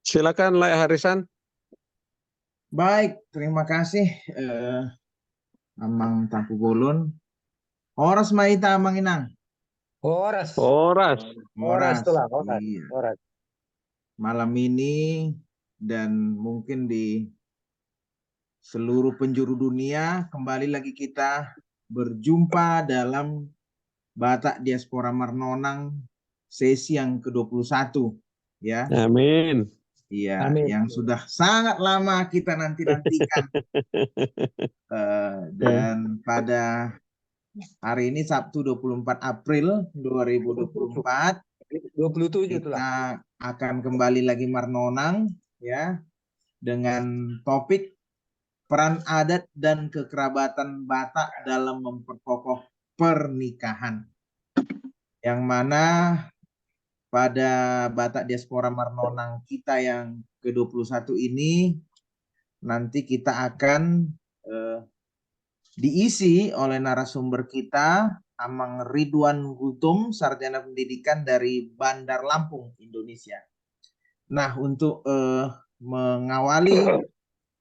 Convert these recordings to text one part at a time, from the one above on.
Silakan Lai Harisan. Baik, terima kasih Amang Tampu Bolon. Horas maita Amang Inang. Horas. Horas. Horas tulang, horas. Iya. Horas. Malam ini dan mungkin di seluruh penjuru dunia kembali lagi kita berjumpa dalam Batak Diaspora Marnonang sesi yang ke-21 ya. Amin. Iya, Amin. yang sudah sangat lama kita nantikan. Dan pada hari ini Sabtu 24 April 2024 27 tulang. kita akan kembali lagi Marnonang ya dengan topik peran adat dan kekerabatan Batak dalam memperkokoh pernikahan. Yang mana pada Batak Diaspora Marnonang kita yang ke-21 ini nanti kita akan diisi oleh narasumber kita Amang Ridwan Gutum, Sarjana Pendidikan dari Bandar Lampung, Indonesia. Nah, untuk mengawali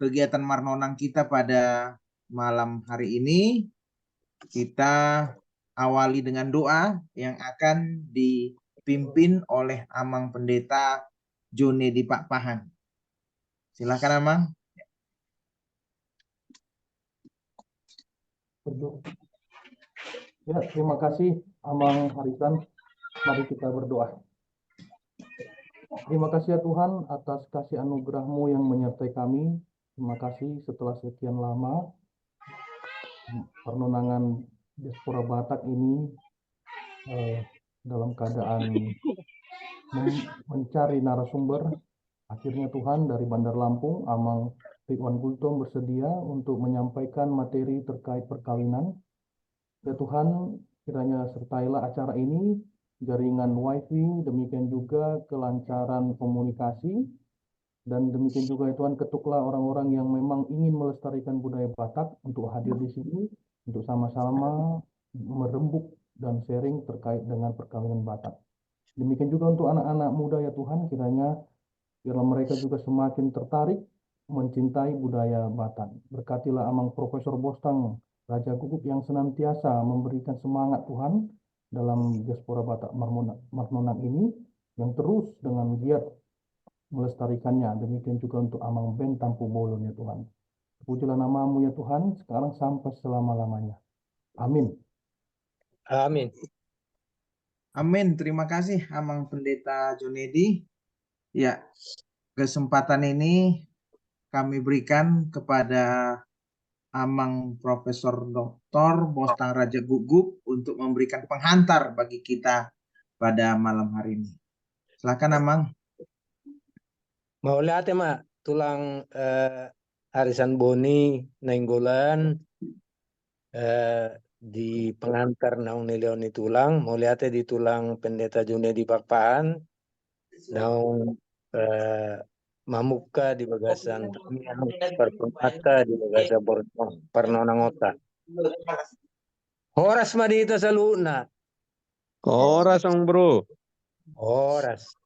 kegiatan Marnonang kita pada malam hari ini, kita awali dengan doa yang akan dipimpin oleh Amang Pendeta Junedi Pak Pahan. Silakan Amang. Berdoa. Ya, terima kasih Amang Harisan. Mari kita berdoa. Terima kasih ya Tuhan atas kasih anugerah-Mu yang menyertai kami. Terima kasih setelah sekian lama Pernonangan Diaspora Batak ini dalam keadaan mencari narasumber. Akhirnya Tuhan dari Bandar Lampung, Amang Ridwan Gultom bersedia untuk menyampaikan materi terkait perkawinan. Ya Tuhan, kiranya sertailah acara ini, jaringan wifi, demikian juga kelancaran komunikasi, dan demikian juga ya Tuhan, ketuklah orang-orang yang memang ingin melestarikan budaya Batak untuk hadir di sini, untuk sama-sama merembuk dan sharing terkait dengan perkawinan Batak. Demikian juga untuk anak-anak muda ya Tuhan, kiranya biarlah mereka juga semakin tertarik mencintai budaya Batak. Berkatilah Amang Profesor Bostang Raja Guguk yang senantiasa memberikan semangat Tuhan dalam Diaspora Batak Marnonang ini, yang terus dengan giat melestarikannya. Demikian juga untuk Amang Ben Tampu Bolon ya Tuhan. Pujilah namamu ya Tuhan, sekarang sampai selama-lamanya. Amin. Amin. Amin. Terima kasih Amang Pendeta Junedi. Ya, kesempatan ini kami berikan kepada Amang Profesor Dr. Bostang Raja Guguk untuk memberikan penghantar bagi kita pada malam hari ini. Silakan Amang. Mau lihat ya mak tulang Harisan Boni Nainggolan di pengantar naung Leoni tulang. Mau lihat ya di tulang Pendeta Junedi Pakpaan naung Mamuka di bagasan Perpumata di bagasan Pernonangota. Horas mah di itu saluna. Horas ang bro. Horas.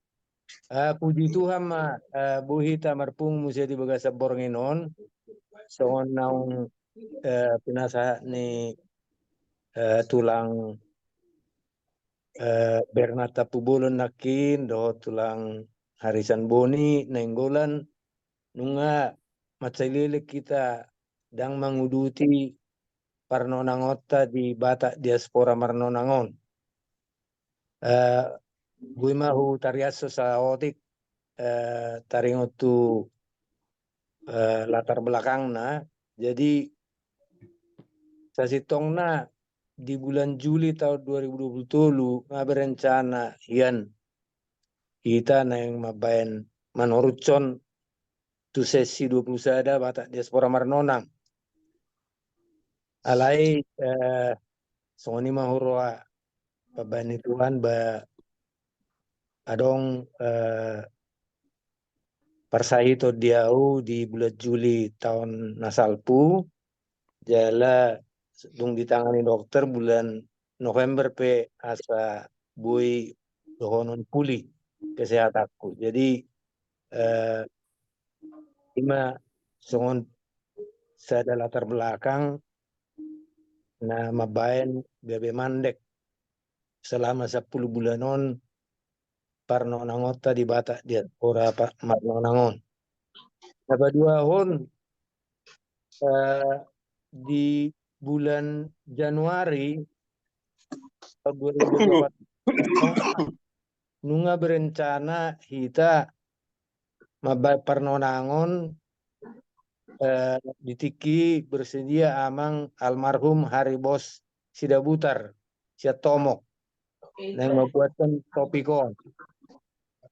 Puji Tuhan mah buhita marpung musia di bagasa Bornginon. Soon naung pinasa ni tulang Bernata Pubulon nakin do tulang Harisan Boni Nainggolan nunga matsililik kita dang menguduti Parnonangota di Batak Diaspora Marnonangon. Gue mahu tariaso sa otik taringotu latar belakang na. Jadi sasitong na di bulan Juli tahun 2020 nga berencana yan kita na yang mabayan manurutson tu sesi 20 sada Batak Diaspora Marnonang. Alai songoni mahurwa pabani Tuhan ba adong Parsahito diau di bulan Juli tahun nasalpu jala dung ditangani dokter bulan November pe asa bui dohonon pulih kesehatanku. Jadi ima songon sada latar belakang na mabaen bebe mandek selama 10 bulanon parno nangota di bata dia ora pa marno nangon. Dua hon di bulan Januari tahun 2024 nunga berencana hita mabai parno nangon ditiki bersedia amang almarhum Haribos Sidabutar Siatomok yang membuatkan topikon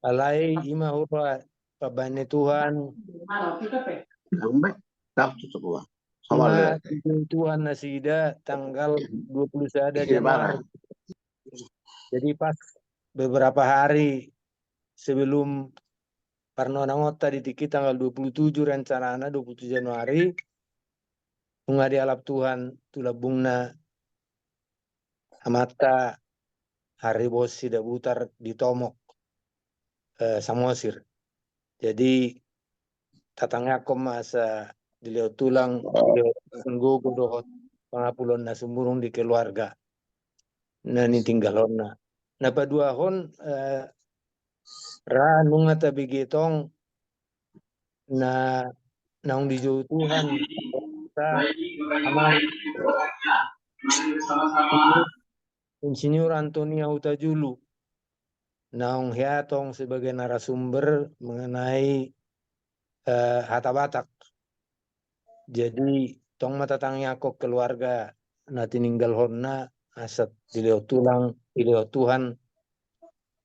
alai ima hura pabane Tuhan ima Tuhan nasida tanggal 21 Januari. Jadi pas beberapa hari sebelum Parno Nangota ditiki tanggal 27 rencananya 27 Januari mengadi alap Tuhan tulabungna amata Haribos Sidabutar di Tomok Samosir. Jadi tatangnya aku masa dileo tulang dileo nggogo dohot pangapulon na sumurung di keluarga na ni tinggalon na padua hon ra nunga tabi getong na naung di jauh Tuhan kita amang Insinyur Antonia Hutajulu naung hiatong sebagai narasumber mengenai Hatta Batak. Jadi tong matatangnya kok keluarga na tininggal honna asat dileo tulang dileo Tuhan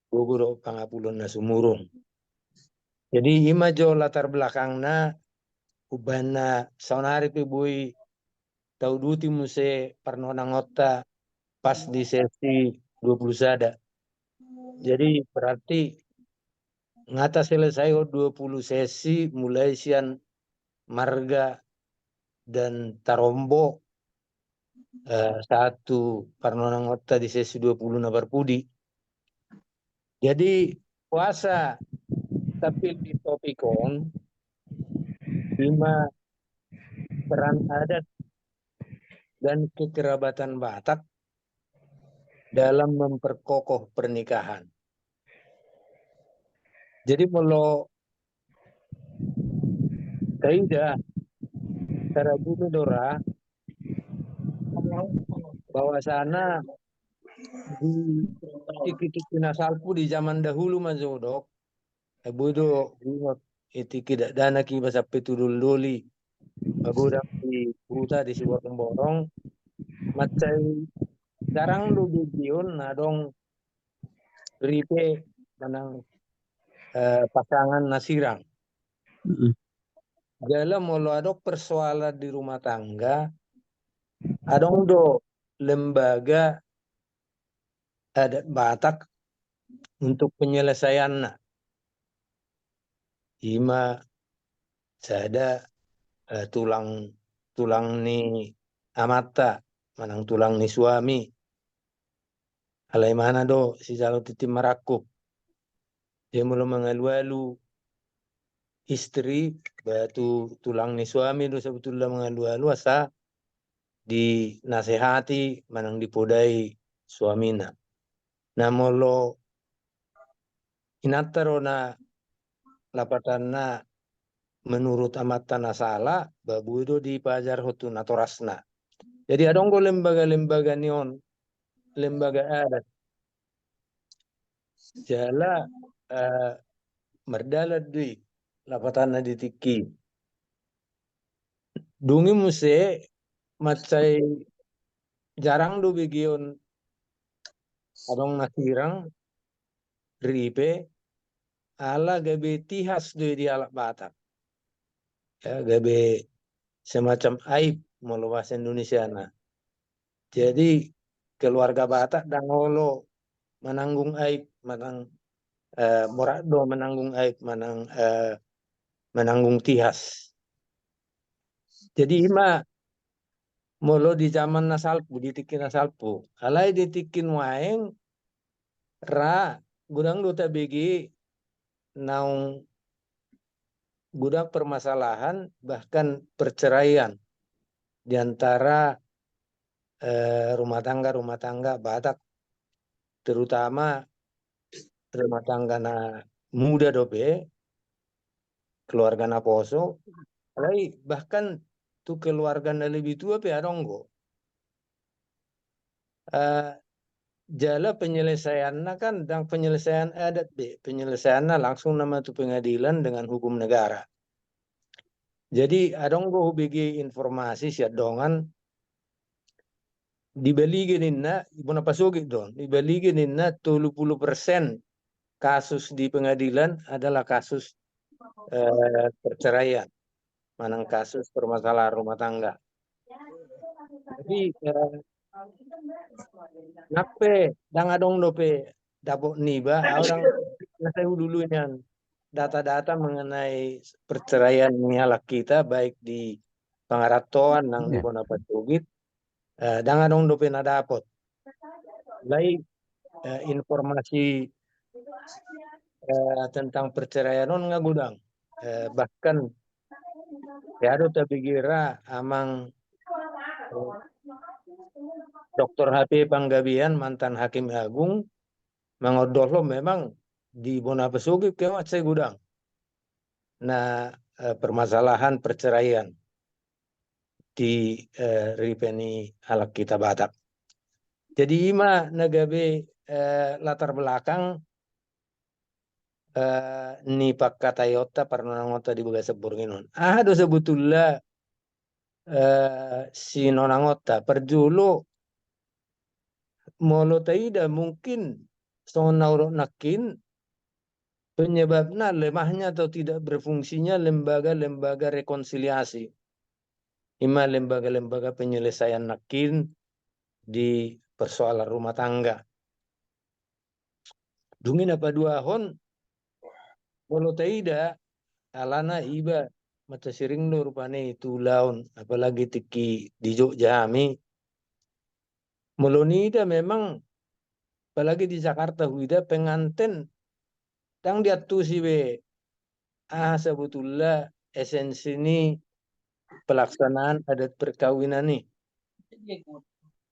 guguro pangapulon na sumurung. Jadi ima jo latar belakangna ubana saunari pibui tau duti muse parno nangota pas di sesi 20 sada. Jadi berarti ngata selesai 20 sesi mulai sian marga dan tarombo satu parno nangota di sesi 20 na barpudi. Jadi puasa tapi di topikon lima peran adat dan kekerabatan Batak dalam memperkokoh pernikahan. Jadi kalau kaidah cara dulu dora bahwa sana di tiki-tiki nasalpu di zaman dahulu mazodok budo ingat itiki dana ki basa petudul doli babudang di huta di siborong borong macai jarang lu bidion nadong ripe manang pasangan nasirang. Dalam molo adok persoalan di rumah tangga, adong do lembaga adat Batak untuk penyelesaiannya. Ima sada tulang ni amata, manang tulang ni suami. Alai mana do si jalo titi marakup. Dia mula mengalu-alu istri batu tulang ni suami do sebetulnya mengalu-alu asa dinasehati manang dipodai suamina. Namolo inataro na lapatanna menurut amata nasala babu itu dipajar hotu natorasna. Jadi adong go lembaga-lembaga nion lembaga adat jala merdala di lapatana ditiki dungi muse macai jarang do begion adong nasirang ripe ala gabe tihas do di alak Batak ya gabe semacam aib molo bahasa Indonesia na jadi keluarga Batak dangolo menanggung aib manang morado menanggung aib manang menanggung tihas. Jadi ima molo di zaman nasalpu ditikin nasalpu alai ditikin waeng ra gudang do tabegi naung gudang permasalahan bahkan perceraian di antara rumah tangga Batak, terutama rumah tangga na muda dope, keluarga na poso, bahkan tu keluarga na lebih tua pe adonggo. Jala penyelesaiannya kan dan penyelesaian adat penyelesaiannya langsung nama tu pengadilan dengan hukum negara. Jadi adonggo hubigi informasi siat dongan dibaligin inna ibuna pasugi don dibaligin inna 30% kasus di pengadilan adalah kasus perceraian, manang kasus permasalahan rumah tangga. Jadi nape dangadong dope dapok niba orang tahu dulu yang data-data mengenai perceraian nialak kita baik di Pangaratoan nang di Bonapatugit dangadong dope na dapot. Lai informasi tentang perceraian non ngagudang bahkan ya ada tabigira amang Dr. HP Panggabian mantan Hakim Agung mengodolo memang di Bonapesugip kewat saya gudang. Nah permasalahan perceraian di Ripeni Halak kita Batak. Jadi ima nagabe latar belakang ni Pakatayota Parnanangota di Bagasa Burginon. Ada sebetulnya si Nonangota perjulu molo taida mungkin sonauro nakin penyebabnya lemahnya atau tidak berfungsinya lembaga-lembaga rekonsiliasi. Ima lembaga-lembaga penyelesaian nakin di persoalan rumah tangga. Dungin apa dua hon molo taida alana iba mata siring no rupane itu laun apalagi tiki di Jogja kami Molonida memang apalagi di Jakarta huida pengantin tang diatu si be sebetulnya esensi ini pelaksanaan adat perkawinan nih.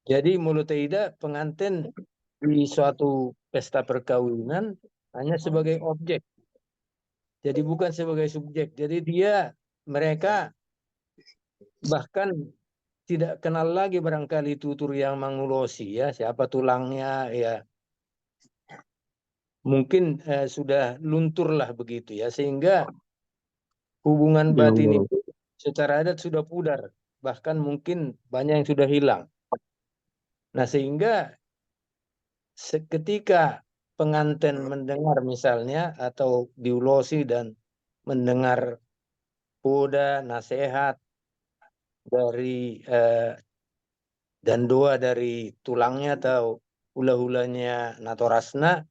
Jadi mulut tidak pengantin di suatu pesta perkawinan hanya sebagai objek. Jadi bukan sebagai subjek. Jadi mereka bahkan tidak kenal lagi barangkali tutur yang mengulosi ya siapa tulangnya ya mungkin sudah luntur lah begitu ya sehingga hubungan batin itu secara adat sudah pudar bahkan mungkin banyak yang sudah hilang. Nah sehingga ketika pengantin mendengar misalnya atau diulosi dan mendengar poda nasihat dari dan doa dari tulangnya atau hula-hulanya Natorasna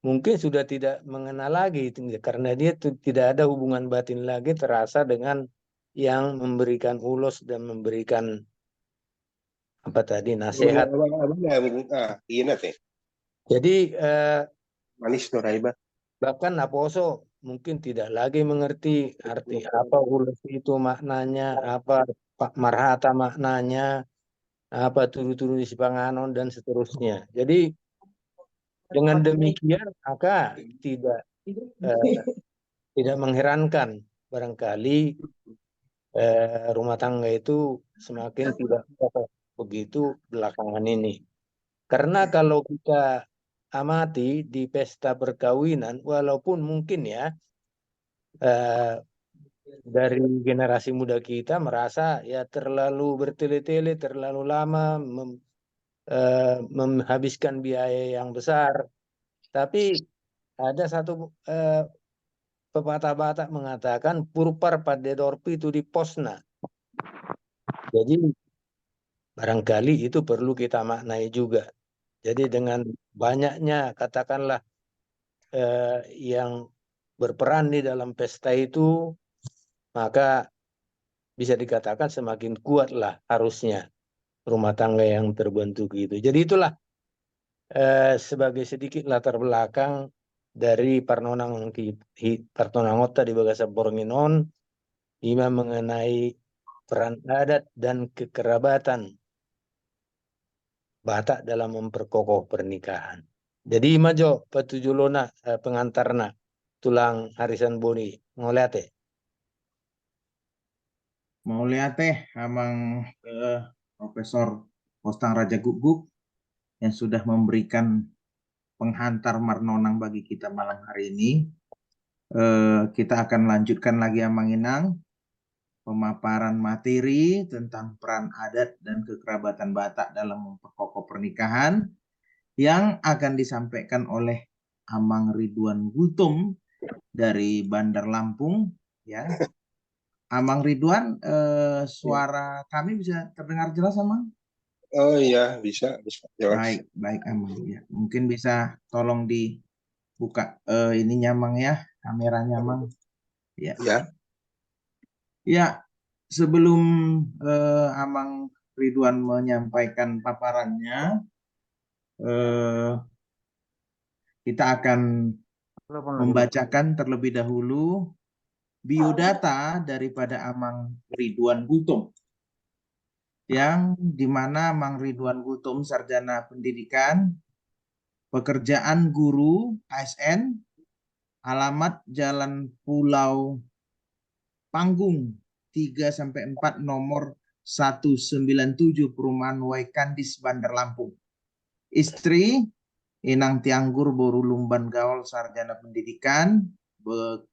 mungkin sudah tidak mengenal lagi karena dia tidak ada hubungan batin lagi terasa dengan yang memberikan ulos dan memberikan apa tadi nasihat. Jadi bahkan Naposo mungkin tidak lagi mengerti arti apa ulos itu maknanya, apa Pak Marhata maknanya, apa turu-turu di Sipanganon dan seterusnya. Jadi dengan demikian maka tidak mengherankan barangkali rumah tangga itu semakin tidak kokoh begitu belakangan ini. Karena kalau kita amati di pesta perkawinan, walaupun mungkin ya dari generasi muda kita merasa ya terlalu bertele-tele, terlalu lama menghabiskan biaya yang besar. Tapi ada satu pepatah Batak mengatakan purpar padedorpi itu di posna. Jadi barangkali itu perlu kita maknai juga. Jadi dengan banyaknya katakanlah yang berperan di dalam pesta itu, maka bisa dikatakan semakin kuatlah harusnya rumah tangga yang terbentuk itu. Jadi itulah sebagai sedikit latar belakang dari Parnonang Partonangota di Bagasa Boronginon, ima mengenai peran adat dan kekerabatan Batak dalam memperkokoh pernikahan. Jadi majo patujulona pengantarna tulang harisan boni ngoliate. Mau lihat amang Profesor Kostang Raja Guguk yang sudah memberikan penghantar Marnonang bagi kita malam hari ini. Kita akan lanjutkan lagi Amang Inang pemaparan materi tentang peran adat dan kekerabatan Batak dalam memperkokoh pernikahan yang akan disampaikan oleh Amang Ridwan Gutum dari Bandar Lampung, ya. Amang Ridwan, suara kami bisa terdengar jelas, Amang? Oh iya, bisa jelas. Baik Amang. Ya, mungkin bisa tolong dibuka ininya Amang ya, kameranya Amang. Ya. Ya, sebelum Amang Ridwan menyampaikan paparannya, kita akan membacakan terlebih dahulu biodata daripada Amang Ridwan Gutum, yang dimana Amang Ridwan Gutum sarjana pendidikan, pekerjaan guru ASN, alamat Jalan Pulau Panggung 3-4 nomor 197 Perumahan Waikandis Bandar Lampung. Istri Inang Tianggur Boru Lumban Gaul sarjana pendidikan,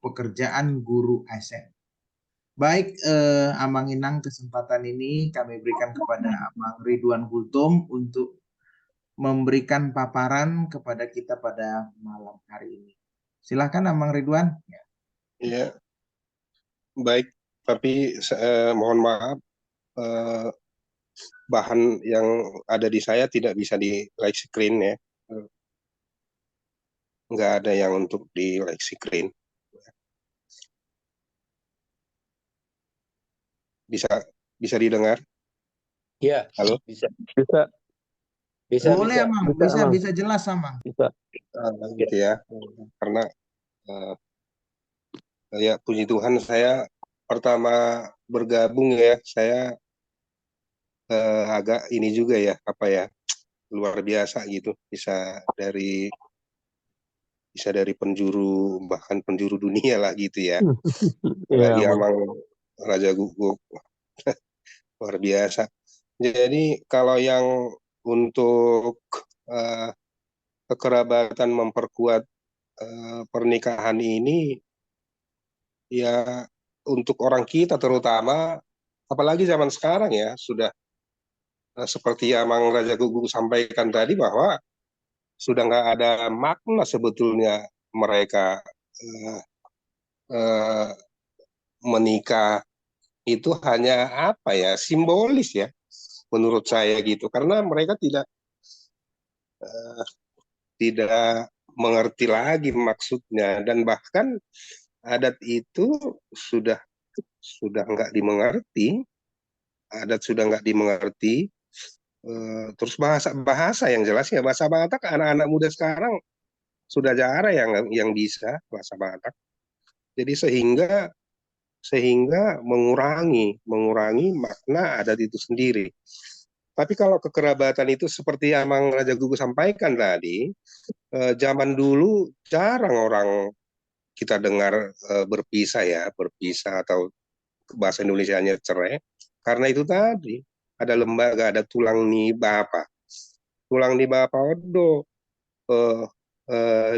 pekerjaan guru ASN. Baik, Amang Inang, kesempatan ini kami berikan kepada Amang Ridwan Gutum untuk memberikan paparan kepada kita pada malam hari ini. Silakan Amang Ridwan. Iya. Baik, tapi mohon maaf, bahan yang ada di saya tidak bisa di like screen ya. Nggak ada yang untuk di like screen. Bisa didengar? Ya, Halo? bisa. Boleh Amang, bisa jelas Amang. Bisa. Gitu ya. Karena ya puji Tuhan, saya pertama bergabung ya, saya agak ini juga ya, apa ya, luar biasa gitu, bisa dari penjuru, bahkan penjuru dunia lah gitu ya. Lagi Iya, Amang Raja Guguk, luar biasa. Jadi kalau yang untuk kekerabatan memperkuat pernikahan ini, ya untuk orang kita terutama, apalagi zaman sekarang ya, sudah seperti Amang Raja Guguk sampaikan tadi, bahwa sudah nggak ada makna sebetulnya mereka menikah. Itu hanya apa ya, simbolis ya menurut saya gitu, karena mereka tidak mengerti lagi maksudnya, dan bahkan adat itu sudah nggak dimengerti, terus bahasa yang jelasnya, bahasa Batak anak-anak muda sekarang sudah jarang yang bisa bahasa Batak. Jadi sehingga mengurangi makna adat itu sendiri. Tapi kalau kekerabatan itu seperti Amang Raja Guguk sampaikan tadi, zaman dulu jarang orang kita dengar berpisah atau bahasa Indonesianya cerai, karena itu tadi ada lembaga, ada tulang ni bapa odo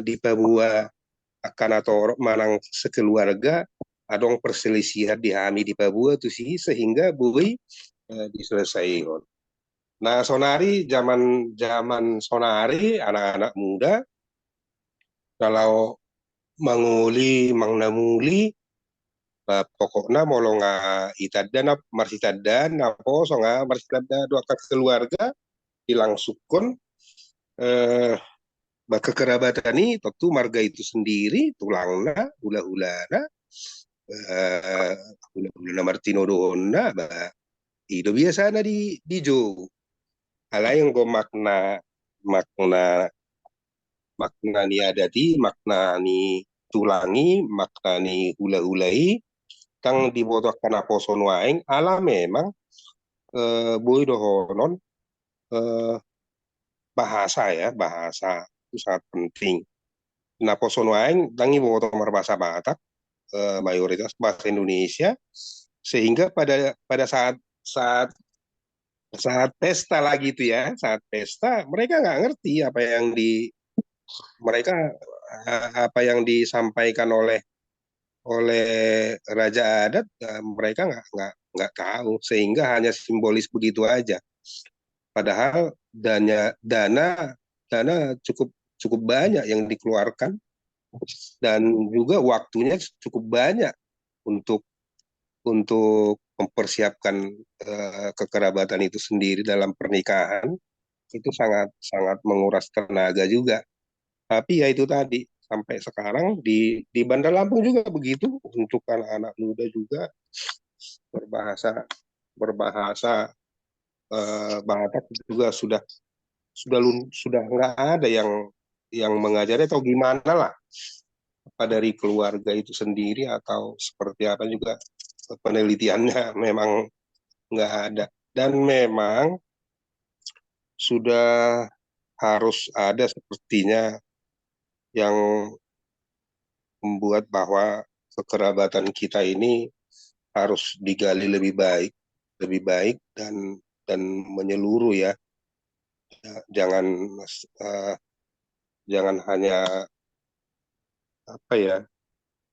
di Papua akan atau manang sekeluarga adong perselisihan dihami di Papua itu sih, sehingga bui diselesaikan. Nah, sonari zaman sonari anak-anak muda kalau mangnamuli pokoknya molo nga itaddan marsitaddan napo so nga marsitaddan dua keluarga dilangsungkan kekerabatan ini tentu marga itu sendiri tulangna hula-hulana hula-hulana Martino Dohonna itu biasanya di Jo. Ala yang go makna maknani adati, maknani tulangi, maknani hula-hulai, kang dibutuhkan aposon waing, ala memang boy dohonon bahasa ya, bahasa itu sangat penting. Nah, poson waing tangi boto bahasa Batak, mayoritas bahasa Indonesia, sehingga pada saat saat saat pesta lagi itu ya, saat pesta mereka nggak ngerti apa yang disampaikan oleh raja adat, mereka nggak tahu, sehingga hanya simbolis begitu aja. Padahal dana cukup cukup banyak yang dikeluarkan, dan juga waktunya cukup banyak untuk mempersiapkan kekerabatan itu sendiri dalam pernikahan. Itu sangat sangat menguras tenaga juga. Tapi ya itu tadi, sampai sekarang di Bandar Lampung juga begitu, untuk anak-anak muda juga berbahasa berbahasa Batak juga sudah nggak ada yang mengajari atau gimana lah, apa dari keluarga itu sendiri atau seperti apa juga penelitiannya memang nggak ada. Dan memang sudah harus ada sepertinya yang membuat bahwa kekerabatan kita ini harus digali lebih baik dan menyeluruh ya. Jangan jangan hanya apa ya,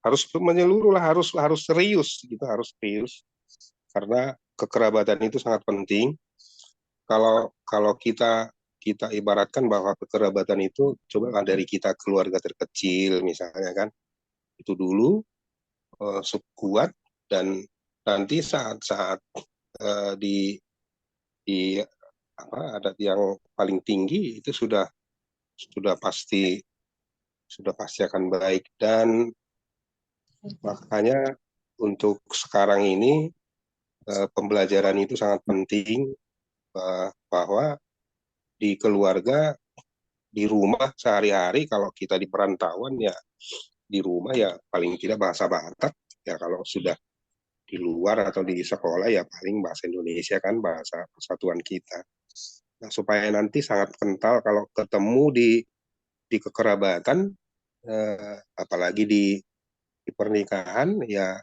harus menyeluruh lah, harus serius gitu, harus serius, karena kekerabatan itu sangat penting. Kalau kita ibaratkan bahwa kekerabatan itu coba dari kita keluarga terkecil misalnya kan, itu dulu kuat, dan nanti saat di adat yang paling tinggi itu sudah pasti akan baik. Dan makanya untuk sekarang ini pembelajaran itu sangat penting, bahwa di keluarga, di rumah sehari-hari, kalau kita di perantauan ya di rumah ya paling tidak bahasa Batak ya, kalau sudah di luar atau di sekolah ya paling bahasa Indonesia kan, bahasa persatuan kita. Nah, supaya nanti sangat kental kalau ketemu di kekerabatan, apalagi di pernikahan ya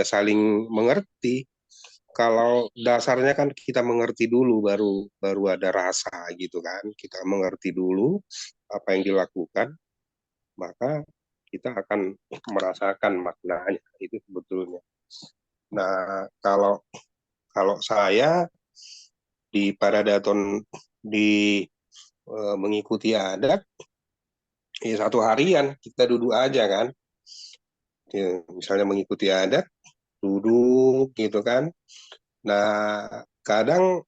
saling mengerti. Kalau dasarnya kan kita mengerti dulu, baru ada rasa gitu kan. Kita mengerti dulu apa yang dilakukan, maka kita akan merasakan maknanya itu sebetulnya. Nah, kalau saya di Paradaton mengikuti adat, ya satu harian kita duduk aja kan. Ya, misalnya mengikuti adat, duduk gitu kan. Nah, kadang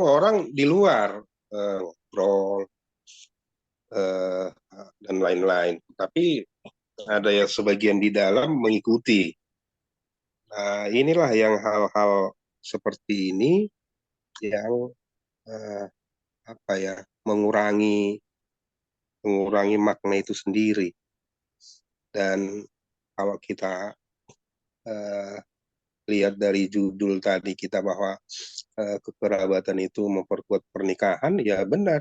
orang di luar ngobrol dan lain-lain, tapi ada yang sebagian di dalam mengikuti. Nah, inilah yang hal-hal seperti ini yang apa ya, mengurangi makna itu sendiri. Dan kalau kita lihat dari judul tadi kita bahwa kekerabatan itu memperkuat pernikahan, ya benar,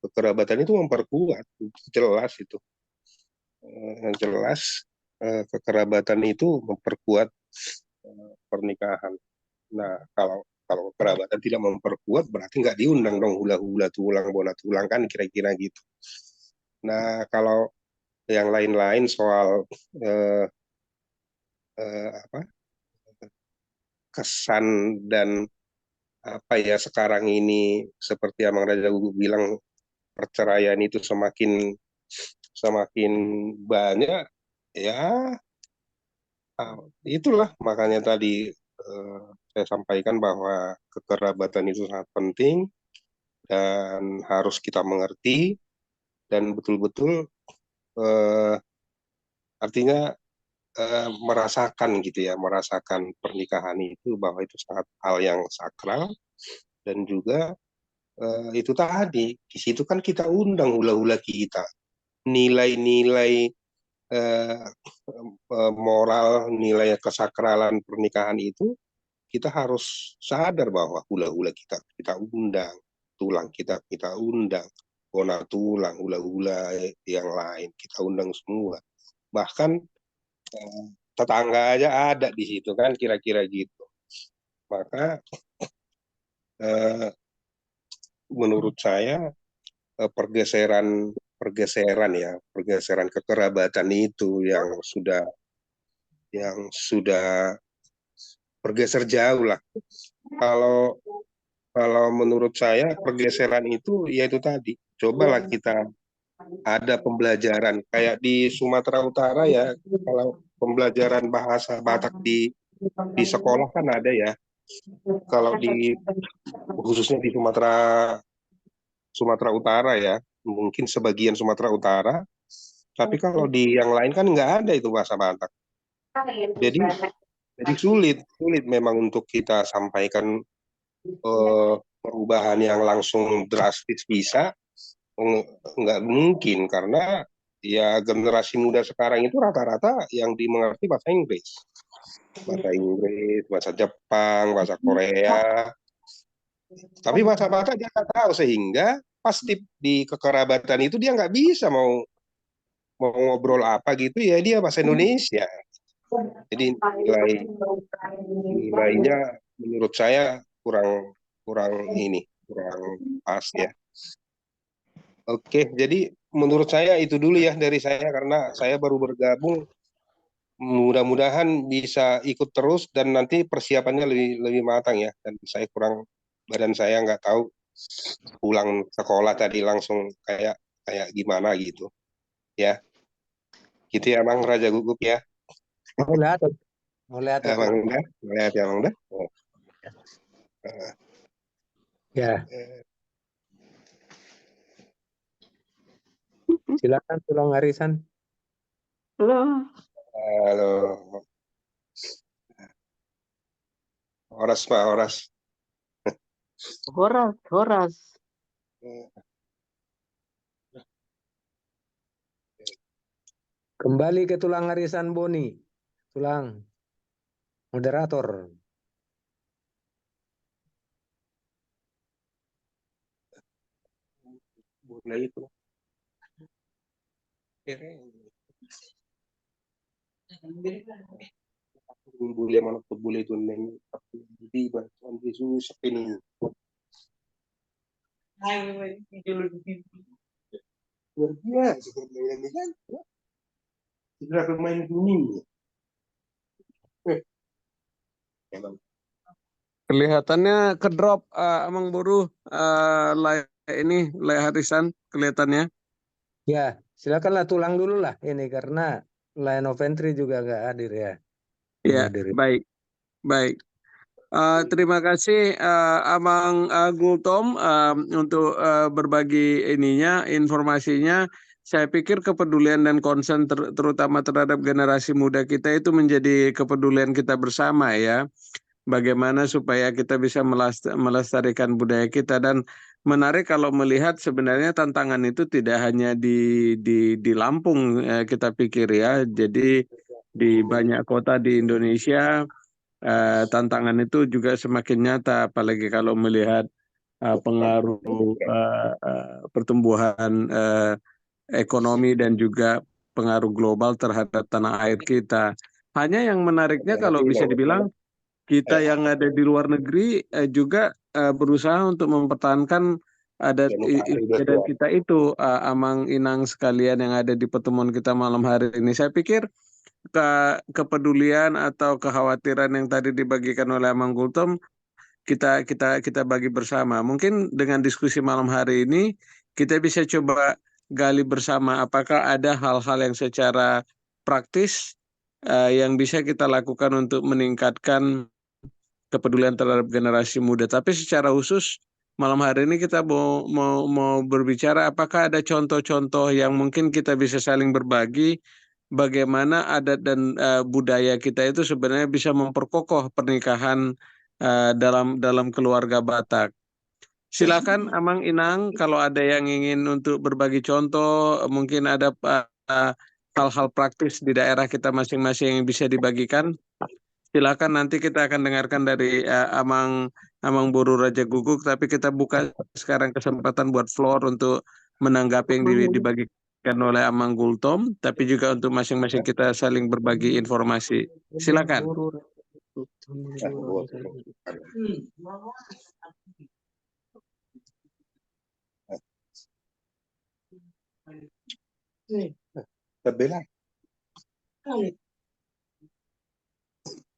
kekerabatan itu memperkuat, jelas itu. Jelas kekerabatan itu memperkuat pernikahan. Nah, kalau kekerabatan tidak memperkuat, berarti nggak diundang dong hula-hula tulang, bola tulang kan, kira-kira gitu. Nah, kalau yang lain-lain soal apa, kesan dan apa ya, sekarang ini seperti Amang Raja Gugu bilang, perceraian itu semakin banyak ya. Itulah makanya tadi saya sampaikan bahwa kekerabatan itu sangat penting dan harus kita mengerti, dan betul-betul artinya merasakan gitu ya, merasakan pernikahan itu bahwa itu sangat hal yang sakral, dan juga itu tadi di situ kan kita undang hula-hula kita, nilai-nilai moral, nilai kesakralan pernikahan itu kita harus sadar bahwa hula-hula kita undang, tulang kita undang, kona tulang, hula-hula yang lain kita undang semua. Bahkan tetangga aja ada di situ kan, kira-kira gitu. Maka menurut saya pergeseran kekerabatan itu yang sudah bergeser jauh lah. Kalau menurut saya pergeseran itu yaitu tadi, cobalah kita ada pembelajaran kayak di Sumatera Utara ya, kalau pembelajaran bahasa Batak di sekolah kan ada ya. Kalau khususnya di Sumatera Utara ya, mungkin sebagian Sumatera Utara, tapi kalau di yang lain kan nggak ada itu bahasa Batak. Jadi sulit memang untuk kita sampaikan perubahan yang langsung drastis bisa, nggak mungkin, karena ya generasi muda sekarang itu rata-rata yang dimengerti bahasa Inggris, bahasa Jepang, bahasa Korea. Tapi bahasa Batak dia nggak tahu, sehingga pas di kekerabatan itu dia nggak bisa mau ngobrol apa gitu ya, dia bahasa Indonesia. Jadi nilainya menurut saya kurang pas ya. Oke, jadi menurut saya itu dulu ya dari saya, karena saya baru bergabung. Mudah-mudahan bisa ikut terus dan nanti persiapannya lebih matang ya. Dan badan saya nggak tahu pulang sekolah tadi langsung kayak gimana gitu ya. Gitu ya Bang Raja Gugup ya. Mulai Bang udah, lihat ya Bang udah. Ya, silakan Tulang Arisan. Halo. Horas Pak, Horas. Horas. Kembali ke Tulang Arisan Boni. Tulang moderator. Boleh itu. Boleh mana tuh boleh itu neng di bantuan Yesus ini. Luar biasa permainan ini kan. Tidak pemain kuning. Kelihatannya kedrop Amang Buruh ini Harisan kelihatannya. Ya, silakanlah Tulang dulu lah ini, karena line of entry juga nggak hadir ya. Ya, baik. Terima kasih Amang Gultom untuk berbagi informasinya. Saya pikir kepedulian dan concern terutama terhadap generasi muda kita itu menjadi kepedulian kita bersama ya. Bagaimana supaya kita bisa melestarikan budaya kita, dan menarik kalau melihat sebenarnya tantangan itu tidak hanya di Lampung kita pikir ya. Jadi di banyak kota di Indonesia tantangan itu juga semakin nyata, apalagi kalau melihat pengaruh pertumbuhan ekonomi dan juga pengaruh global terhadap tanah air kita. Hanya yang menariknya kalau bisa dibilang kita yang ada di luar negeri juga berusaha untuk mempertahankan adat istiadat kita itu, Amang Inang sekalian yang ada di pertemuan kita malam hari ini. Saya pikir kepedulian atau kekhawatiran yang tadi dibagikan oleh Amang Gultom kita bagi bersama. Mungkin dengan diskusi malam hari ini kita bisa coba gali bersama apakah ada hal-hal yang secara praktis yang bisa kita lakukan untuk meningkatkan kepedulian terhadap generasi muda. Tapi secara khusus malam hari ini kita mau berbicara apakah ada contoh-contoh yang mungkin kita bisa saling berbagi, bagaimana adat dan budaya kita itu sebenarnya bisa memperkokoh pernikahan dalam keluarga Batak. Silakan Amang Inang kalau ada yang ingin untuk berbagi contoh, mungkin ada hal-hal praktis di daerah kita masing-masing yang bisa dibagikan. Silakan, nanti kita akan dengarkan dari Amang Boru Raja Guguk, tapi kita buka sekarang kesempatan buat floor untuk menanggapi yang dibagikan oleh Amang Gultom, tapi juga untuk masing-masing kita saling berbagi informasi. Silakan.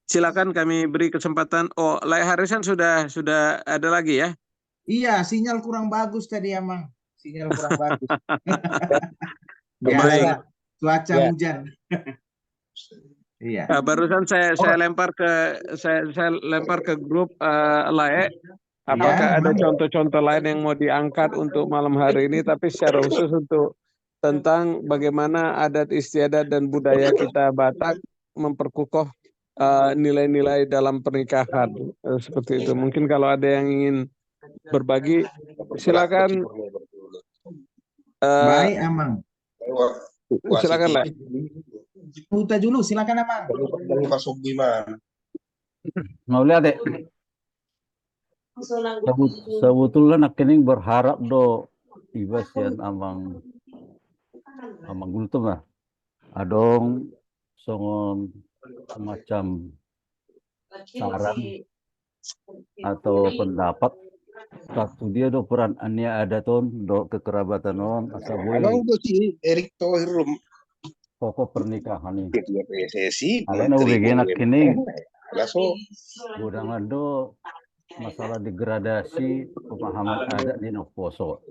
Silakan, kami beri kesempatan. Oh, Lai Harisan sudah ada lagi ya? Iya, sinyal kurang bagus tadi Amang. Sinyal kurang bagus. Baik. Cuaca Ya. hujan. Iya. Barusan saya lempar ke grup Lae. Apakah ada contoh-contoh lain yang mau diangkat untuk malam hari ini, tapi secara khusus untuk tentang bagaimana adat istiadat dan budaya kita Batak memperkukuh nilai-nilai dalam pernikahan, seperti itu. Mungkin kalau ada yang ingin berbagi, silakan. Baik Amang. Silakan lah. Huta dulu, silakan Amang. Mau lihat deh. Sebetulnya nak kening berharap do ibasian amang Gultom lah. Adong songon semacam saran atau pendapat waktu dia do peran ania ada ton do kekerabatan on asa boleh Emang udah si Erick Thohir pokok pernikahan ini. ketua PSSI, Alena begini nak kening langsung gudang ado masalah degradasi pemahaman adat di Poso.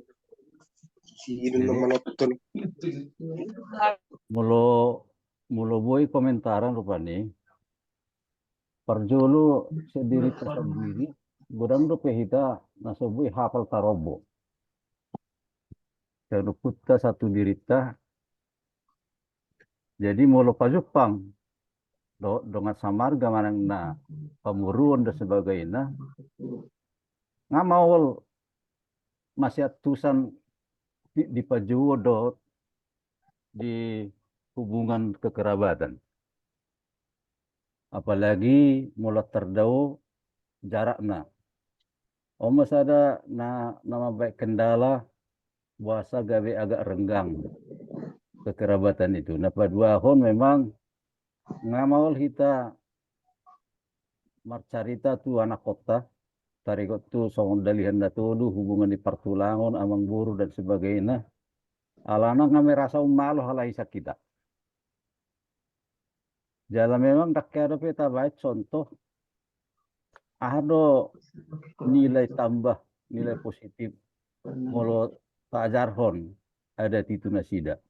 Mulo boy komentaran rupanya perjolo sendiri tersendiri gudang do pehita nasobui hafal tarobo. Dan puta satu dirita jadi mulo pajupang dengan samarga manang na pemuruan dan sebagainya ngamawal masih atusan di pajuwo do di hubungan kekerabatan, apalagi mulai terdau jaraknya. Mas ada nama baik kendala bahasa gawe agak renggang kekerabatan itu. Nah pada hon memang ngamawal kita marcarita tu anak kota tarikot tu songon dalihan datodu hubungan di Partulangon Amang Boru dan sebagainya alana ngame rasa malu halai kita jalan memang tak ada peta baik contoh ada nilai tambah nilai positif mulut tajarhon ada titu nasida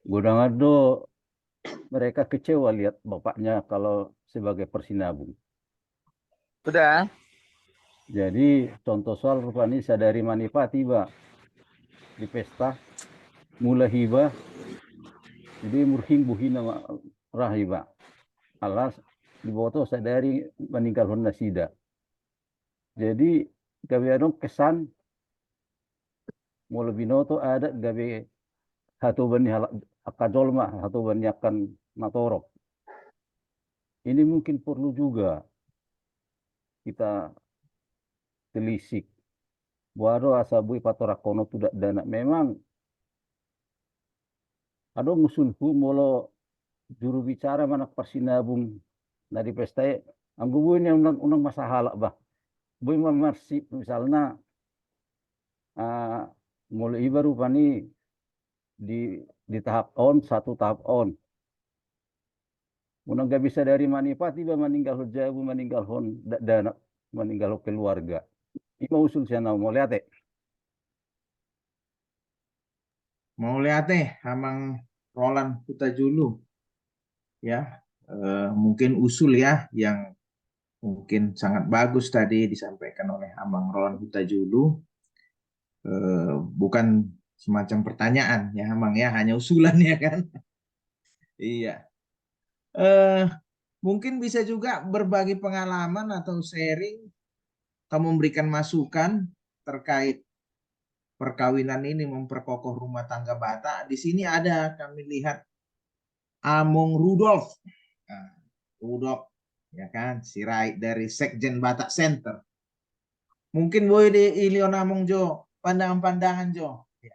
gudang ado mereka kecewa lihat bapaknya kalau sebagai persinabung. Sudah. Jadi contoh soal rupanya sadari manipa tiba di pesta mulai hiba jadi murhing buhina rahiba alas di bawah sadari meninggal hon nasida. Jadi gawe adong kesan mulai binoto ada gawe hatu bani akadolma hatu bani akan matorok. Ini mungkin perlu juga kita telisik. Waro asabui patorakono tidak dana. Memang ada musulhu molo juru bicara mana persinabung dari pesta anggubuin yang unang masalah bah. Bui memarsi misalnya mulai baru pani di tahap on satu tahap on. Unang gak bisa dari manipa tiba meninggal jabu meninggal hon dana meninggal keluarga. Ini usul saya mau lihat deh. Mau lihat Amang Roland Hutajulu ya mungkin usul ya yang mungkin sangat bagus tadi disampaikan oleh Amang Roland Hutajulu bukan semacam pertanyaan ya Amang ya hanya usulan ya kan. Iya. Mungkin bisa juga berbagi pengalaman atau sharing kamu memberikan masukan terkait perkawinan ini memperkokoh rumah tangga Batak. Di sini ada kami lihat Among Rudolf. Nah, Rudolf ya kan, Sirait dari Sekjen Batak Center. Mungkin boleh di Ilion Among Jo, pandangan-pandangan Jo ya,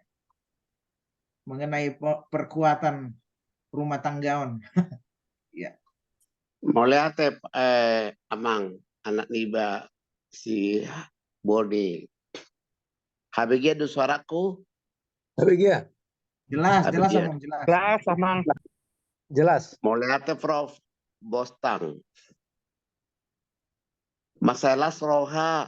mengenai perkuatan rumah tanggaon. Ya. Mulai amang anak niba si Boni. Habigia du suaraku. Habigia. Jelas, jelas Habigia. Among, jelas. Jelas, Amang. Jelas. Mulai Prof Bostang. Masalah roha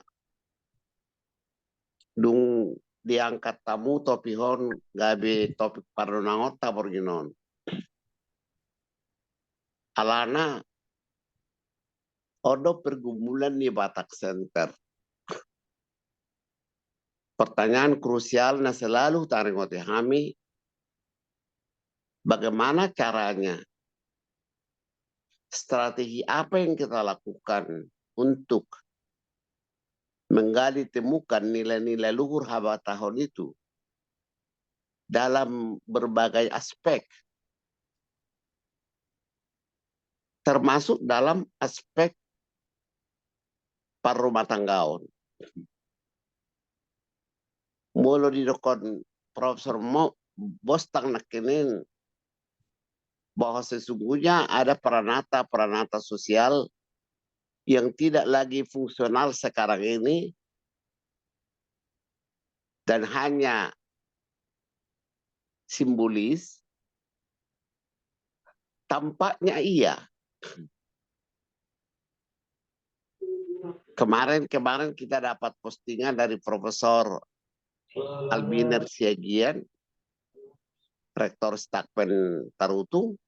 dung diangkat tamu topihon gabe topik parunangota borginon. Alana odo pergumulan di Batak Center. Pertanyaan krusial na selalu taringote kami, bagaimana caranya, strategi apa yang kita lakukan untuk menggali temukan nilai-nilai luhur Habatahon itu dalam berbagai aspek, termasuk dalam aspek parumah tanggaon. Mulu di dokon Profesor Bostang nakinin bahwa sesungguhnya ada peranata sosial yang tidak lagi fungsional sekarang ini dan hanya simbolis. Tampaknya iya. Kemarin kita dapat postingan dari Profesor Albiner Siagian, Rektor Stakpen Tarutung,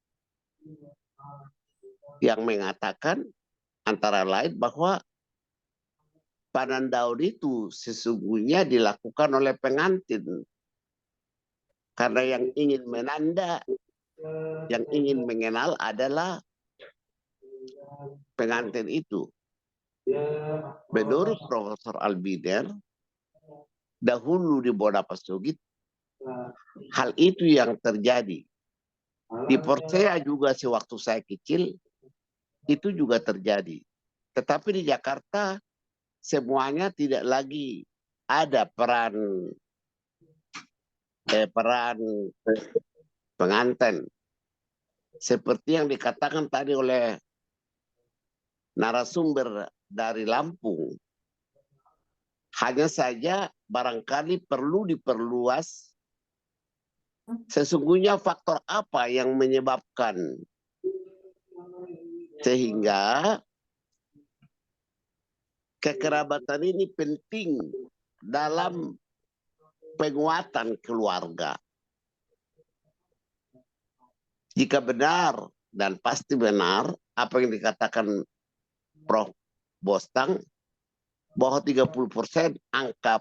yang mengatakan antara lain bahwa panandaun itu sesungguhnya dilakukan oleh pengantin. Karena yang ingin menanda, yang ingin mengenal adalah pengantin itu. Menurut Profesor Albiner, dahulu di Bonapasugit, hal itu yang terjadi. Di Persea juga sewaktu saya kecil, itu juga terjadi. Tetapi di Jakarta, semuanya tidak lagi ada peran pengantin. Seperti yang dikatakan tadi oleh narasumber dari Lampung. Hanya saja barangkali perlu diperluas sesungguhnya faktor apa yang menyebabkan sehingga kekerabatan ini penting dalam penguatan keluarga. Jika benar dan pasti benar apa yang dikatakan Prof Bostang bahwa 30% angka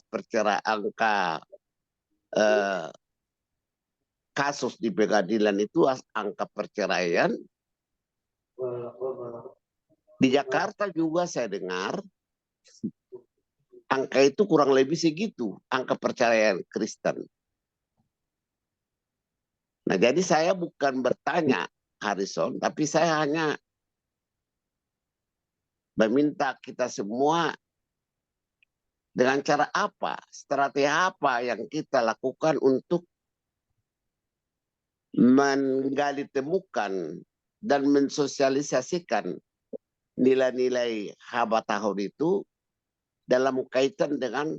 kasus di pengadilan itu angka perceraian. Di Jakarta juga saya dengar angka itu kurang lebih segitu, angka perceraian Kristen. Nah, jadi saya bukan bertanya Harrison, tapi saya hanya meminta kita semua dengan cara apa, strategi apa yang kita lakukan untuk menggali temukan dan mensosialisasikan nilai-nilai Habatahon itu dalam kaitan dengan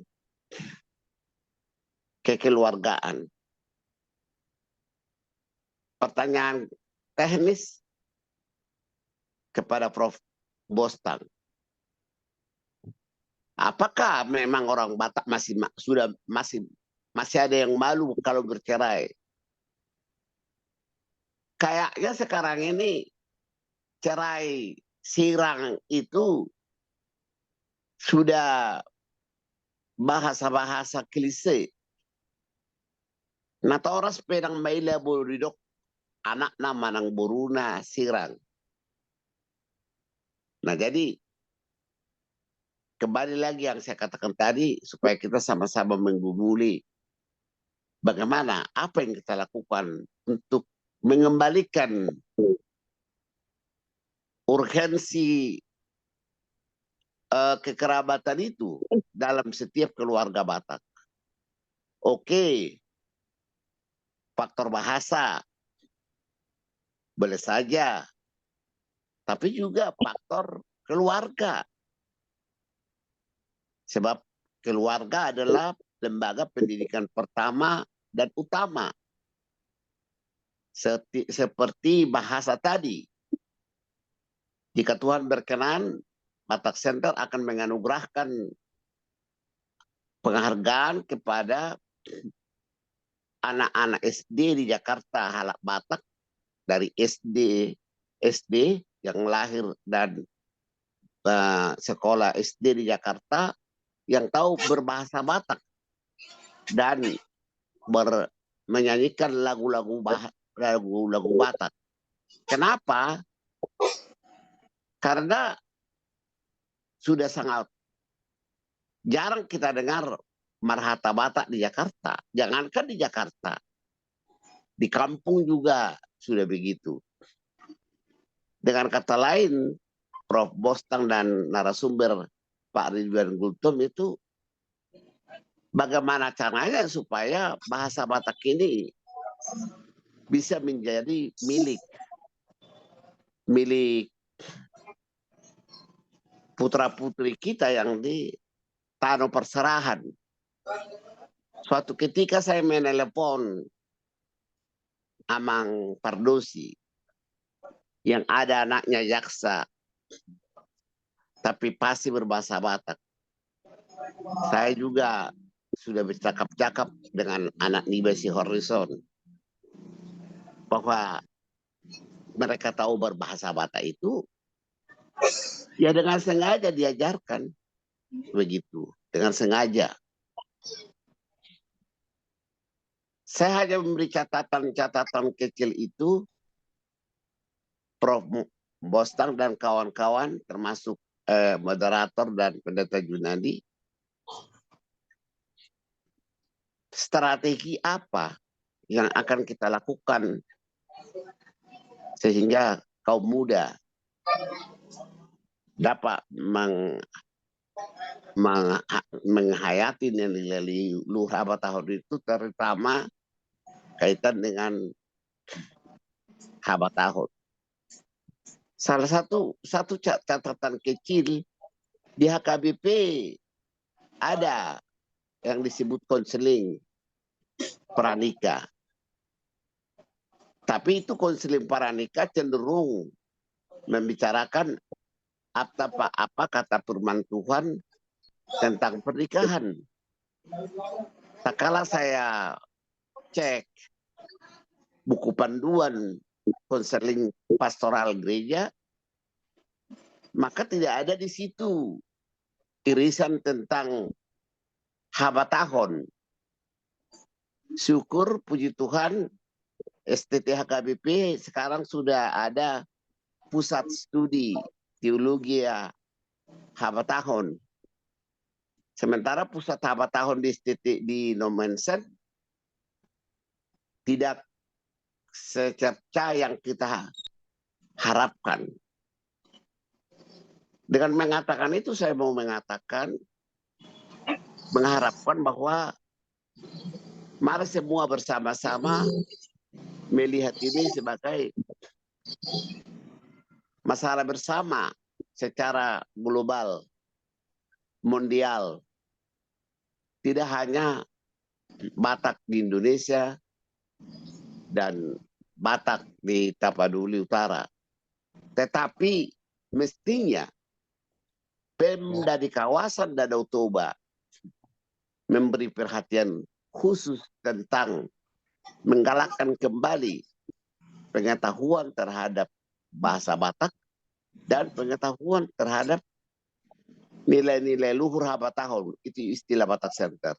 kekeluargaan. Pertanyaan teknis kepada Prof Bostang. Apakah memang orang Batak masih ada yang malu kalau bercerai? Kayaknya sekarang ini cerai sirang itu sudah bahasa-bahasa klise. Nata oras pedang maila boridok anak nama nang buruna sirang. Nah jadi kembali lagi yang saya katakan tadi, supaya kita sama-sama menggumuli bagaimana, apa yang kita lakukan untuk mengembalikan urgensi kekerabatan itu dalam setiap keluarga Batak. Oke, faktor bahasa boleh saja, tapi juga faktor keluarga. Sebab keluarga adalah lembaga pendidikan pertama dan utama. Seperti bahasa tadi. Jika Tuhan berkenan, Batak Center akan menganugerahkan penghargaan kepada anak-anak SD di Jakarta Halak Batak dari SD yang lahir dan sekolah SD di Jakarta yang tahu berbahasa Batak dan menyanyikan lagu-lagu Batak. Kenapa? Karena sudah sangat jarang kita dengar marhata Batak di Jakarta. Jangankan di Jakarta, di kampung juga sudah begitu. Dengan kata lain, Prof. Bostang dan narasumber Pak Ridwan Gultom itu bagaimana caranya supaya bahasa Batak ini bisa menjadi milik putra-putri kita yang di tanah perserahan. Suatu ketika saya menelepon Amang Pardosi yang ada anaknya jaksa, tapi pasti berbahasa Batak. Saya juga sudah bercakap-cakap dengan anak Nibasi Horizon bahwa mereka tahu berbahasa Batak itu ya dengan sengaja diajarkan begitu, dengan sengaja. Saya hanya memberi catatan kecil itu, Prof. Bostang dan kawan-kawan termasuk moderator dan pendeta Junadi, strategi apa yang akan kita lakukan sehingga kaum muda dapat menghayati nilai-nilai luhur abad tahun itu, terutama kaitan dengan abad tahun. Salah satu catatan kecil di HKBP ada yang disebut konseling pranikah. Tapi itu konseling pranikah cenderung membicarakan apa kata firman Tuhan tentang pernikahan. Tak kala saya cek buku panduan konseling pastoral gereja, maka tidak ada di situ irisan tentang habat tahun. Syukur puji Tuhan STT HKBP sekarang sudah ada pusat studi teologi habat tahun. Sementara pusat habat tahun di STT di Nomensen tidak secerca yang kita harapkan. Dengan mengatakan itu saya mau mengharapkan bahwa mari semua bersama-sama melihat ini sebagai masalah bersama secara global, mondial. Tidak hanya Batak di Indonesia dan Batak di Tapanuli Utara. Tetapi mestinya Pemda di kawasan Danau Toba memberi perhatian khusus tentang menggalakkan kembali pengetahuan terhadap bahasa Batak dan pengetahuan terhadap nilai-nilai luhur habat tahun. Itu istilah Batak Center.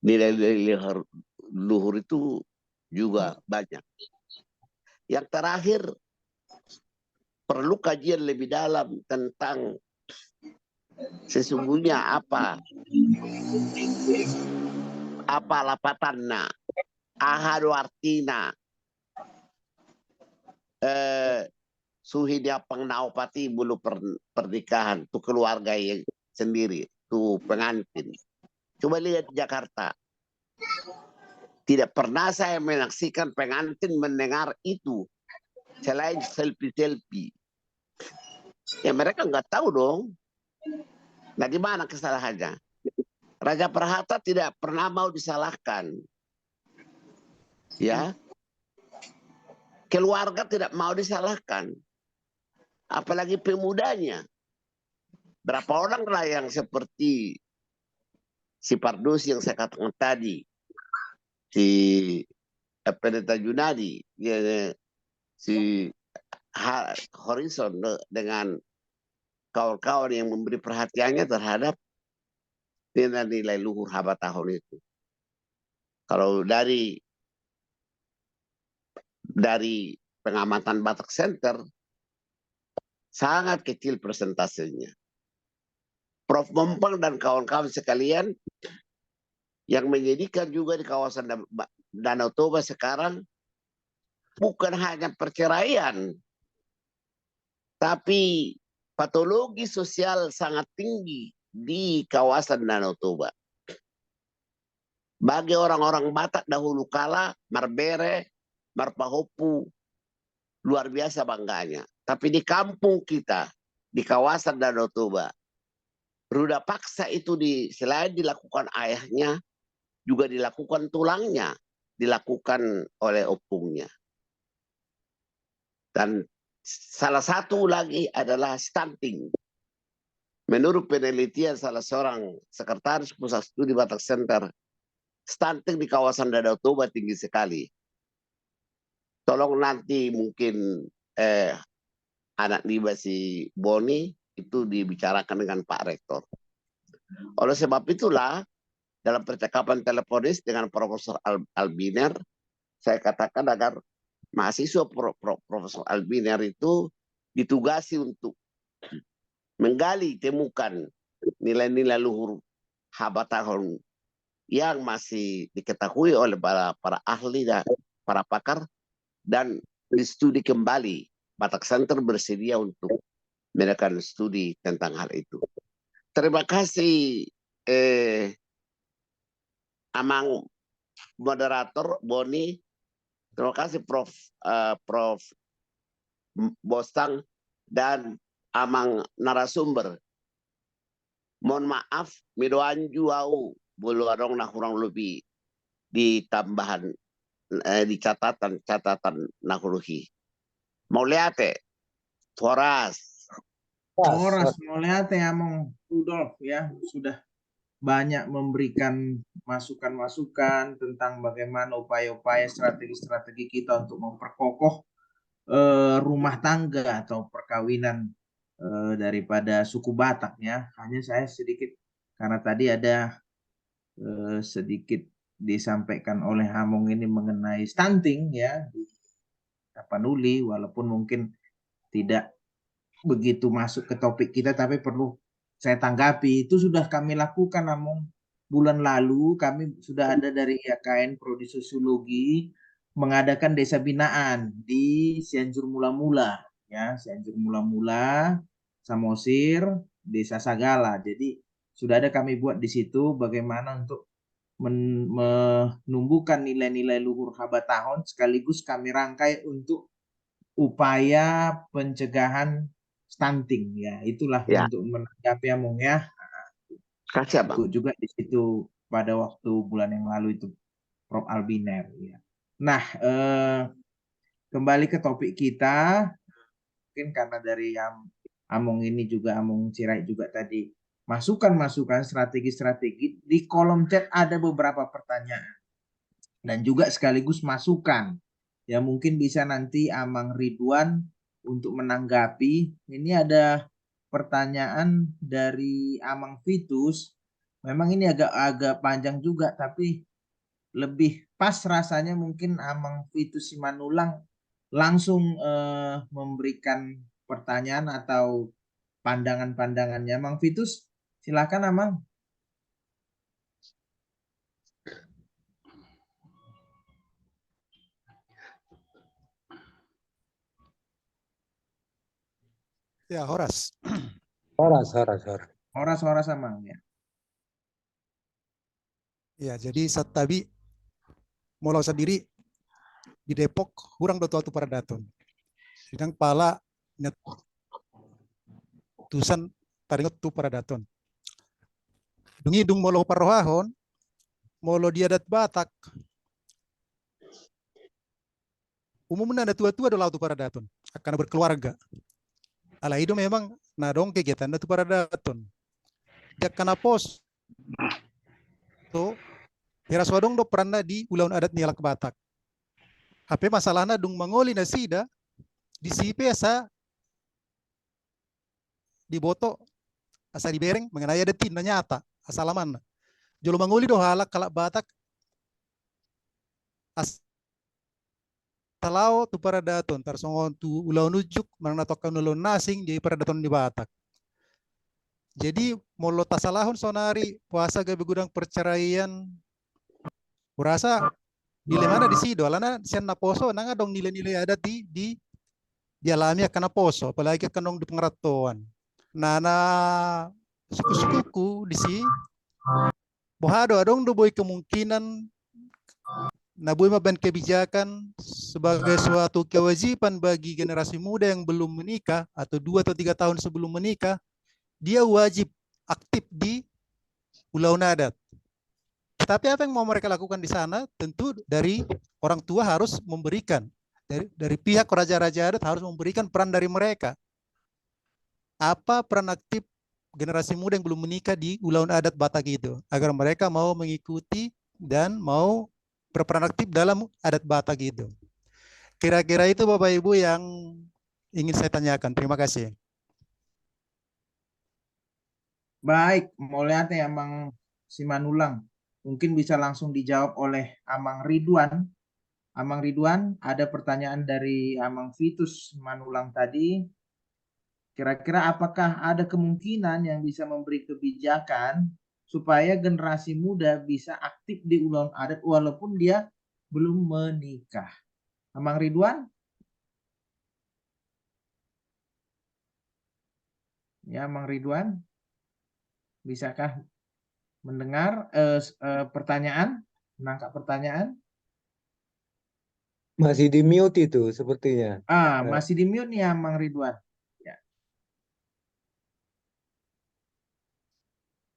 Nilai-nilai luhur itu juga banyak. Yang terakhir, perlu kajian lebih dalam tentang Sesungguhnya apa lapatanna, ahadu artina, suhi dia pengnau-pati bulu pernikahan, tuh keluarga yang sendiri, tuh pengantin. Coba lihat Jakarta. Tidak pernah saya menyaksikan pengantin mendengar itu selain selfie-selfie. Ya mereka nggak tahu dong. Nah di mana kesalahannya? Raja Perhata tidak pernah mau disalahkan. Ya. Keluarga tidak mau disalahkan. Apalagi pemudanya. Berapa orang lah yang seperti si Pardosi yang saya katakan tadi, si Pendeta Junadi, si Horizon dengan kawan-kawan yang memberi perhatiannya terhadap nilai luhur Habatahun itu. Kalau dari pengamatan Batak Center sangat kecil persentasenya. Prof. Mompang dan kawan-kawan sekalian yang menjadikan juga di kawasan Danau Toba sekarang bukan hanya perceraian, tapi patologi sosial sangat tinggi di kawasan Danau Toba. Bagi orang-orang Batak dahulu kala, Marbere, Marpahopu, luar biasa bangganya. Tapi di kampung kita, di kawasan Danau Toba, ruda paksa itu selain dilakukan ayahnya, juga dilakukan tulangnya, dilakukan oleh opungnya. Dan salah satu lagi adalah stunting. Menurut penelitian salah seorang sekretaris pusat studi Batak Center, stunting di kawasan Danau Toba tinggi sekali. Tolong nanti mungkin anak Liba si Boni itu dibicarakan dengan Pak Rektor. Oleh sebab itulah dalam percakapan teleponis dengan Profesor Albiner, saya katakan agar mahasiswa Profesor Albiner itu ditugasi untuk menggali, temukan nilai-nilai luhur Habatahun yang masih diketahui oleh para ahli dan para pakar, dan studi kembali. Batak Center bersedia untuk melakukan studi tentang hal itu. Terima kasih Amang moderator Boni, terima kasih Prof. Bostang dan Amang narasumber. Mohon maaf, midoanju au bulu adong nah kurang lebih di tambahan di catatan nahuluhi. Mau lihat Toras mau lihat Amang Rudolf ya sudah banyak memberikan masukan-masukan tentang bagaimana upaya-upaya strategi-strategi kita untuk memperkokoh rumah tangga atau perkawinan daripada suku Batak ya. Hanya saya sedikit karena tadi ada sedikit disampaikan oleh Hamong ini mengenai stunting ya di Tapanuli, walaupun mungkin tidak begitu masuk ke topik kita, tapi perlu saya tanggapi. Itu sudah kami lakukan Hamong bulan lalu. Kami sudah ada dari IAKN Prodi Sosiologi mengadakan desa binaan di Cianjur Mula-Mula ya, Cianjur Mula-Mula, Samosir, Desa Sagala. Jadi sudah ada kami buat di situ bagaimana untuk menumbuhkan nilai-nilai luhur Habatahun, sekaligus kami rangkai untuk upaya pencegahan stunting ya. Itulah ya. untuk menanggapi Amung ya. Kasih Abang. Juga di situ pada waktu bulan yang lalu itu Prof. Albiner ya. Nah, kembali ke topik kita, mungkin karena dari Amung ini juga Amung Cirai juga tadi masukan-masukan strategi-strategi, di kolom chat ada beberapa pertanyaan dan juga sekaligus masukan ya, mungkin bisa nanti Amang Ridwan untuk menanggapi. Ini ada pertanyaan dari Amang Vitus, memang ini agak panjang juga tapi lebih pas rasanya mungkin Amang Vitus Simanulang langsung memberikan pertanyaan atau pandangan-pandangannya. Amang Vitus, silakan Amang. Ya, Horas. Horas. Horas Amang ya. Ya, jadi saat tadi Molau sendiri di Depok kurang dua tu para datun. Sedang pala tusan taringot tu para datun. Dungi dung molo parohahon, molo diadat Batak. Umumnya ada tua-tua do tu para datun, akan berkeluarga. Ala itu memang nadong kegiatan tu para datun. Jak kana pos to hiraswadong do peranda di ulaun adat nialak Batak. HP masalahnya dung mangoli na sida di sipe asa di boto asa di bereng mengenai ada tin na nyata asalaman. Jolo mangoli do halak kalak Batak as talau tu para daton tarsongon tu ulau nujuk mana tokan ulau nasing di para daton di Batak. Jadi molo tasalahon sonari puasa gabe gudang perceraian kurasa nilai mana di sido alana sen na poso nanga dong nilai-nilai adat di alami akan poso apalagi akan dong di pengeratuan. Nana suku-sukuku di si bohado adong do boy kemungkinan nabuy maban kebijakan sebagai suatu kewajiban bagi generasi muda yang belum menikah atau 2 atau 3 tahun sebelum menikah, dia wajib aktif di ulaun adat. Tapi apa yang mau mereka lakukan di sana? Tentu dari orang tua harus memberikan, dari pihak raja-raja adat harus memberikan peran dari mereka. Apa peran aktif generasi muda yang belum menikah di ulaun adat Batak itu, agar mereka mau mengikuti dan mau berperan aktif dalam adat Batak itu. Kira-kira itu Bapak Ibu yang ingin saya tanyakan. Terima kasih. Baik, mau lihat nih Amang Simanulang. Mungkin bisa langsung dijawab oleh Amang Ridwan. Amang Ridwan, ada pertanyaan dari Amang Vitus Manulang tadi. Kira-kira apakah ada kemungkinan yang bisa memberi kebijakan supaya generasi muda bisa aktif di ulaun adat walaupun dia belum menikah? Amang Ridwan? Ya, Amang Ridwan? Bisakah mendengar pertanyaan? Menangkap pertanyaan? Masih di mute itu sepertinya. Masih di mute nih Amang Ridwan. Ya.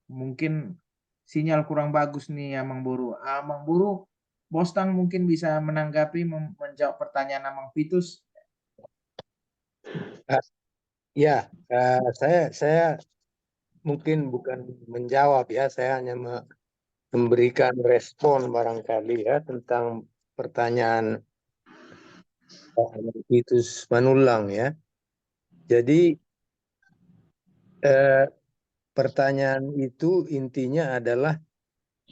Mungkin sinyal kurang bagus nih Amang Buru. Amang Buru, Bostang mungkin bisa menanggapi menjawab pertanyaan Amang Vitus. Ya, saya mungkin bukan menjawab ya, saya hanya memberikan respon barangkali ya tentang pertanyaan Vitus Manulang ya. Jadi pertanyaan itu intinya adalah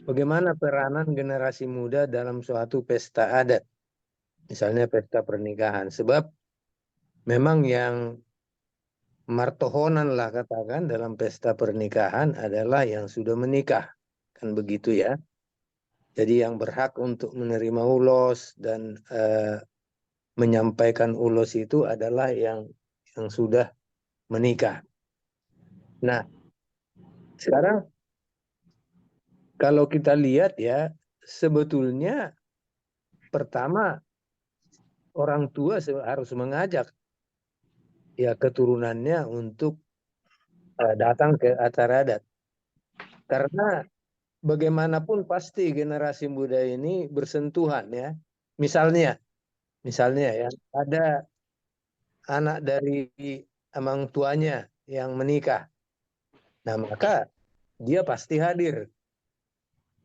bagaimana peranan generasi muda dalam suatu pesta adat, misalnya pesta pernikahan. Sebab memang yang martohonan lah katakan dalam pesta pernikahan adalah yang sudah menikah, kan begitu ya. Jadi yang berhak untuk menerima ulos dan menyampaikan ulos itu adalah yang sudah menikah. Nah, sekarang kalau kita lihat ya, sebetulnya pertama orang tua harus mengajak ya keturunannya untuk datang ke acara adat. Karena bagaimanapun pasti generasi muda ini bersentuhan ya. Misalnya ya ada anak dari amang tuanya yang menikah. Nah, maka dia pasti hadir.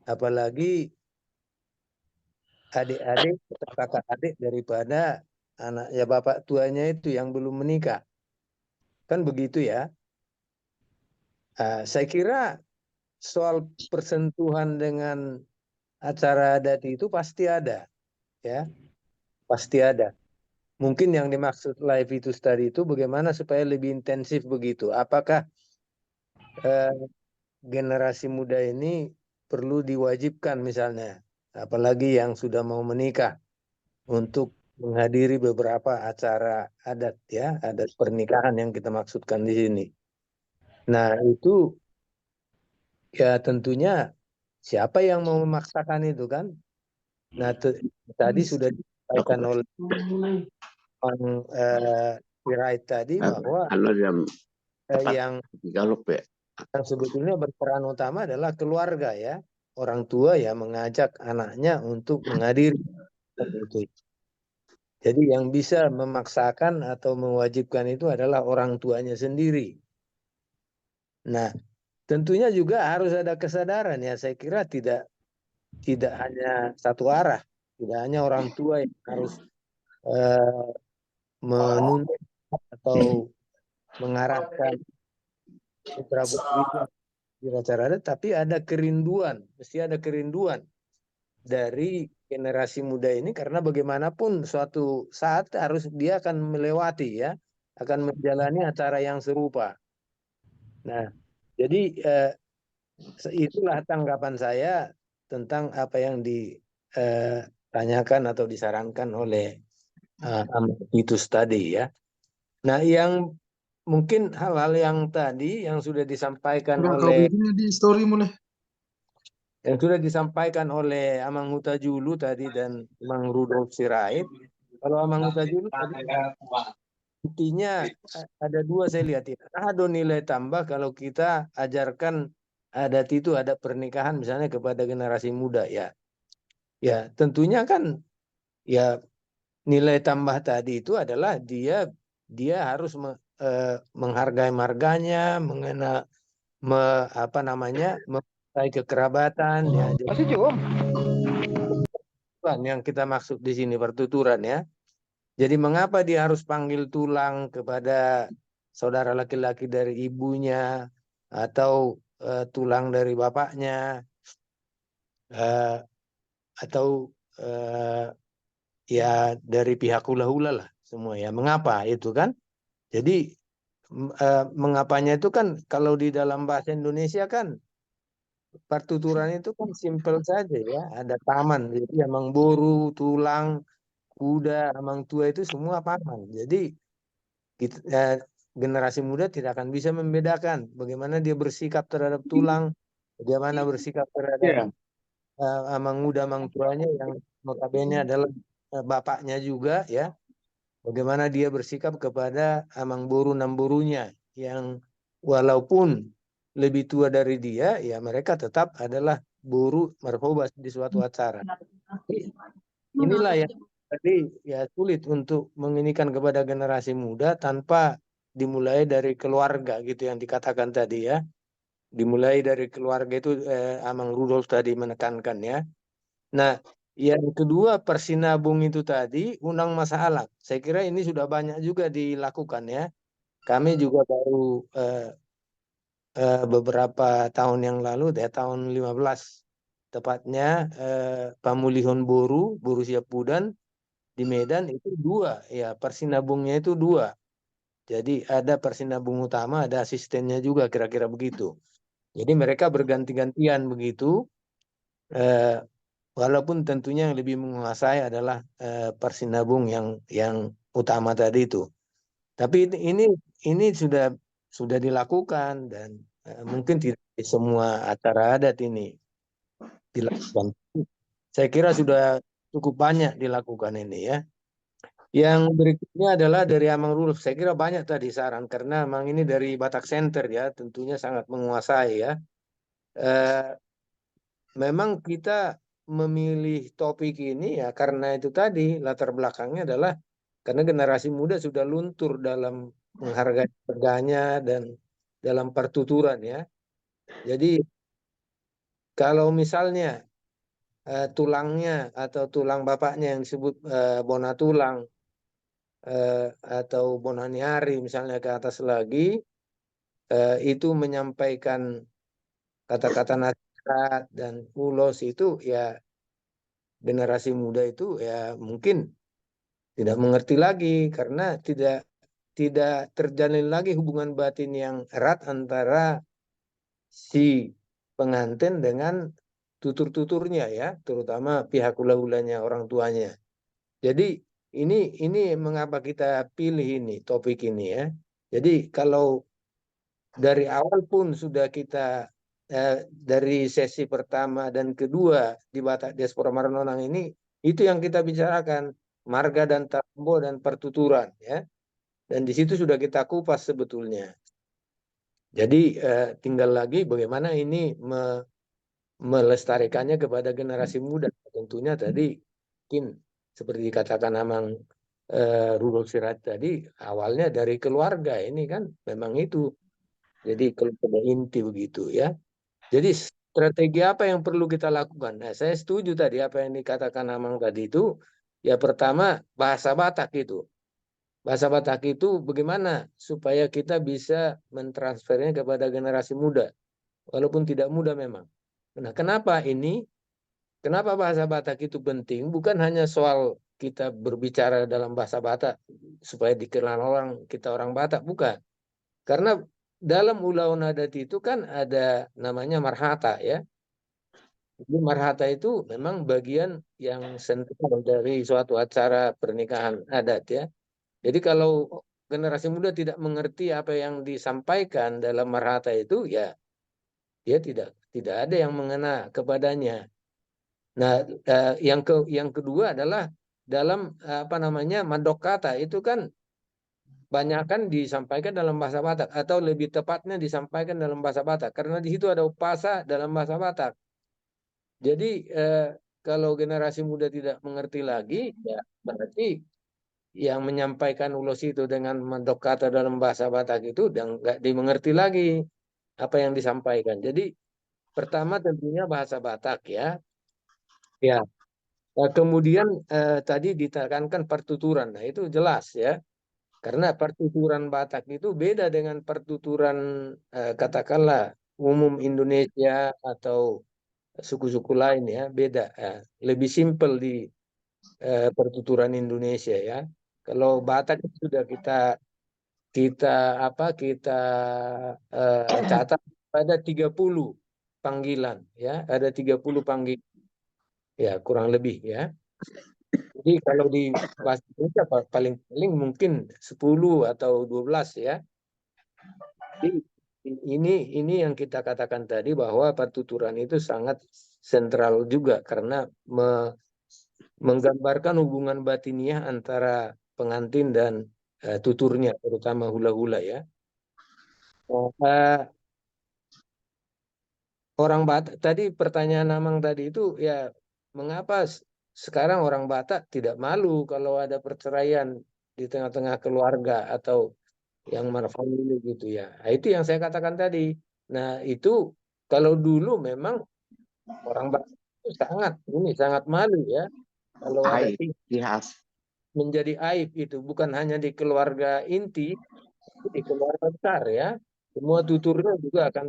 Apalagi adik-adik atau kakak adik daripada anaknya bapak tuanya itu yang belum menikah. Kan begitu ya. Saya kira soal persentuhan dengan acara adat itu pasti ada. Ya, pasti ada. mungkin yang dimaksud live itu tadi itu bagaimana supaya lebih intensif begitu. Apakah generasi muda ini perlu diwajibkan misalnya, apalagi yang sudah mau menikah, untuk menghadiri beberapa acara adat ya, adat pernikahan yang kita maksudkan di sini. Nah, itu ya tentunya siapa yang mau memaksakan itu kan? Nah, tadi sudah disampaikan oleh Bang Sirait tadi bahwa yang sebetulnya berperan utama adalah keluarga ya. Orang tua ya mengajak anaknya untuk menghadiri itu. Jadi yang bisa memaksakan atau mewajibkan itu adalah orang tuanya sendiri. Nah, tentunya juga harus ada kesadaran ya. Saya kira tidak hanya satu arah, tidak hanya orang tua yang harus menuntut atau mengarahkan putra putrinya di acara adat, tapi ada kerinduan, mesti ada kerinduan dari generasi muda ini, karena bagaimanapun suatu saat harus dia akan melewati ya, akan menjalani acara yang serupa. Nah, jadi itulah tanggapan saya tentang apa yang ditanyakan atau disarankan oleh Ambitus tadi ya. Nah, yang mungkin hal-hal yang tadi yang sudah disampaikan oleh di story mulai. yang sudah disampaikan oleh Amang Huta-Julu tadi dan Mang Rudolf Sirait. Kalau Amang Huta-Julu tadi intinya ada dua saya lihat ya. Ada nilai tambah kalau kita ajarkan adat itu, ada pernikahan misalnya kepada generasi muda ya. Ya, tentunya kan ya nilai tambah tadi itu adalah dia harus menghargai marganya, mempercayai kekerabatan ya. Jadi, yang kita maksud di sini pertuturan ya. Jadi mengapa dia harus panggil tulang kepada saudara laki-laki dari ibunya atau tulang dari bapaknya atau ya dari pihak hula-hula lah semua ya. Mengapa itu kan? Jadi mengapanya itu kan kalau di dalam bahasa Indonesia kan pertuturan itu kan simpel saja ya. Ada paman, jadi amang boru, tulang, kuda, amang tua itu semua paman. Jadi generasi muda tidak akan bisa membedakan bagaimana dia bersikap terhadap tulang, bagaimana bersikap terhadap amang muda, amang tuanya yang notabene adalah bapaknya juga ya. Bagaimana dia bersikap kepada amang boru namborunya yang walaupun lebih tua dari dia, ya mereka tetap adalah boru marhobas di suatu acara. Inilah yang tadi ya sulit untuk menginikan kepada generasi muda tanpa dimulai dari keluarga gitu yang dikatakan tadi ya. Dimulai dari keluarga itu Amang Rudolf tadi menekankan ya. Nah, yang kedua persinabung itu tadi undang masalah. Saya kira ini sudah banyak juga dilakukan ya. Kami juga baru beberapa tahun yang lalu, tahun 15 tepatnya, Pamulihon Boru Siap Budan di Medan itu 2 ya, persinabungnya itu 2. Jadi ada persinabung utama, ada asistennya juga kira-kira begitu. Jadi mereka berganti-gantian begitu. Walaupun tentunya yang lebih menguasai adalah persinabung yang utama tadi itu. Tapi ini sudah dilakukan dan mungkin tidak di semua acara adat ini dilakukan. Saya kira sudah cukup banyak dilakukan ini ya. Yang berikutnya adalah dari Amang Rudolf. Saya kira banyak tadi saran karena Amang ini dari Batak Center ya, tentunya sangat menguasai ya. Memang kita memilih topik ini ya karena itu tadi latar belakangnya adalah karena generasi muda sudah luntur dalam menghargai harganya dan dalam pertuturan ya. Jadi kalau misalnya tulangnya atau tulang bapaknya yang disebut bona tulang atau bonaniari misalnya ke atas lagi itu menyampaikan kata-kata nasihat dan ulos itu ya generasi muda itu ya mungkin tidak mengerti lagi karena tidak terjalin lagi hubungan batin yang erat antara si pengantin dengan tutur-tuturnya ya, terutama pihak hula-hulanya, orang tuanya. Jadi ini mengapa kita pilih ini topik ini ya. Jadi kalau dari awal pun sudah kita dari sesi pertama dan kedua di Batak Diaspora Maranonang ini, itu yang kita bicarakan, marga dan tambo dan pertuturan ya. Dan di situ sudah kita kupas sebetulnya. Jadi tinggal lagi bagaimana ini melestarikannya kepada generasi muda. Tentunya tadi mungkin seperti dikatakan Amang Rudolf Sirait tadi, awalnya dari keluarga ini kan memang itu. Jadi keluarga inti begitu ya. Jadi strategi apa yang perlu kita lakukan? Nah, saya setuju tadi apa yang dikatakan Amang tadi itu. Ya pertama bahasa Batak itu. Bahasa Batak itu bagaimana supaya kita bisa mentransfernya kepada generasi muda. Walaupun tidak muda memang. Nah, kenapa ini? Kenapa bahasa Batak itu penting? Bukan hanya soal kita berbicara dalam bahasa Batak supaya dikenal orang, kita orang Batak. Bukan. Karena dalam ulaun adat itu kan ada namanya marhata ya. Jadi marhata itu memang bagian yang sentral dari suatu acara pernikahan adat ya. Jadi kalau generasi muda tidak mengerti apa yang disampaikan dalam marhata itu, ya dia tidak ada yang mengena kepadanya. Nah, yang kedua adalah dalam apa namanya mandokata itu kan banyak kan disampaikan dalam bahasa Batak atau lebih tepatnya disampaikan dalam bahasa Batak karena di situ ada upasa dalam bahasa Batak. Jadi kalau generasi muda tidak mengerti lagi, ya berarti yang menyampaikan ulos itu dengan mandokata dalam bahasa Batak itu dan nggak dimengerti lagi apa yang disampaikan. Jadi pertama tentunya bahasa Batak ya. Ya. Kemudian tadi ditekankan pertuturan. Nah, itu jelas ya. Karena pertuturan Batak itu beda dengan pertuturan katakanlah umum Indonesia atau suku-suku lain ya, beda. Lebih simpel di pertuturan Indonesia ya. Kalau Batak itu sudah kita catat ada 30 panggilan ya, ada 30 panggilan. Ya, kurang lebih ya. Jadi kalau di bahasa Indonesia paling mungkin 10 atau 12 ya. Jadi ini yang kita katakan tadi bahwa pertuturan itu sangat sentral juga karena menggambarkan hubungan batiniah antara pengantin dan tuturnya, terutama hula-hula ya. Orang Batak tadi pertanyaan Amang tadi itu ya mengapa sekarang orang Batak tidak malu kalau ada perceraian di tengah-tengah keluarga atau yang manfamili gitu ya. Nah, itu yang saya katakan tadi. Nah itu kalau dulu memang orang Batak itu sangat malu ya kalau ada menjadi aib itu bukan hanya di keluarga inti, di keluarga besar ya. Semua tuturnya juga akan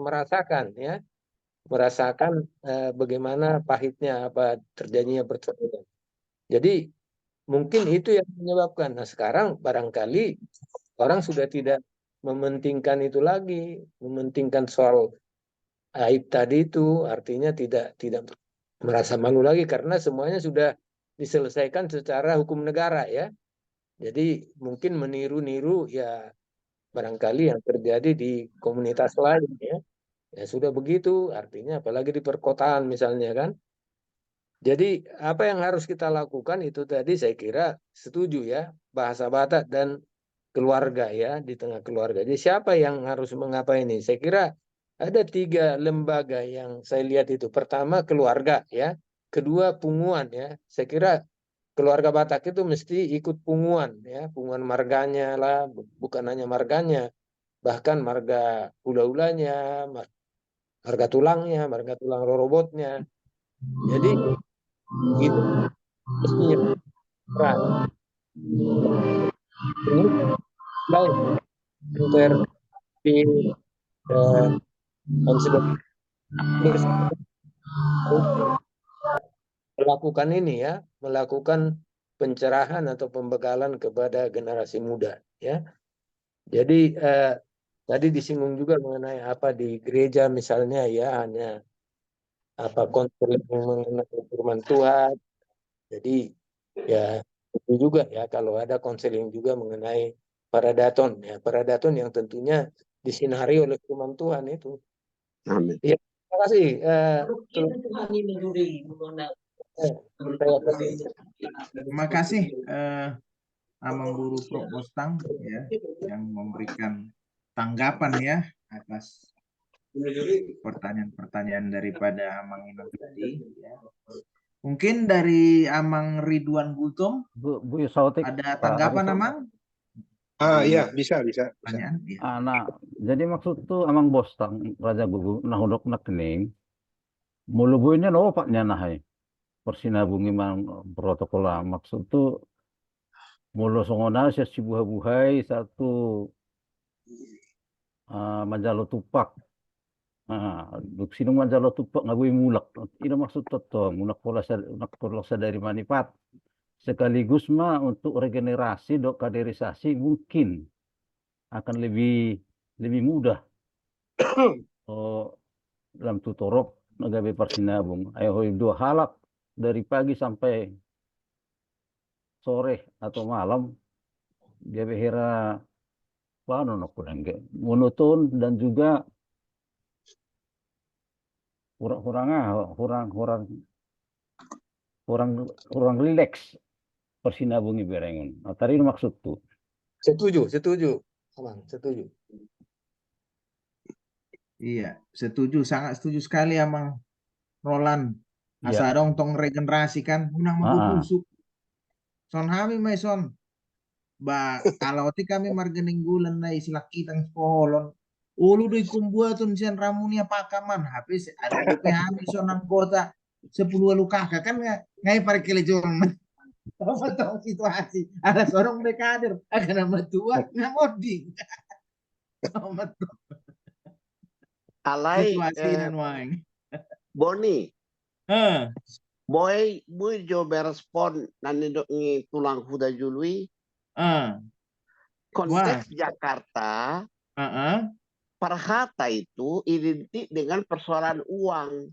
merasakan bagaimana pahitnya apa terjadinya perceraian. Jadi mungkin itu yang menyebabkan. Nah sekarang barangkali orang sudah tidak mementingkan itu lagi, mementingkan soal aib tadi itu, artinya tidak merasa malu lagi karena semuanya sudah diselesaikan secara hukum negara ya. Jadi mungkin meniru-niru ya barangkali yang terjadi di komunitas lain ya. Ya sudah begitu, artinya apalagi di perkotaan misalnya kan. Jadi apa yang harus kita lakukan itu tadi saya kira setuju ya, bahasa Batak dan keluarga ya, di tengah keluarga. Jadi siapa yang harus mengapa ini? Saya kira ada 3 lembaga yang saya lihat itu. Pertama keluarga ya, kedua punguan ya. Saya kira keluarga Batak itu mesti ikut punguan ya, punguan marganya lah, bukan hanya marganya, bahkan marga hula-hulanya, marga tulangnya, marga tulang rorobotnya. Jadi itu mestinya peran. Ini lain dan sudah melakukan ini ya, melakukan pencerahan atau pembekalan kepada generasi muda, ya. Jadi tadi disinggung juga mengenai apa di gereja misalnya, ya, hanya apa konseling mengenai firman Tuhan. Jadi ya itu juga ya kalau ada konseling juga mengenai paradaton, ya, paradaton yang tentunya disinari oleh firman Tuhan itu. Amin. Ya, terima kasih. Terima kasih Amang Guru Prof Bostang ya yang memberikan tanggapan ya atas pertanyaan-pertanyaan daripada Amang Inang tadi ya. Mungkin dari Amang Ridwan Gultom Bu Yusautik, ada Pak tanggapan Haris. Amang? Iya, bisa. Pertanyaan? Ya. Nah, jadi maksud tuh Amang Bostang Raja Gugu nah hodok nak kening mulu buinya no paknya nahai persinabungi mang protokol maksud tuh mulu songona sia sibuha-buhai satu majalo tupak. Duk sinung majalo tupak ngabui mulak. Ina maksud toto mulak pola sadari manipat. Sekaligus mah untuk regenerasi dok kaderisasi mungkin akan lebih mudah. Dalam tutorok nagabe persinabung. Ayo dua halak dari pagi sampai sore atau malam dia behera pano no monoton dan juga kurang rileks persinabungi berengun. Nah, tadi maksud tuh. Setuju, Amang, setuju. Iya, setuju, sangat setuju sekali Amang Roland. Iya. Asa dong tong regenerasi kan, unang mabubusuk. Son kami may son. Ba kalau ti kami margening gulan na isilak kitang sekolon. Ulu doy kumbuaton siyan ramunia pakaman. Habis ada lupe kami son ng kota 10 kakak kan ngay para kelejon. Tahu situasi. Ada seorang bekader akan nama tua ngamoding. Alai Situasi nan wae. Boni. Boy jo berespon nani dok ngi tulang huda jului. Konteks Jakarta, perhata itu identik dengan persoalan uang.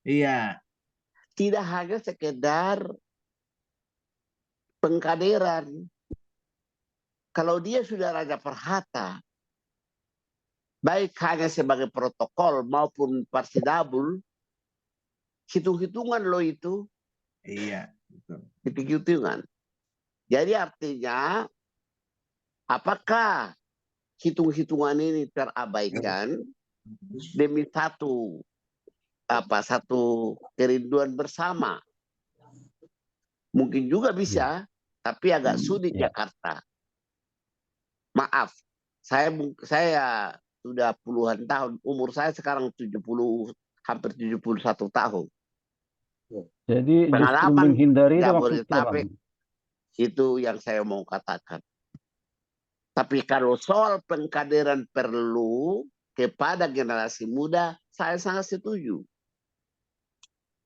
Iya. Tidak hanya sekedar pengkaderan. Kalau dia sudah raja perhata, baik hanya sebagai protokol maupun parsidabul, hitung-hitungan lo itu. Iya. Hitung-hitungan. Jadi artinya, apakah hitung-hitungan ini terabaikan demi satu kerinduan bersama? Mungkin juga bisa, tapi agak sulit Jakarta. Maaf, saya sudah puluhan tahun, umur saya sekarang 70, hampir 71 tahun. Jadi justru Pengalaman menghindari itu Jabodetabek itu yang saya mau katakan. Tapi kalau soal pengkaderan perlu kepada generasi muda, saya sangat setuju.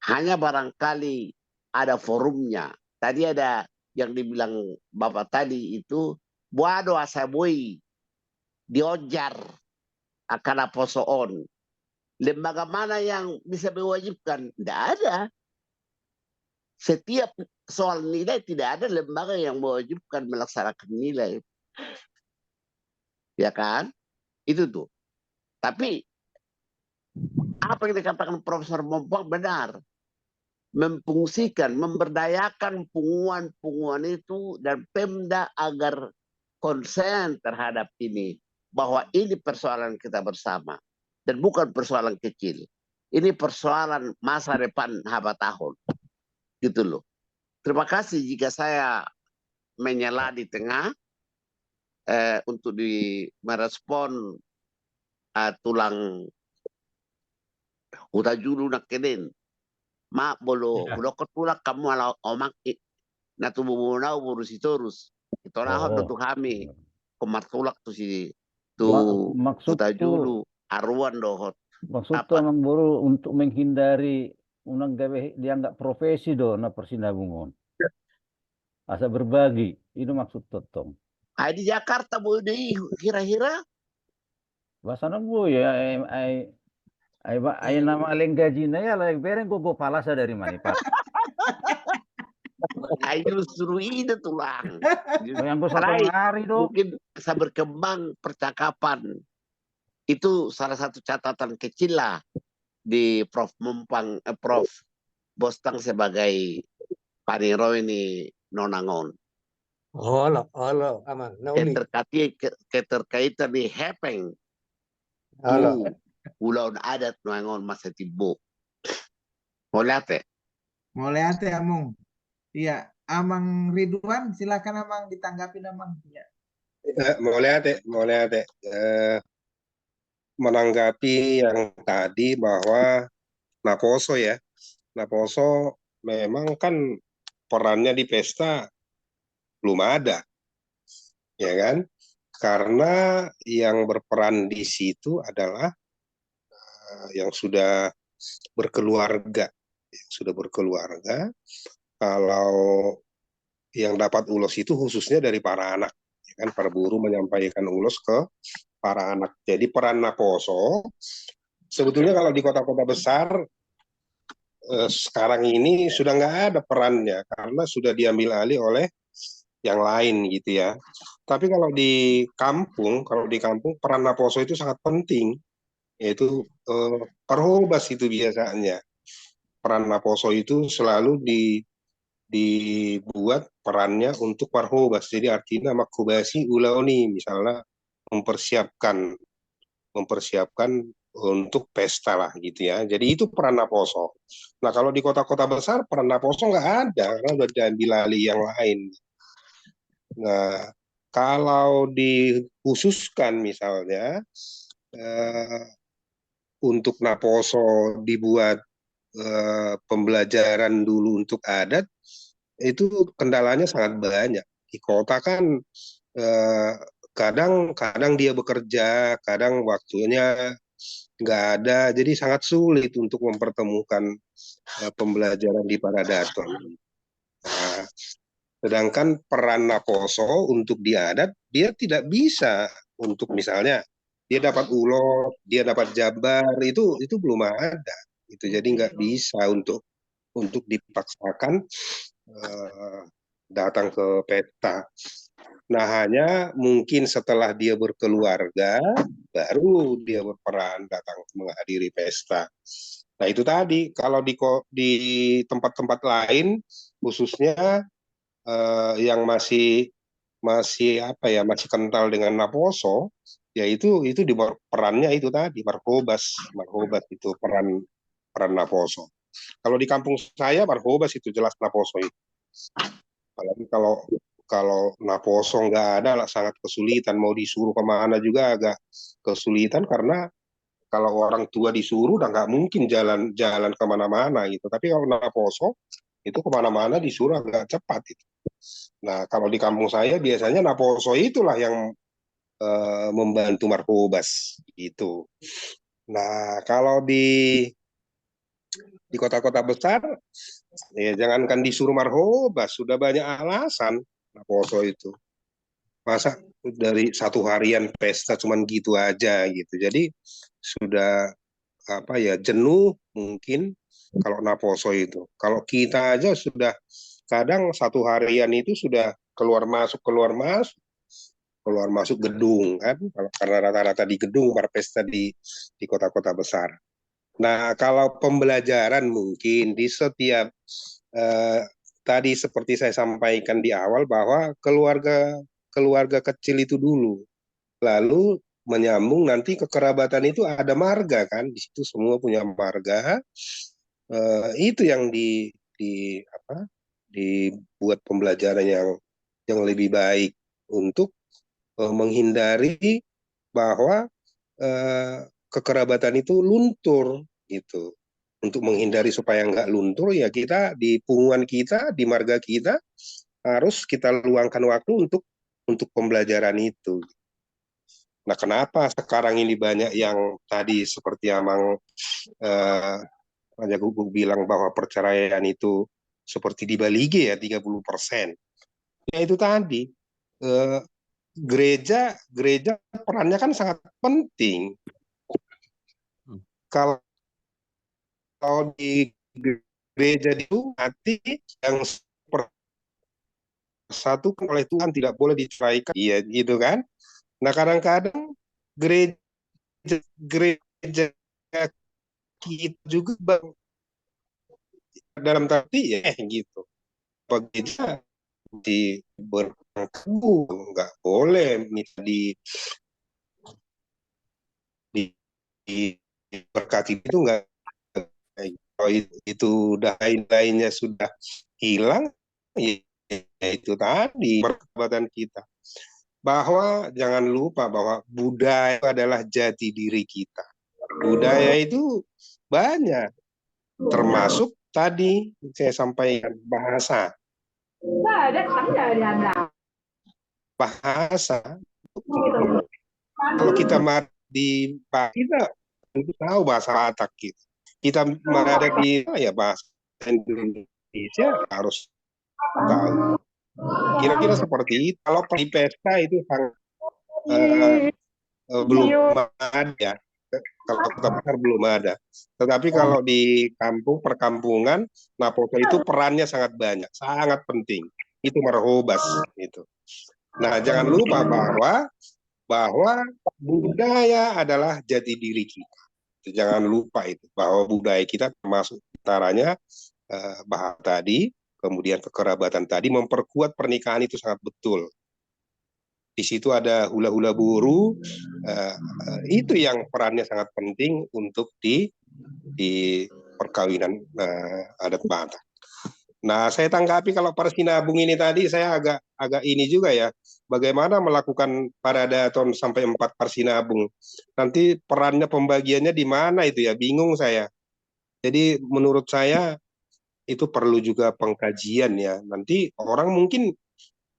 Hanya barangkali ada forumnya. Tadi ada yang dibilang Bapak tadi itu, buado asabui, diojar, akan aposoon. Lembaga mana yang bisa mewajibkan? Tidak ada. Setiap soal nilai tidak ada lembaga yang mewajibkan melaksanakan nilai. Ya kan? Itu tuh. Tapi apa yang dikatakan Profesor Mompong benar. Memfungsikan, memberdayakan punguan-punguan itu dan Pemda agar konsen terhadap ini. Bahwa ini persoalan kita bersama. Dan bukan persoalan kecil. Ini persoalan masa depan tahun. Gitu loh. Terima kasih jika saya menyela di tengah untuk merespon tulang udah julu nak kenen. Mak bolo udah ketulak kamu ala omak na tububuna urus terus. Itu lah tuh kami kemartulak tuh si tuh udah julu aruan dohot. Maksud tuh emang baru untuk menghindari unang gawe dianggap profesi do na persinabungon. asa berbagi. Itu maksud totong. Di Jakarta bu ini kira-kira Bahasa bu ya, ai nama aleng gaji na ya, like bereng go palasa dari Manipat. justru ini tulang. Yang gue satu Lain. hari dong. Mungkin bisa berkembang percakapan. Itu salah satu catatan kecil lah di Prof Mumpang, Prof Bostang sebagai paniro ini nonangon. Halo, aman. Nauli. Keterkaitan di hepeng. Halo. Ulau adat nonangon masa tibu. Mau lihat ya? Mau lihat ya, Among? Iya, Amang Ridwan, silakan Amang ditanggapi Amang. Ya. Mau lihat ya. Menanggapi yang tadi bahwa Naposo ya, Naposo memang kan perannya di pesta belum ada, ya kan? Karena yang berperan di situ adalah yang sudah berkeluarga, Kalau yang dapat ulos itu khususnya dari para anak, ya kan? Para buruh menyampaikan ulos ke para anak. Jadi peran Naposo sebetulnya kalau di kota-kota besar sekarang ini sudah nggak ada perannya karena sudah diambil alih oleh yang lain gitu ya. Tapi kalau di kampung peran Naposo itu sangat penting, yaitu Parhobas itu biasanya. Peran Naposo itu selalu dibuat perannya untuk Parhobas. Jadi artinya makubasi ulaoni misalnya mempersiapkan untuk pesta lah gitu ya. Jadi itu peran Naposo. Nah kalau di kota-kota besar peran Naposo nggak ada karena udah diambil alih yang lain. Nah kalau dikhususkan misalnya untuk Naposo dibuat pembelajaran dulu untuk adat, itu kendalanya sangat banyak. Di kota kan kadang dia bekerja, kadang waktunya nggak ada, jadi sangat sulit untuk mempertemukan pembelajaran di Paradaton. Nah, sedangkan peran Naposo untuk di adat, dia tidak bisa untuk misalnya dia dapat ulo, dia dapat jabar, itu belum ada. Itu jadi nggak bisa untuk dipaksakan datang ke pesta. Nah, hanya mungkin setelah dia berkeluarga, baru dia berperan datang menghadiri pesta. Nah, itu tadi, kalau di tempat-tempat lain, khususnya yang masih masih kental dengan Naposo, ya itu di perannya itu tadi, Marhobas itu peran Naposo. Kalau di kampung saya, Marhobas itu jelas Naposo itu. Apalagi kalau Naposo nggak ada lah sangat kesulitan, mau disuruh kemana juga agak kesulitan karena kalau orang tua disuruh udah nggak mungkin jalan kemana-mana gitu. Tapi kalau Naposo itu kemana-mana disuruh agak cepat itu. Nah kalau di kampung saya biasanya Naposo itulah yang membantu Marhobas gitu. Nah kalau di kota-kota besar ya jangankan disuruh Marhobas, sudah banyak alasan Naposo itu. Masa dari satu harian pesta cuman gitu aja gitu. Jadi sudah jenuh mungkin kalau Naposo itu. Kalau kita aja sudah kadang satu harian itu sudah keluar masuk gedung kan, karena rata-rata di gedung berpesta di kota-kota besar. Nah, kalau pembelajaran mungkin di setiap tadi seperti saya sampaikan di awal bahwa keluarga kecil itu dulu, lalu menyambung nanti kekerabatan itu ada marga kan, di situ semua punya marga, itu yang dibuat pembelajaran yang lebih baik untuk menghindari bahwa kekerabatan itu luntur gitu. Untuk menghindari supaya nggak luntur ya kita di punguan kita, di marga kita harus kita luangkan waktu untuk pembelajaran itu. Nah kenapa sekarang ini banyak yang tadi seperti Amang Raja Guguk bilang bahwa perceraian itu seperti di Balige ya 30%. Ya itu tadi, eh, gereja perannya kan sangat penting. Kalau di gereja itu nanti yang satu oleh Tuhan tidak boleh diceraikan, iya gitu kan. Nah kadang-kadang gereja gereja kita juga dalam arti ya gitu, gereja di berkabung nggak boleh diberkati itu nggak. Kalau itu udah lain-lainnya sudah hilang, ya itu tadi persahabatan kita. Bahwa jangan lupa bahwa budaya adalah jati diri kita. Budaya itu banyak, termasuk tadi saya sampaikan bahasa. Bahasa, kalau kita di kita tentu tahu bahasa Batak gitu. Kita ada di ya bahasa Indonesia harus tahu. Kira-kira seperti itu. Kalau di pesta itu belum ada. Kalau kota besar belum ada. Tetapi kalau di kampung perkampungan, Napoto itu perannya sangat banyak, sangat penting. Itu marhobas itu. Nah, jangan lupa bahwa budaya adalah jati diri kita. Jangan lupa itu bahwa budaya kita termasuk antaranya bahasa tadi, kemudian kekerabatan tadi memperkuat pernikahan itu sangat betul. Di situ ada hula-hula buru, itu yang perannya sangat penting untuk di perkawinan adat Batak. Nah, saya tanggapi kalau Parsinabung ini tadi saya agak ini juga ya, bagaimana melakukan paradaton sampai 4 Parsinabung. Nanti perannya pembagiannya di mana itu ya, bingung saya. Jadi menurut saya itu perlu juga pengkajian ya. Nanti orang mungkin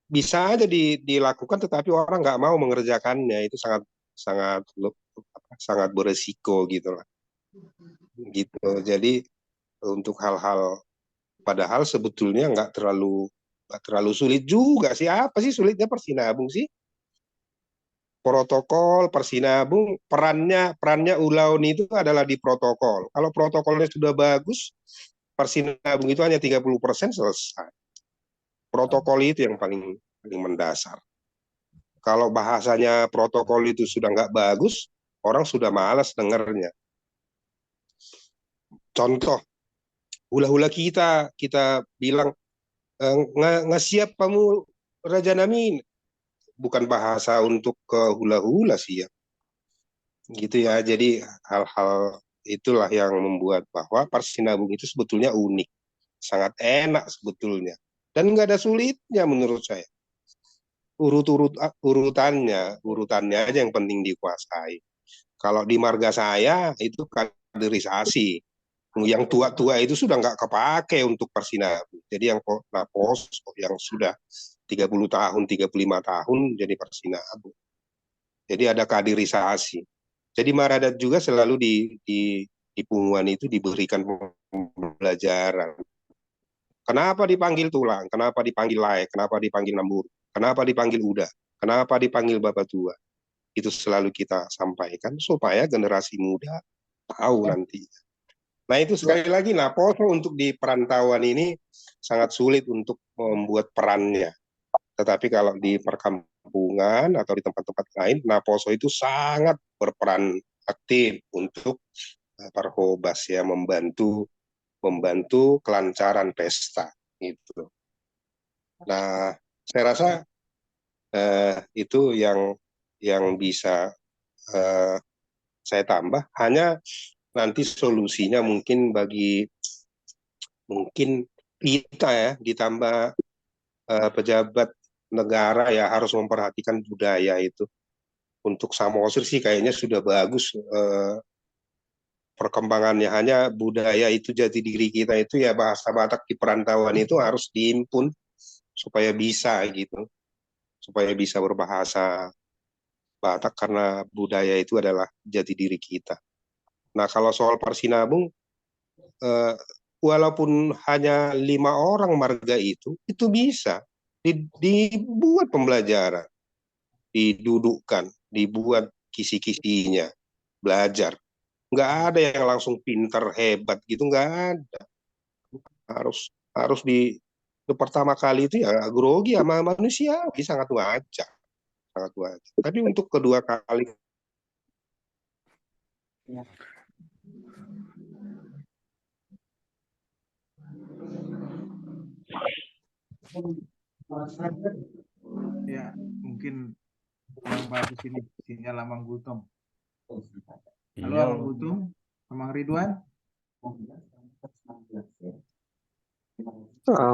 bisa aja dilakukan, tetapi orang nggak mau mengerjakannya. Itu sangat beresiko gitu lah. Gitu. Jadi untuk hal-hal padahal sebetulnya nggak terlalu sulit juga sih. Apa sih sulitnya Parsinabung sih? Protokol Parsinabung, perannya Ulaun itu adalah di protokol. Kalau protokolnya sudah bagus, Parsinabung itu hanya 30% selesai. Protokol itu yang paling mendasar. Kalau bahasanya protokol itu sudah nggak bagus, orang sudah malas dengarnya. Contoh, hula-hula kita bilang nggak siap kamu Raja Namin, bukan bahasa untuk ke hula-hula sih ya, gitu ya. Jadi hal-hal itulah yang membuat bahwa Parsinabung itu sebetulnya unik, sangat enak sebetulnya, dan nggak ada sulitnya menurut saya. Urutannya aja yang penting dikuasai. Kalau di marga saya itu kaderisasi. Yang tua-tua itu sudah nggak kepake untuk Parsinabung. Jadi yang napos yang sudah 30 tahun, 35 tahun jadi Parsinabung. Jadi ada kaderisasi. Jadi Maradat juga selalu di Punguan itu diberikan pembelajaran. Kenapa dipanggil tulang? Kenapa dipanggil laek? Kenapa dipanggil nambur? Kenapa dipanggil udah? Kenapa dipanggil bapak tua? Itu selalu kita sampaikan supaya generasi muda tahu nanti. Nah itu sekali lagi, nah Poso untuk di perantauan ini sangat sulit untuk membuat perannya. Tetapi kalau di perkampungan atau di tempat-tempat lain, nah Poso itu sangat berperan aktif untuk Parhobas ya, membantu kelancaran pesta itu. Nah saya rasa itu yang bisa saya tambah. Hanya nanti solusinya mungkin kita ya, ditambah pejabat negara ya harus memperhatikan budaya itu. Untuk Samosir sih kayaknya sudah bagus perkembangannya. Hanya budaya itu jati diri kita itu ya, bahasa Batak di perantauan itu harus diimpun supaya bisa gitu, supaya bisa berbahasa Batak karena budaya itu adalah jati diri kita. Nah kalau soal Parsinabung, walaupun hanya 5 orang marga itu bisa dibuat pembelajaran, didudukkan, dibuat kisi-kisinya, belajar. Nggak ada yang langsung pinter hebat gitu, nggak ada. Harus di pertama kali itu ya grogi sama manusiawi, sangat wajar, sangat wajar. Tapi untuk kedua kali Ya, mungkin kurang bagus ini sinyal Amang Gultom. Halo Iya, Amang Gultom, Amang Ridwan.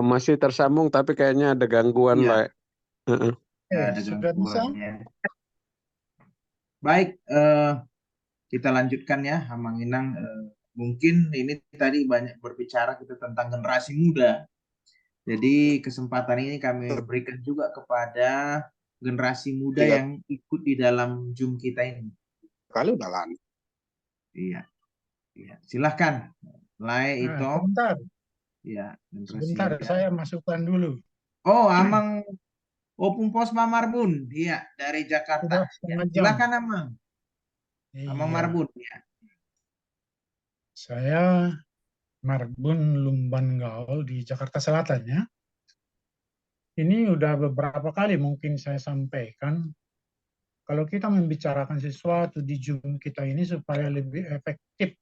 Masih tersambung tapi kayaknya ada gangguan, Iya. Lai. Ada sudah bisa? gangguan ya. Baik, kita lanjutkan ya, Amang Inang. Mungkin ini tadi banyak berbicara kita tentang generasi muda. Jadi kesempatan ini kami berikan juga kepada generasi muda Iya. yang ikut di dalam Zoom kita ini. kali udah lama. Iya, iya. Silahkan, Lai itu. Sebentar, Ya, sebentar saya masukkan dulu. Oh, Amang Opung Posma Marbun, iya dari Jakarta. Sudah setengah jam. Silakan Amang, Amang Iya. Marbun. Ya. Saya Marbun Lumban Gaul di Jakarta Selatan ya. Ini udah beberapa kali mungkin saya sampaikan, kalau kita membicarakan sesuatu di Zoom kita ini supaya lebih efektif.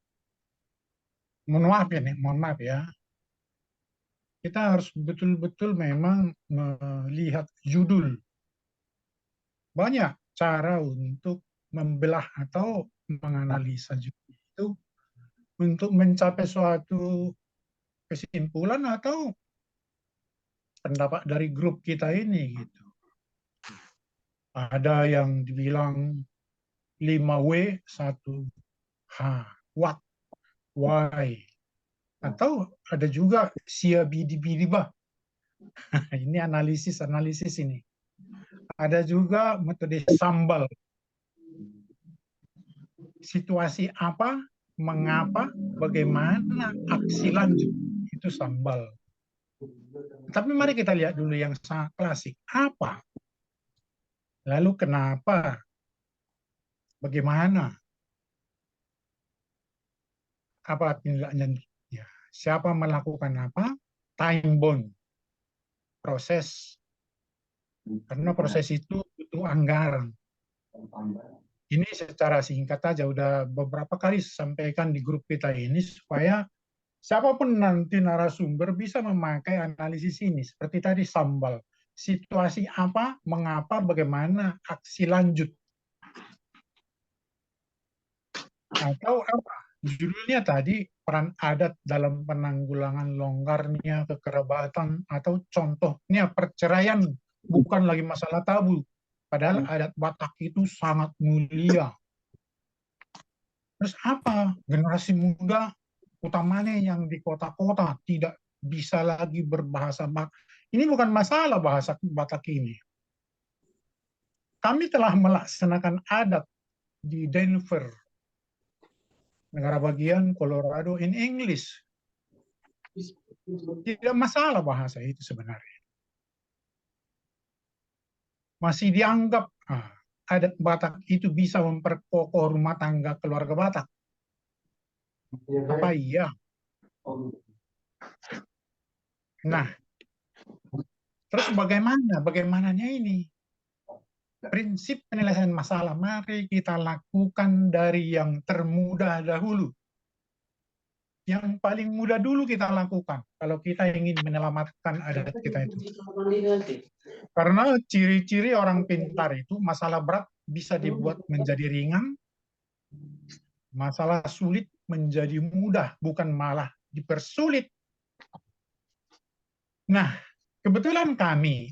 Mohon maaf ya. Kita harus betul-betul memang melihat judul. Banyak cara untuk membelah atau menganalisa judul itu untuk mencapai suatu kesimpulan atau pendapat dari grup kita ini gitu. Ada yang dibilang 5W 1H, what, why, atau ada juga siabidi-bidibah. Ini analisis ini. Ada juga metode sambal. Situasi apa, mengapa, bagaimana, aksi lanjut, itu sambal. Tapi mari kita lihat dulu yang sangat klasik. Apa? Lalu kenapa? Bagaimana? Apa tindak lanjutnya? Siapa melakukan apa? Time bound. Proses. Karena proses itu butuh anggaran. Ini secara singkat aja udah beberapa kali sampaikan di grup kita ini supaya siapapun nanti narasumber bisa memakai analisis ini. Seperti tadi sambal. Situasi apa, mengapa, bagaimana, aksi lanjut. Atau apa? Judulnya tadi peran adat dalam penanggulangan longgarnya kekerabatan atau contohnya perceraian bukan lagi masalah tabu. Padahal adat Batak itu sangat mulia. Terus apa? Generasi muda, utamanya yang di kota-kota, tidak bisa lagi berbahasa Batak. Ini bukan masalah bahasa Batak ini. Kami telah melaksanakan adat di Denver, negara bagian Colorado, in English. Tidak masalah bahasa itu sebenarnya. Masih dianggap adat Batak itu bisa memperkokoh rumah tangga keluarga Batak. Apa iya? Nah, terus bagaimananya ini? Prinsip penyelesaian masalah, mari kita lakukan dari yang termudah dahulu. Yang paling mudah dulu kita lakukan kalau kita ingin menyelamatkan adat kita itu. Karena ciri-ciri orang pintar itu masalah berat bisa dibuat menjadi ringan, masalah sulit menjadi mudah, bukan malah dipersulit. Nah, kebetulan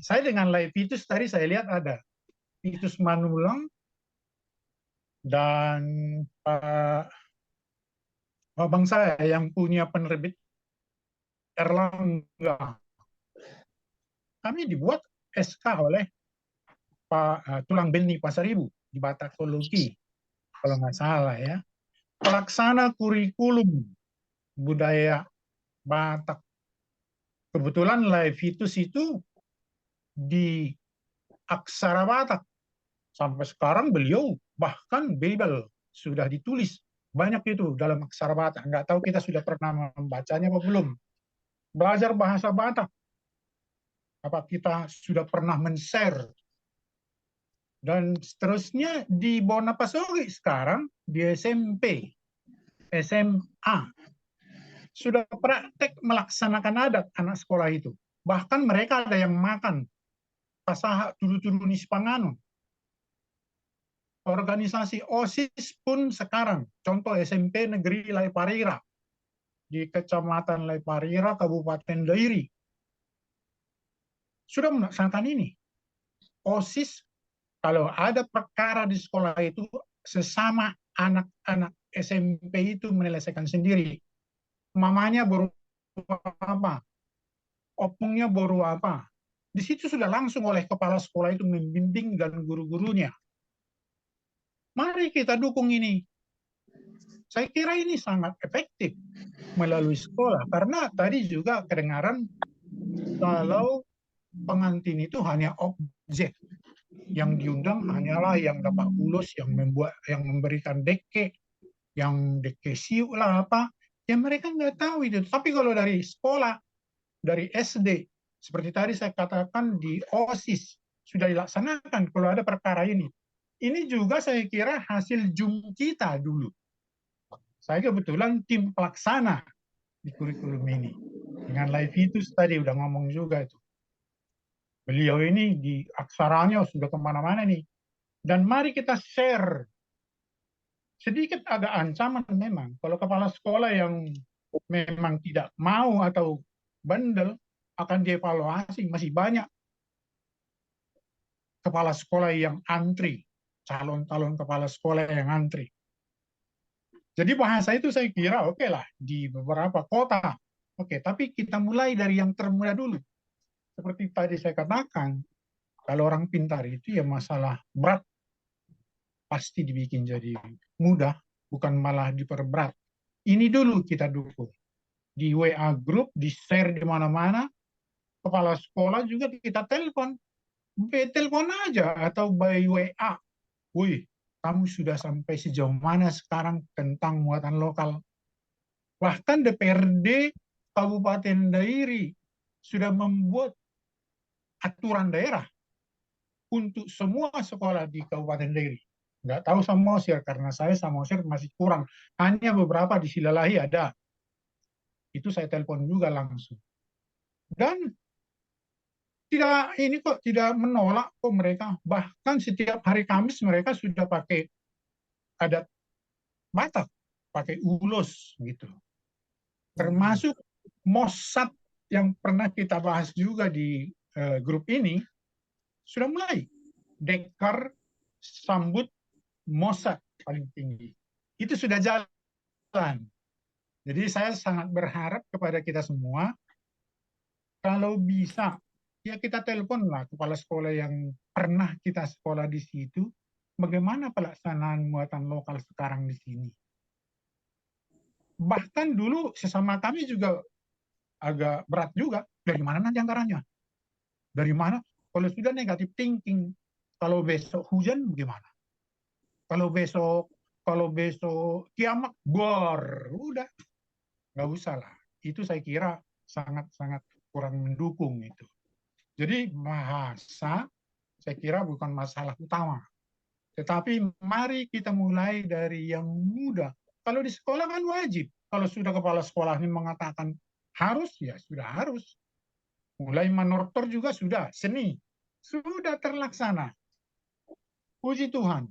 saya dengan Lai Vitus tadi saya lihat ada Vitus Manulang dan abang saya yang punya penerbit Erlangga. Kami dibuat SK oleh Pak Tulang Beni Pasaribu di Batakologi, kalau nggak salah ya. Pelaksana kurikulum budaya Batak. Kebetulan Lai Vitus itu di aksara Batak. Sampai sekarang beliau bahkan Bible sudah ditulis banyak itu dalam aksara Batak. Nggak tahu kita sudah pernah membacanya apa belum. Belajar bahasa Batak. Apa kita sudah pernah men-share? Dan seterusnya di Bonapasogi sekarang di SMP, SMA sudah praktek melaksanakan adat anak sekolah itu. Bahkan mereka ada yang makan pasaha turu-turu nispangano. Organisasi OSIS pun sekarang, contoh SMP Negeri Laiparira di Kecamatan Laiparira, Kabupaten Dairi, sudah melaksanakan ini. OSIS, kalau ada perkara di sekolah itu, sesama anak-anak SMP itu menyelesaikan sendiri. Mamanya baru apa? Opungnya baru apa? Di situ sudah langsung oleh kepala sekolah itu membimbing dan guru-gurunya. Mari kita dukung ini. Saya kira ini sangat efektif melalui sekolah. Karena tadi juga kedengaran kalau pengantin itu hanya objek. Yang diundang hanyalah yang dapat ulus, yang memberikan deke, yang deke siu lah apa. Ya mereka nggak tahu itu. Tapi kalau dari sekolah, dari SD, seperti tadi saya katakan di OSIS, sudah dilaksanakan kalau ada perkara ini. Ini juga saya kira hasil Zoom kita dulu. Saya kebetulan tim pelaksana di kurikulum ini. Dengan Live-Vitus tadi udah ngomong juga itu. Beliau ini di aksaranya sudah kemana-mana nih. Dan mari kita share. Sedikit ada ancaman memang. Kalau kepala sekolah yang memang tidak mau atau bandel, akan dievaluasi. Masih banyak kepala sekolah yang antri. Calon-calon kepala sekolah yang antri. Jadi bahasa itu saya kira oke lah di beberapa kota. Oke, tapi kita mulai dari yang termudah dulu. Seperti tadi saya katakan, kalau orang pintar itu ya masalah berat pasti dibikin jadi mudah, bukan malah diperberat. Ini dulu kita dukung. Di WA group, di share di mana-mana, kepala sekolah juga kita telepon. Telepon aja atau by WA. Wih, kamu sudah sampai sejauh mana sekarang tentang muatan lokal? Bahkan DPRD Kabupaten Dairi sudah membuat aturan daerah untuk semua sekolah di Kabupaten Dairi. Nggak tahu Samosir, karena saya Samosir masih kurang. Hanya beberapa di Silalahi ada. Itu saya telepon juga langsung. Dan tidak menolak kok mereka. Bahkan setiap hari Kamis mereka sudah pakai adat Batak, pakai ulos gitu. Termasuk Mossad yang pernah kita bahas juga di grup ini sudah mulai. Dekar sambut Mossad paling tinggi. Itu sudah jalan. Jadi saya sangat berharap kepada kita semua, kalau bisa, ya kita teleponlah kepala sekolah yang pernah kita sekolah di situ, bagaimana pelaksanaan muatan lokal sekarang di sini. Bahkan dulu sesama kami juga agak berat juga, dari mana nanti anggarannya? Dari mana? Kalau sudah negatif thinking, kalau besok hujan bagaimana? Kalau besok kiamat, udah. Nggak usah lah. Itu saya kira sangat-sangat kurang mendukung itu. Jadi bahasa saya kira bukan masalah utama. Tetapi mari kita mulai dari yang mudah. Kalau di sekolah kan wajib. Kalau sudah kepala sekolahnya mengatakan harus, ya sudah harus. Mulai manortor juga sudah. Seni sudah terlaksana. Puji Tuhan.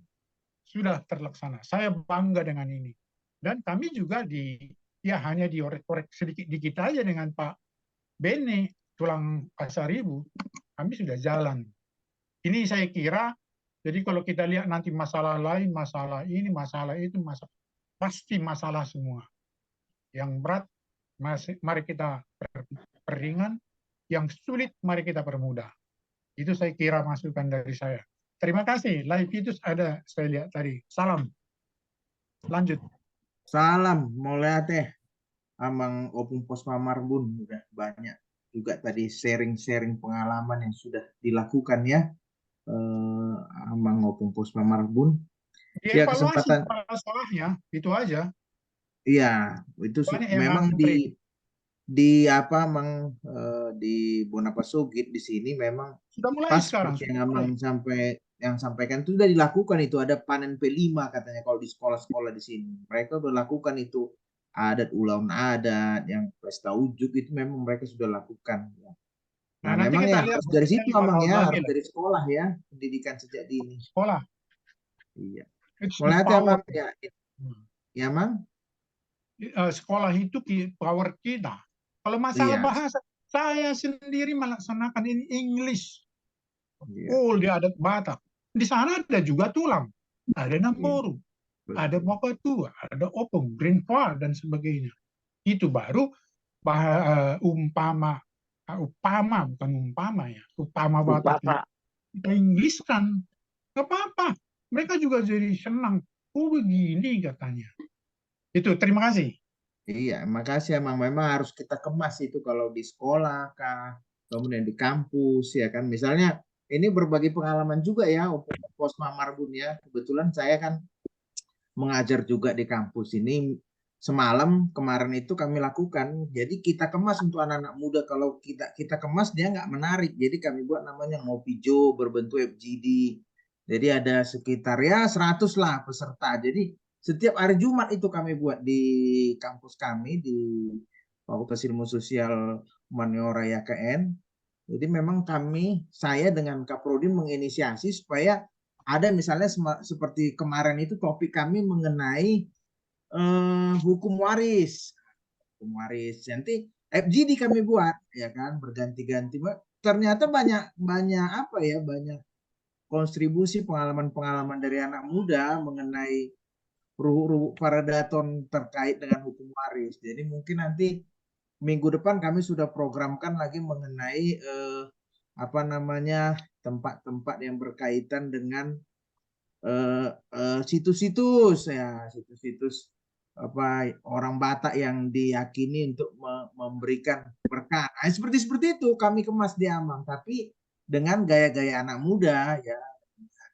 Sudah terlaksana. Saya bangga dengan ini. Dan kami juga hanya diorek-orek sedikit dikit aja dengan Pak Bene, tulang Pasaribu, kami sudah jalan. Ini saya kira, jadi kalau kita lihat nanti masalah lain, masalah ini, masalah itu, pasti masalah semua. Yang berat, mari kita peringan, yang sulit, mari kita permudah. Itu saya kira masukan dari saya. Terima kasih. Live-Vitus ada, saya lihat tadi. Salam. Lanjut. Salam, mulai teh. Amang opung pos mamarbun udah banyak. juga tadi sharing-sharing pengalaman yang sudah dilakukan ya, Amang maupun Posma Marbun. Ya, Dievaluasi kesempatan, masalahnya, itu aja. iya itu Banyak yang memang antri. di apa Mang, di Bonapasugit di sini memang Sudah mulai pas sekarang. seperti Sudah mulai. yang sampaikan itu sudah dilakukan, itu ada panen P5 katanya kalau di sekolah-sekolah di sini. Mereka sudah lakukan itu, adat ulang adat yang pesta ujuk itu memang mereka sudah lakukan ya. Nah, Nah, nanti memang kita ya lihat harus dari buktinya situ 5 Amang tahun ya, lagi harus lah. dari sekolah ya, pendidikan sejak dini. Sekolah. Iya. It's the Mulai hati power. Amang ya. Ya Mang? Sekolah itu power kita. Kalau masalah Iya. bahasa, saya sendiri melaksanakan ini English. Iya. Oh, di adat Batak. Di sana ada juga tulang. Ada Namboru. Ada Betul. Mokatu. Ada Opung, Greenfar, dan sebagainya. Itu baru umpama bukan umpama ya. Upama Batak Bapak, kita Inggris kan. Gak apa-apa. Mereka juga jadi senang. Oh begini katanya. Itu, terima kasih. Iya, makasih Amang. Memang harus kita kemas itu kalau di sekolah kah, kemudian di kampus ya kan. Misalnya ini berbagi pengalaman juga ya, Posma Marbun ya. Kebetulan saya kan mengajar juga di kampus ini. Semalam kemarin itu kami lakukan, jadi kita kemas untuk anak-anak muda. Kalau kita kemas dia nggak menarik, jadi kami buat namanya ngopi jo berbentuk FGD. Jadi ada sekitar ya 100 lah peserta. Jadi setiap hari Jumat itu kami buat di kampus kami di Fakultas Ilmu Sosial Humaniora YKN. Jadi memang saya dengan Kaprodi menginisiasi supaya ada misalnya seperti kemarin itu topik kami mengenai hukum waris. Nanti FGD kami buat ya kan, berganti-ganti. Ternyata banyak kontribusi pengalaman-pengalaman dari anak muda mengenai ruh Paradaton terkait dengan hukum waris. Jadi mungkin nanti minggu depan kami sudah programkan lagi mengenai tempat-tempat yang berkaitan dengan situs-situs orang Batak yang diyakini untuk memberikan berkah. Nah, seperti itu kami kemas di Amang, tapi dengan gaya-gaya anak muda ya.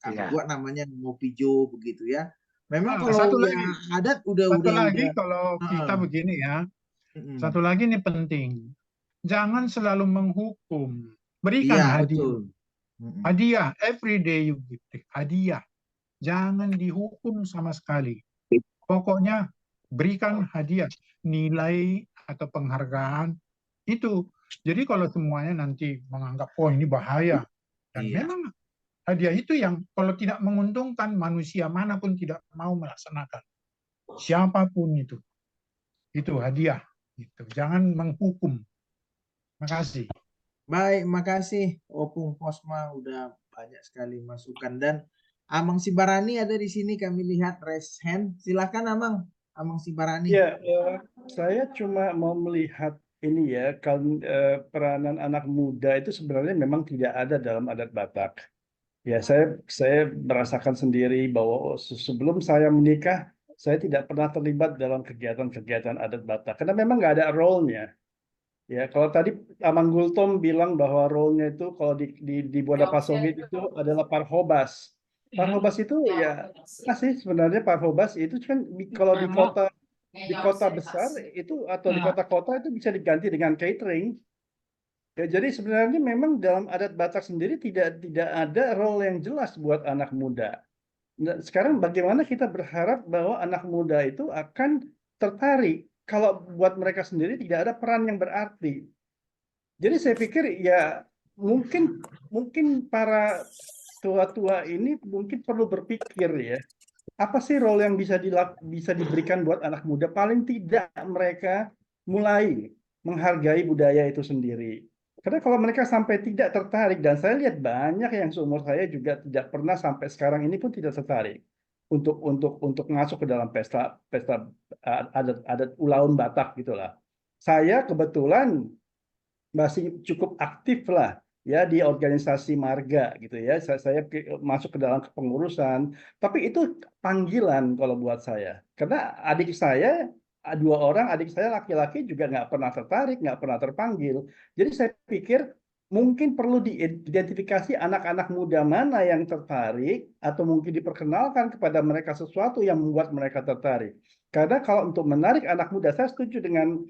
Kami buat namanya ngopi jo begitu ya. Memang kalau Satu yang lagi. adat udah Kalau kita begini ya. Satu lagi ini penting. Jangan selalu menghukum. Berikan iya, hadiah. betul. Hadiah, every day you give hadiah. Jangan dihukum sama sekali. Pokoknya berikan hadiah, nilai atau penghargaan itu. Jadi kalau semuanya nanti menganggap oh ini bahaya, dan memang hadiah itu yang kalau tidak menguntungkan manusia manapun tidak mau melaksanakan. Siapapun itu hadiah. Gitu. Jangan menghukum. Makasih. Baik, makasih Opung Posma udah banyak sekali masukan, dan Amang Sibarani ada di sini, kami lihat raise hand. Silakan Amang Sibarani. Ya, saya cuma mau melihat ini ya, peranan anak muda itu sebenarnya memang tidak ada dalam adat Batak. Ya, saya merasakan sendiri bahwa sebelum saya menikah, saya tidak pernah terlibat dalam kegiatan-kegiatan adat Batak karena memang nggak ada role-nya. Ya, kalau tadi Amang Gultom bilang bahwa role-nya itu kalau di Bonapasogit itu adalah parhobas. Parhobas itu ya sih sebenarnya parhobas itu kan kalau di kota besar itu atau di kota-kota itu bisa diganti dengan catering. Ya, jadi sebenarnya memang dalam adat Batak sendiri tidak ada role yang jelas buat anak muda. Nah, sekarang bagaimana kita berharap bahwa anak muda itu akan tertarik kalau buat mereka sendiri tidak ada peran yang berarti. Jadi saya pikir ya mungkin para tua-tua ini mungkin perlu berpikir ya, apa sih role yang bisa diberikan buat anak muda? Paling tidak mereka mulai menghargai budaya itu sendiri. Karena kalau mereka sampai tidak tertarik, dan saya lihat banyak yang seumur saya juga tidak pernah sampai sekarang ini pun tidak tertarik untuk masuk ke dalam pesta adat Ulaun Batak gitulah. Saya kebetulan masih cukup aktif lah ya di organisasi marga gitu ya. Saya masuk ke dalam kepengurusan, tapi itu panggilan kalau buat saya. Karena adik saya dua orang adik saya laki-laki juga nggak pernah tertarik, nggak pernah terpanggil. Jadi saya pikir mungkin perlu diidentifikasi anak-anak muda mana yang tertarik atau mungkin diperkenalkan kepada mereka sesuatu yang membuat mereka tertarik. Karena kalau untuk menarik anak muda, saya setuju dengan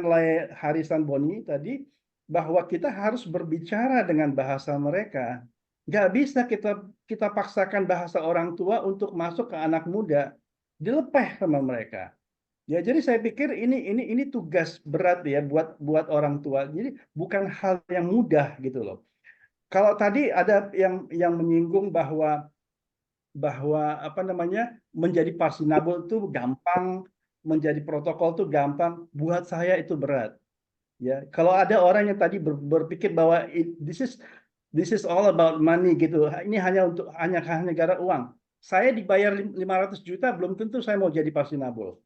Lai Harisan Boni tadi bahwa kita harus berbicara dengan bahasa mereka. Nggak bisa kita paksakan bahasa orang tua untuk masuk ke anak muda, dilepeh sama mereka. Ya, jadi saya pikir ini tugas berat ya buat orang tua. Jadi bukan hal yang mudah gitu loh. Kalau tadi ada yang menyinggung bahwa apa namanya menjadi parsinabel itu gampang, menjadi protokol itu gampang. Buat saya itu berat. Ya, kalau ada orang yang tadi berpikir bahwa this is all about money gitu. Ini hanya gara uang. Saya dibayar 500 juta belum tentu saya mau jadi parsinabel.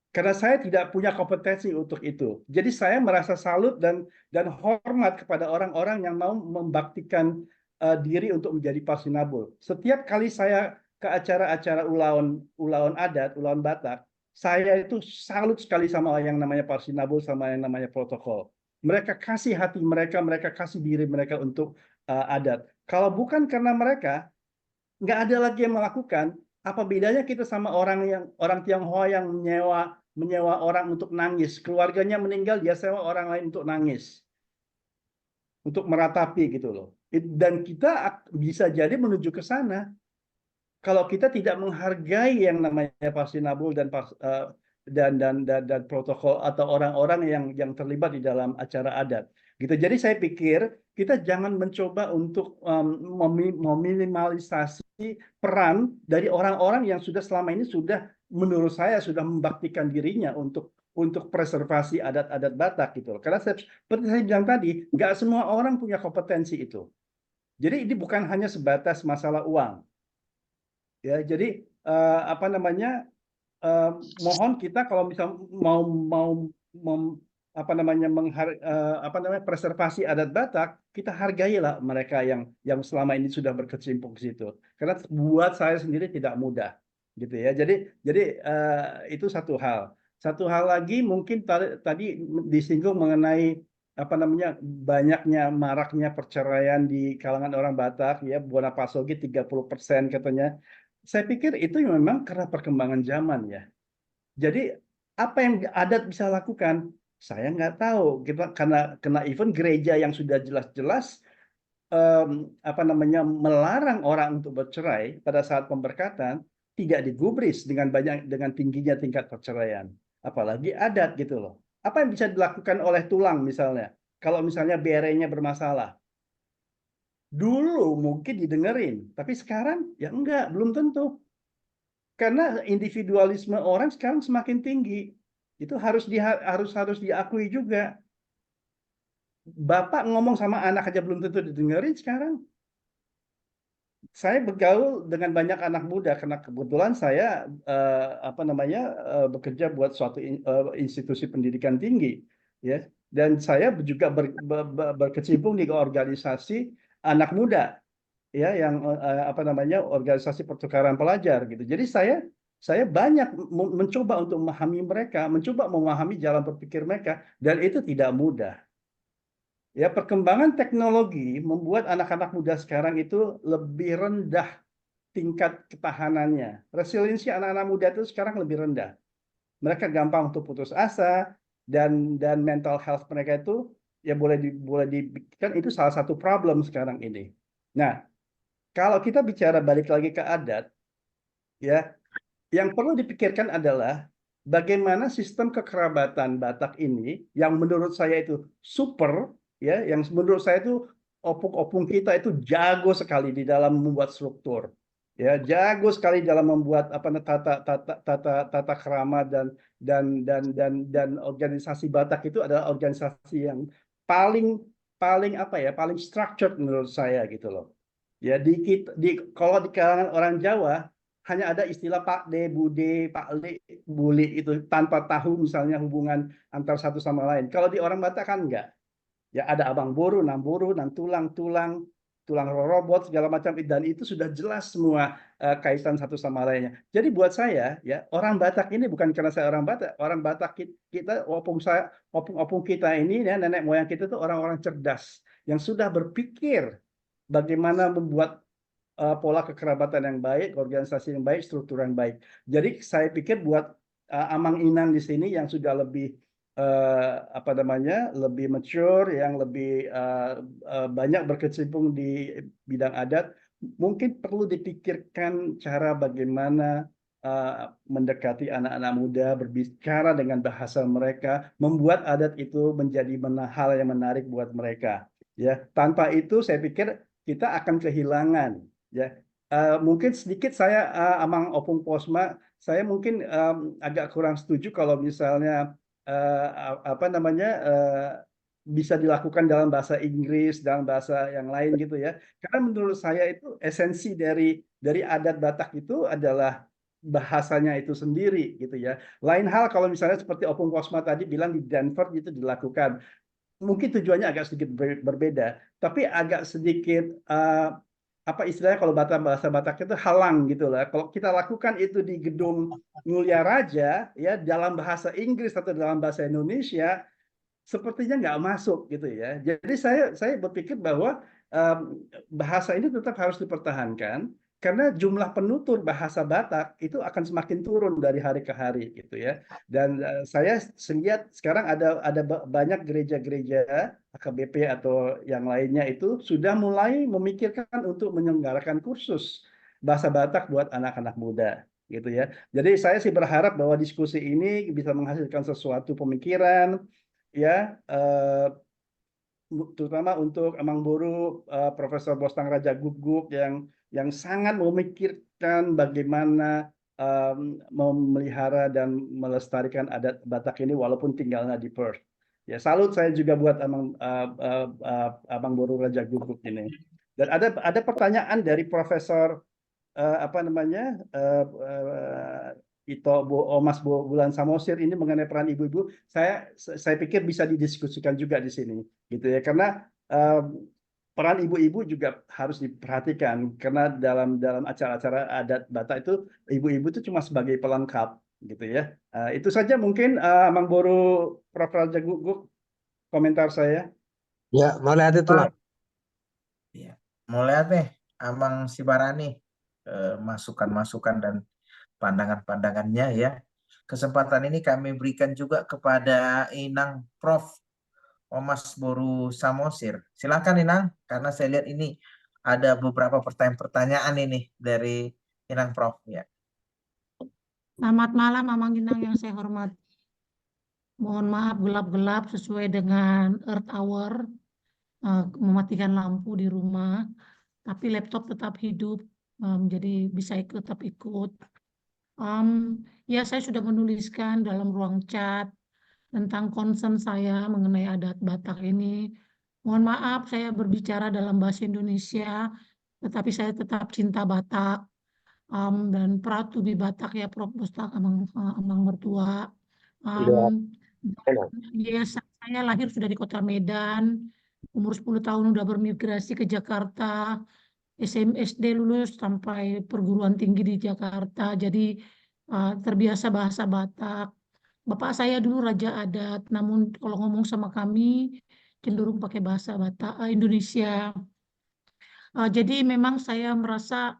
Karena saya tidak punya kompetensi untuk itu. Jadi saya merasa salut dan hormat kepada orang-orang yang mau membaktikan diri untuk menjadi parsinabel. Setiap kali saya ke acara-acara ulaun adat, ulaun Batak, saya itu salut sekali sama yang namanya parsinabel, sama yang namanya protokol. Mereka kasih hati mereka, mereka kasih diri mereka untuk adat. Kalau bukan karena mereka, nggak ada lagi yang melakukan. Apa bedanya kita sama orang Tionghoa yang menyewa orang untuk nangis, keluarganya meninggal, dia sewa orang lain untuk nangis, untuk meratapi gitu loh. Dan kita bisa jadi menuju ke sana kalau kita tidak menghargai yang namanya parsinabel dan protokol atau orang-orang yang terlibat di dalam acara adat. Gitu. Jadi saya pikir kita jangan mencoba untuk meminimalisasi peran dari orang-orang yang sudah selama ini menurut saya sudah membaktikan dirinya untuk preservasi adat-adat Batak gitu. Karena seperti saya bilang tadi, nggak semua orang punya kompetensi itu. Jadi ini bukan hanya sebatas masalah uang. Ya, jadi apa namanya? Mohon kita kalau misal mau preservasi adat Batak, kita hargailah mereka yang selama ini sudah berkecimpung ke situ. Karena buat saya sendiri tidak mudah, gitu ya. Jadi itu satu hal. Satu hal lagi mungkin tadi disinggung mengenai banyaknya maraknya perceraian di kalangan orang Batak ya, Buana Pasogi 30% katanya. Saya pikir itu memang karena perkembangan zaman ya. Jadi apa yang adat bisa lakukan? Saya nggak tahu. Kita karena even gereja yang sudah jelas-jelas melarang orang untuk bercerai pada saat pemberkatan tidak digubris dengan tingginya tingkat perceraian. Apalagi adat gitu loh. Apa yang bisa dilakukan oleh tulang misalnya? Kalau misalnya BRE-nya bermasalah. Dulu mungkin didengerin, tapi sekarang ya enggak, belum tentu. Karena individualisme orang sekarang semakin tinggi. Itu harus diakui juga. Bapak ngomong sama anak aja belum tentu didengerin sekarang. Saya bergaul dengan banyak anak muda karena kebetulan saya bekerja buat suatu institusi pendidikan tinggi, ya. Dan saya juga berkecimpung di organisasi anak muda, ya, yang organisasi pertukaran pelajar gitu. Jadi saya banyak mencoba untuk memahami mereka, mencoba memahami jalan berpikir mereka, dan itu tidak mudah. Ya, perkembangan teknologi membuat anak-anak muda sekarang itu lebih rendah tingkat ketahanannya. Resiliensi anak-anak muda itu sekarang lebih rendah. Mereka gampang untuk putus asa dan mental health mereka itu ya boleh dipikirkan itu salah satu problem sekarang ini. Nah, kalau kita bicara balik lagi ke adat, ya, yang perlu dipikirkan adalah bagaimana sistem kekerabatan Batak ini yang menurut saya itu super, ya, yang menurut saya itu opung-opung kita itu jago sekali di dalam membuat struktur, ya, jago sekali dalam membuat tata krama dan organisasi Batak itu adalah organisasi yang paling structured menurut saya gitu loh. Ya, kalau di kalangan orang Jawa hanya ada istilah Pak De, Bude, Pak Le, Buli itu tanpa tahu misalnya hubungan antar satu sama lain. Kalau di orang Batak kan enggak. Ya ada abang boru, nang tulang rorobot segala macam, dan itu sudah jelas semua kaitan satu sama lainnya. Jadi buat saya ya orang Batak ini bukan karena saya orang Batak kita opung kita ini ya nenek moyang kita itu orang-orang cerdas yang sudah berpikir bagaimana membuat pola kekerabatan yang baik, organisasi yang baik, struktur yang baik. Jadi saya pikir buat Amang Inang di sini yang sudah lebih lebih mature, yang lebih banyak berkecimpung di bidang adat, mungkin perlu dipikirkan cara bagaimana mendekati anak-anak muda, berbicara dengan bahasa mereka, membuat adat itu menjadi hal yang menarik buat mereka. Ya, tanpa itu saya pikir kita akan kehilangan. Ya, mungkin sedikit saya Amang Opung Posma, saya mungkin agak kurang setuju kalau misalnya bisa dilakukan dalam bahasa Inggris, dalam bahasa yang lain gitu ya. Karena menurut saya itu esensi dari adat Batak itu adalah bahasanya itu sendiri gitu ya. Lain hal kalau misalnya seperti Opung Posma tadi bilang di Denver itu dilakukan. Mungkin tujuannya agak sedikit berbeda, tapi agak sedikit apa istilahnya kalau bahasa Batak itu halang gitu lah. Kalau kita lakukan itu di Gedung Mulia Raja ya dalam bahasa Inggris atau dalam bahasa Indonesia sepertinya nggak masuk gitu ya. Jadi saya berpikir bahwa bahasa ini tetap harus dipertahankan karena jumlah penutur bahasa Batak itu akan semakin turun dari hari ke hari gitu ya. Dan saya lihat sekarang ada banyak gereja-gereja AKBP atau yang lainnya itu sudah mulai memikirkan untuk menyelenggarakan kursus bahasa Batak buat anak-anak muda gitu ya. Jadi saya sih berharap bahwa diskusi ini bisa menghasilkan sesuatu pemikiran ya, terutama untuk Amang Boru, Profesor Bostang Raja Guguk yang sangat memikirkan bagaimana memelihara dan melestarikan adat Batak ini walaupun tinggalnya di Perth. Ya, salut saya juga buat Amang Boru Raja Guguk ini. Dan ada pertanyaan dari Profesor Mas Bulan Samosir ini mengenai peran ibu-ibu, saya pikir bisa didiskusikan juga di sini, gitu ya. Karena peran ibu-ibu juga harus diperhatikan karena dalam acara-acara adat Batak itu ibu-ibu itu cuma sebagai pelengkap, gitu ya. Itu saja mungkin Amang Boru Prof. Raja Guguk komentar saya. Ya, mau lihat itu lah. Ya, mau lihat nih Amang Sibarani masukan-masukan dan pandangan-pandangannya ya. Kesempatan ini kami berikan juga kepada Inang Prof. Omas Boru Samosir. Silakan Inang, karena saya lihat ini ada beberapa pertanyaan ini dari Inang Prof. Ya. Selamat malam Amang Inang yang saya hormati. Mohon maaf gelap-gelap sesuai dengan Earth Hour, mematikan lampu di rumah, tapi laptop tetap hidup, jadi bisa tetap ikut. Ya, saya sudah menuliskan dalam ruang chat tentang concern saya mengenai adat Batak ini. Mohon maaf saya berbicara dalam bahasa Indonesia, tetapi saya tetap cinta Batak dan proud to be Batak ya Prof. Bostang Amang Mertua. Ya, saya lahir sudah di kota Medan, umur 10 tahun udah bermigrasi ke Jakarta, SD lulus sampai perguruan tinggi di Jakarta, jadi terbiasa bahasa Batak. Bapak saya dulu raja adat, namun kalau ngomong sama kami cenderung pakai bahasa Batak Indonesia. Jadi memang saya merasa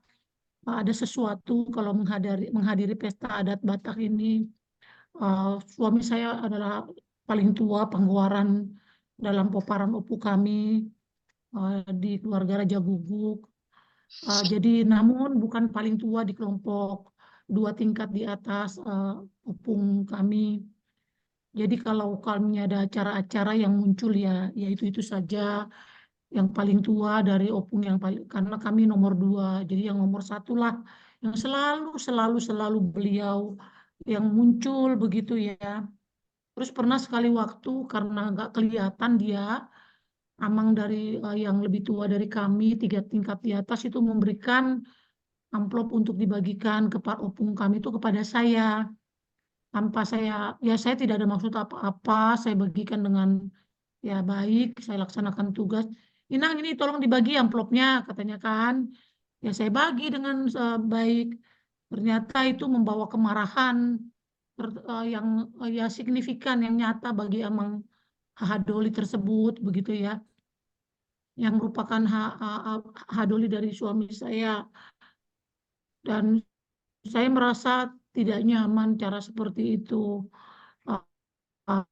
ada sesuatu kalau menghadiri pesta adat Batak ini. Suami saya adalah paling tua penggawaran dalam poparan opu kami di keluarga Raja Guguk. Jadi namun bukan paling tua di kelompok, 2 tingkat di atas opung kami. Jadi kalau kami ada acara-acara yang muncul ya itu saja. Yang paling tua dari opung yang paling, karena kami nomor 2, jadi yang nomor 1 lah yang selalu beliau yang muncul begitu ya. Terus pernah sekali waktu karena nggak kelihatan dia, Amang dari yang lebih tua dari kami 3 tingkat di atas itu memberikan amplop untuk dibagikan ke Pak Opung kami itu kepada saya. Tanpa saya tidak ada maksud apa-apa, saya bagikan dengan ya baik, saya laksanakan tugas. Inang ini tolong dibagi amplopnya katanya kan. ya saya bagi dengan baik. Ternyata itu membawa kemarahan yang ya signifikan, yang nyata bagi Amang Hahadoli tersebut, begitu ya, yang merupakan Hahadoli dari suami saya. Dan saya merasa tidak nyaman cara seperti itu. Uh, uh,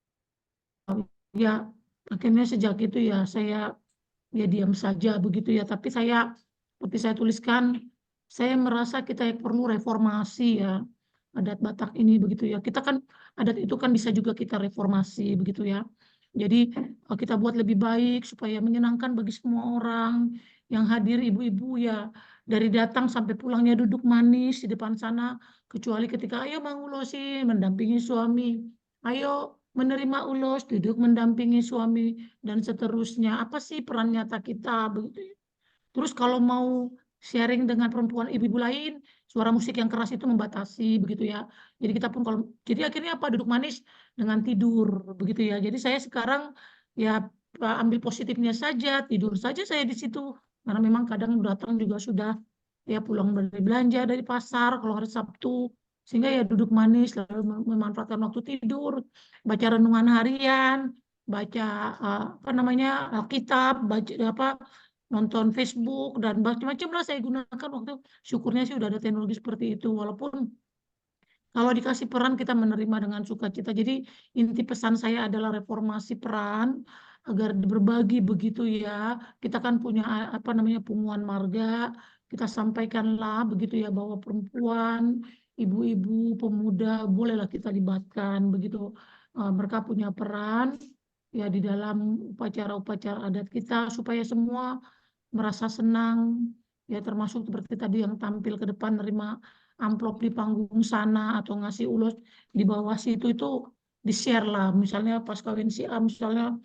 Ya, akhirnya sejak itu ya saya ya diam saja begitu ya. Tapi saya, seperti saya tuliskan, saya merasa kita perlu reformasi ya adat Batak ini begitu ya. Kita kan adat itu kan bisa juga kita reformasi begitu ya. Jadi kita buat lebih baik supaya menyenangkan bagi semua orang yang hadir, ibu-ibu ya, dari datang sampai pulangnya duduk manis di depan sana, kecuali ketika ayo Mang Ulosi mendampingi suami, ayo menerima ulos, duduk mendampingi suami, dan seterusnya. Apa sih peran nyata kita begitu ya. Terus kalau mau sharing dengan perempuan ibu-ibu lain, suara musik yang keras itu membatasi begitu ya. Jadi kita pun kalau jadi akhirnya apa, duduk manis dengan tidur begitu ya. Jadi saya sekarang ya ambil positifnya saja, tidur saja saya di situ. Karena memang kadang datang juga sudah ya pulang dari belanja dari pasar kalau hari Sabtu, sehingga ya duduk manis lalu memanfaatkan waktu tidur, baca renungan harian, baca apa namanya Alkitab, baca apa, nonton Facebook dan macam-macam lah saya gunakan waktu. Syukurnya sih udah ada teknologi seperti itu, walaupun kalau dikasih peran kita menerima dengan sukacita. Jadi inti pesan saya adalah reformasi peran agar berbagi begitu ya. Kita kan punya apa namanya punguan marga, kita sampaikanlah begitu ya bahwa perempuan, ibu-ibu, pemuda bolehlah kita libatkan begitu. Mereka punya peran ya di dalam upacara-upacara adat kita supaya semua merasa senang ya, termasuk seperti tadi yang tampil ke depan nerima amplop di panggung sana atau ngasih ulos di bawah situ, itu di-share lah. Misalnya pas kawin si A misalnya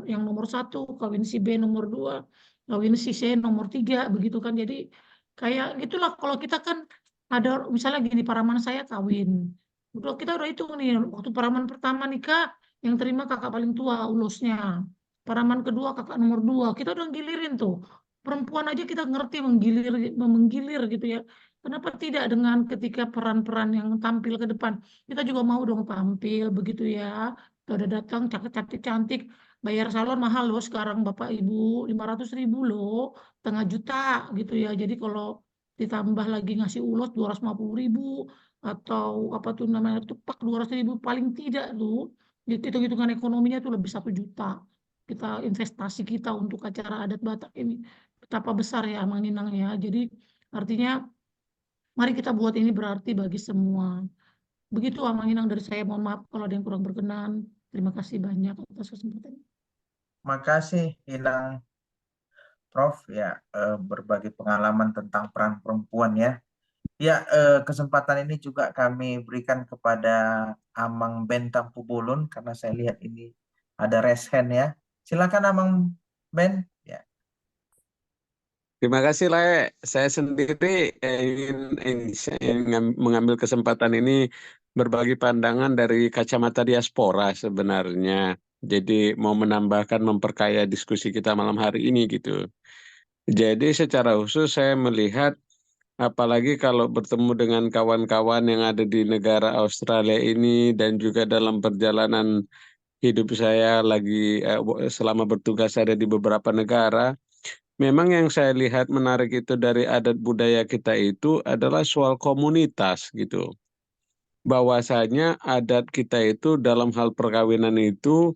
yang nomor 1, kawin si B nomor 2, kawin si C nomor 3 begitu kan. Jadi kayak gitulah, kalau kita kan ada misalnya gini, paraman saya kawin. Udah kita udah hitung nih, waktu paraman pertama nikah yang terima kakak paling tua ulosnya. Paraman kedua kakak nomor 2, kita udah gilirin tuh. Perempuan aja kita ngerti menggilir gitu ya. Kenapa tidak dengan ketika peran-peran yang tampil ke depan? Kita juga mau dong tampil begitu ya. Udah datang cantik-cantik, bayar salon mahal loh sekarang Bapak Ibu, 500.000 loh, setengah juta gitu ya. Jadi kalau ditambah lagi ngasih ulos 250.000 atau apa tuh namanya tupak 200.000 paling tidak tuh, hitung-hitungan ekonominya tuh lebih 1 juta. Kita investasi kita untuk acara adat Batak ini betapa besar ya Manginang ya. Jadi artinya mari kita buat ini berarti bagi semua. Begitu Manginang dari saya, mohon maaf kalau ada yang kurang berkenan. Terima kasih banyak atas kesempatan. Makasih Inang, Prof ya, berbagi pengalaman tentang peran perempuan ya. Ya, kesempatan ini juga kami berikan kepada Amang Ben Tampu Bolon karena saya lihat ini ada raise hand ya. Silakan Amang Ben. Ya. Terima kasih Le. Saya sendiri ingin mengambil kesempatan ini berbagi pandangan dari kacamata diaspora sebenarnya. Jadi mau menambahkan, memperkaya diskusi kita malam hari ini gitu. Jadi secara khusus saya melihat, apalagi kalau bertemu dengan kawan-kawan yang ada di negara Australia ini dan juga dalam perjalanan hidup saya lagi selama bertugas ada di beberapa negara. Memang yang saya lihat menarik itu dari adat budaya kita itu adalah soal komunitas gitu. Bahwasanya adat kita itu dalam hal perkawinan itu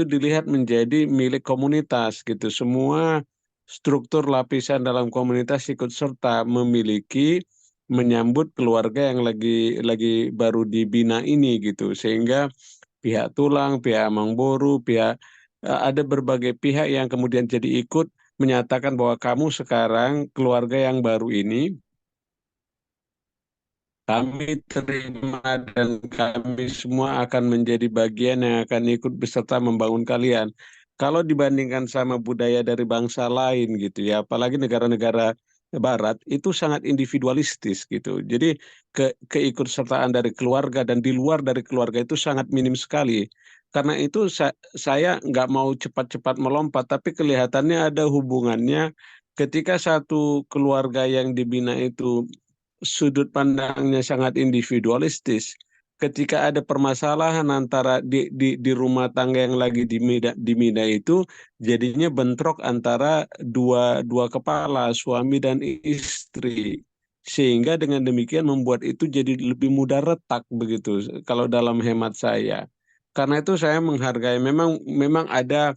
dilihat menjadi milik komunitas gitu. Semua struktur lapisan dalam komunitas ikut serta menyambut keluarga yang lagi baru dibina ini gitu. Sehingga pihak tulang, pihak Amangboru, ada berbagai pihak yang kemudian jadi ikut menyatakan bahwa kamu sekarang keluarga yang baru ini kami terima dan kami semua akan menjadi bagian yang akan ikut beserta membangun kalian. Kalau dibandingkan sama budaya dari bangsa lain gitu ya, apalagi negara-negara Barat itu sangat individualistis gitu. Jadi keikutsertaan dari keluarga dan di luar dari keluarga itu sangat minim sekali. Karena itu saya nggak mau cepat-cepat melompat, tapi kelihatannya ada hubungannya ketika satu keluarga yang dibina itu sudut pandangnya sangat individualistis, ketika ada permasalahan antara di rumah tangga yang lagi dimina itu, jadinya bentrok antara dua kepala, suami dan istri. Sehingga dengan demikian membuat itu jadi lebih mudah retak begitu kalau dalam hemat saya. Karena itu saya menghargai, memang ada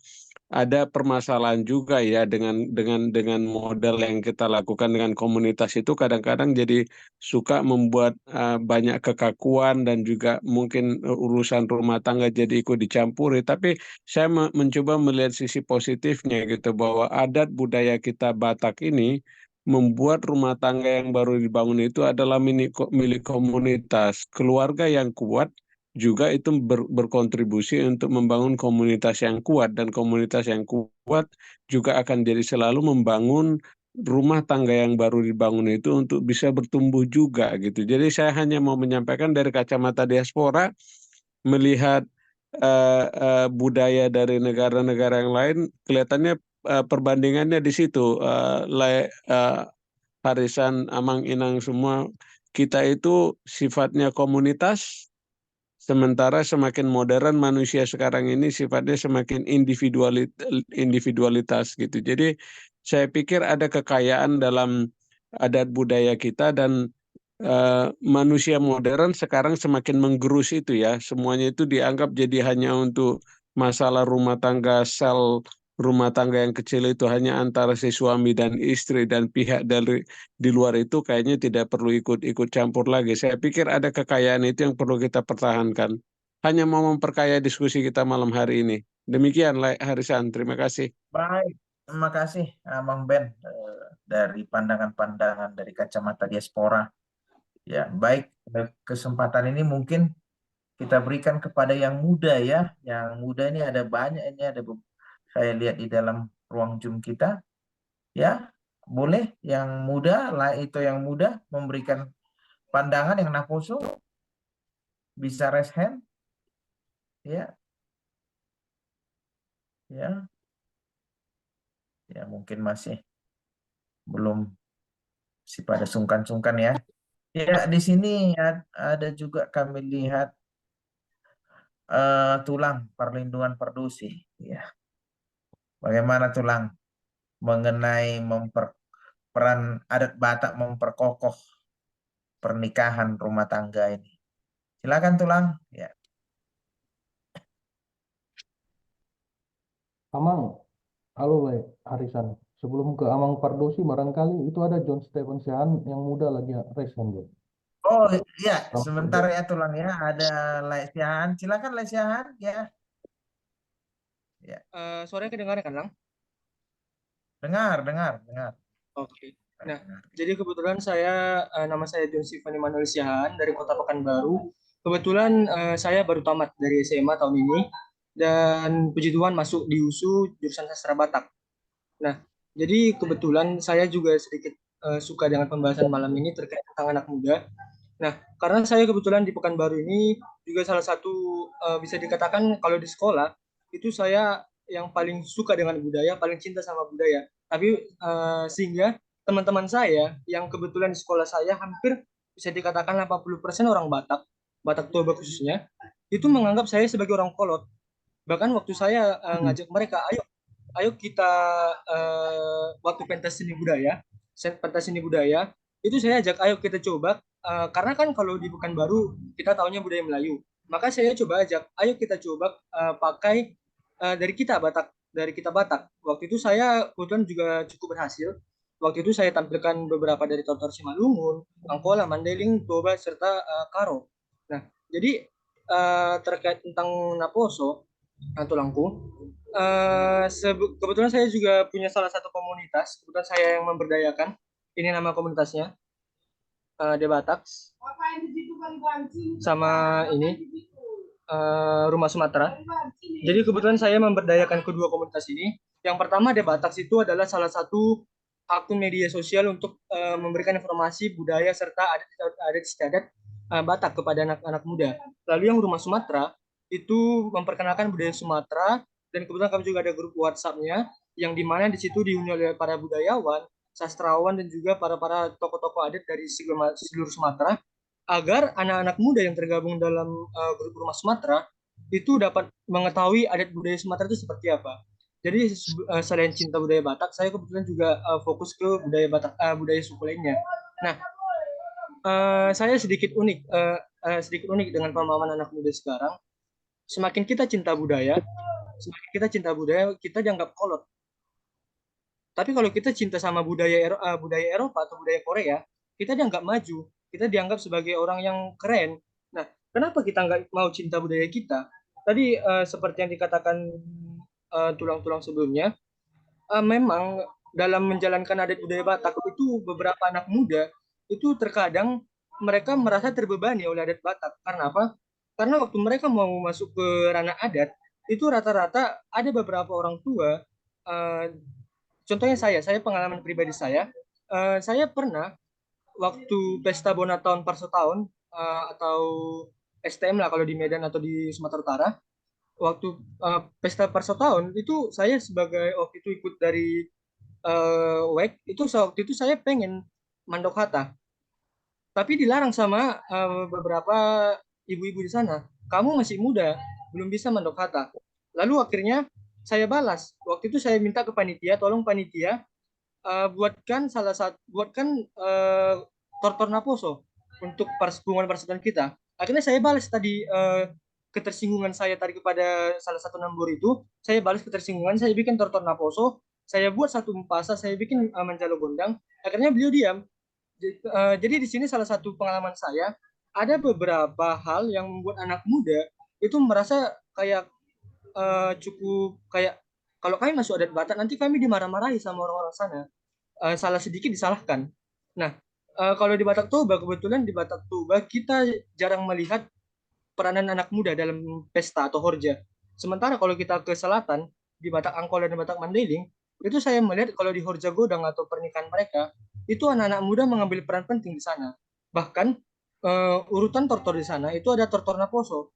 permasalahan juga ya dengan model yang kita lakukan dengan komunitas itu, kadang-kadang jadi suka membuat banyak kekakuan dan juga mungkin urusan rumah tangga jadi ikut dicampuri. Tapi saya mencoba melihat sisi positifnya gitu, bahwa adat budaya kita Batak ini membuat rumah tangga yang baru dibangun itu adalah milik komunitas. Keluarga yang kuat juga itu berkontribusi untuk membangun komunitas yang kuat, dan komunitas yang kuat juga akan jadi selalu membangun rumah tangga yang baru dibangun itu untuk bisa bertumbuh juga gitu. Jadi saya hanya mau menyampaikan dari kacamata diaspora, melihat budaya dari negara-negara yang lain, kelihatannya perbandingannya di situ, Harisan, Amang, Inang semua, kita itu sifatnya komunitas, sementara semakin modern manusia sekarang ini sifatnya semakin individualitas gitu. Jadi saya pikir ada kekayaan dalam adat budaya kita, dan manusia modern sekarang semakin menggerus itu ya. Semuanya itu dianggap jadi hanya untuk masalah rumah tangga, sel rumah tangga yang kecil itu hanya antara si suami dan istri, dan pihak dari di luar itu kayaknya tidak perlu ikut campur lagi. Saya pikir ada kekayaan itu yang perlu kita pertahankan. Hanya mau memperkaya diskusi kita malam hari ini. Demikian, Harisan. Terima kasih. Baik, terima kasih Bang Ben dari pandangan-pandangan dari kacamata diaspora. Ya, baik, kesempatan ini mungkin kita berikan kepada yang muda ya. Yang muda ini ada banyak, ini ada saya lihat di dalam ruang Zoom kita. Ya, boleh yang muda lah, itu yang muda memberikan pandangan yang naposo, bisa raise hand. Ya. Ya. Ya, mungkin masih belum pada sungkan-sungkan ya. Ya, di sini ada juga kami lihat Tulang, perlindungan perdusi. Ya. Bagaimana Tulang mengenai peran adat Batak memperkokoh pernikahan rumah tangga ini? Silakan Tulang. Ya. Amang, halo Harisan. Sebelum ke Amang Pardosi, barangkali itu ada John Stephen Sian yang muda lagi raise hand. Oh iya, sebentar ya Tulang ya. Ada Lesiahan. Silakan Lesiahan ya. Ya. Suaranya kedengaran kan, Lang? Dengar. Oke. Nah, jadi kebetulan nama saya John Stephen Immanuel Siahan dari Kota Pekanbaru. Kebetulan saya baru tamat dari SMA tahun ini, dan puji Tuhan masuk di USU jurusan sastra Batak. Nah, jadi kebetulan saya juga sedikit suka dengan pembahasan malam ini terkait tentang anak muda. Nah, karena saya kebetulan di Pekanbaru ini juga salah satu bisa dikatakan kalau di sekolah itu saya yang paling suka dengan budaya, paling cinta sama budaya. Tapi sehingga teman-teman saya yang kebetulan di sekolah saya hampir bisa dikatakan 80% orang Batak Toba khususnya, itu menganggap saya sebagai orang kolot. Bahkan waktu saya ngajak mereka, ayo kita waktu pentas seni budaya, itu saya ajak ayo kita coba, karena kan kalau di Pekanbaru kita taunya budaya Melayu, maka saya coba ajak ayo kita coba pakai dari kita Batak. Waktu itu saya kebetulan juga cukup berhasil. Waktu itu saya tampilkan beberapa dari Tortor Simalungun, Angkola, Mandeling, Toba, serta Karo. Nah, jadi terkait tentang Naposo, Tulangku, kebetulan saya juga punya salah satu komunitas, kebetulan saya yang memberdayakan. Ini nama komunitasnya, Debatax, sama ini Rumah Sumatera. Jadi kebetulan saya memberdayakan kedua komunitas ini. Yang pertama, Debatax itu adalah salah satu akun media sosial untuk memberikan informasi budaya serta adat istiadat Batak kepada anak-anak muda. Lalu yang Rumah Sumatera itu memperkenalkan budaya Sumatera dan kebetulan kami juga ada grup WhatsApp-nya yang dimana di situ dihuni oleh para budayawan, sastrawan, dan juga para tokoh-tokoh adat dari seluruh Sumatera, agar anak-anak muda yang tergabung dalam grup Rumah Sumatera itu dapat mengetahui adat budaya Sumatera itu seperti apa. Jadi selain cinta budaya Batak, saya kebetulan juga fokus ke budaya Batak, budaya suku lainnya. Nah, saya sedikit unik dengan pemahaman anak muda sekarang. Semakin kita cinta budaya, kita dianggap kolot. Tapi kalau kita cinta sama budaya Eropa atau budaya Korea, kita dianggap maju, kita dianggap sebagai orang yang keren. Nah, kenapa kita nggak mau cinta budaya kita? Tadi seperti yang dikatakan tulang-tulang sebelumnya, memang dalam menjalankan adat budaya Batak itu beberapa anak muda itu terkadang mereka merasa terbebani oleh adat Batak. Karena apa? Karena waktu mereka mau masuk ke ranah adat, itu rata-rata ada beberapa orang tua, contohnya saya pengalaman pribadi saya pernah waktu pesta Bona Tahun Parso Tahun atau STM lah kalau di Medan atau di Sumatera Utara, waktu pesta Parso Tahun itu saya sebagai waktu itu ikut dari WEC, itu waktu itu saya pengen mandok hata, tapi dilarang sama beberapa ibu-ibu di sana. Kamu masih muda, belum bisa mandok hata. Lalu akhirnya saya balas. Waktu itu saya minta ke panitia, tolong panitia buatkan tortor naposo untuk hubungan persatuan kita. Akhirnya saya balas tadi ketersinggungan saya tadi kepada salah satu nambur itu. Saya balas ketersinggungan, saya bikin tortor naposo, saya buat satu mpasa, saya bikin manjalo gondang. Akhirnya beliau diam. Jadi di sini salah satu pengalaman saya, ada beberapa hal yang membuat anak muda itu merasa kayak cukup kayak, kalau kami masuk adat Batak nanti kami dimarah-marahi sama orang-orang sana, salah sedikit disalahkan. Nah, kalau di Batak Toba, kebetulan di Batak Toba kita jarang melihat peranan anak muda dalam pesta atau horja. Sementara kalau kita ke selatan, di Batak Angkol dan Batak Mandailing, itu saya melihat kalau di horja godang atau pernikahan mereka, itu anak-anak muda mengambil peran penting di sana. Bahkan urutan tortor di sana itu ada tortor naposo.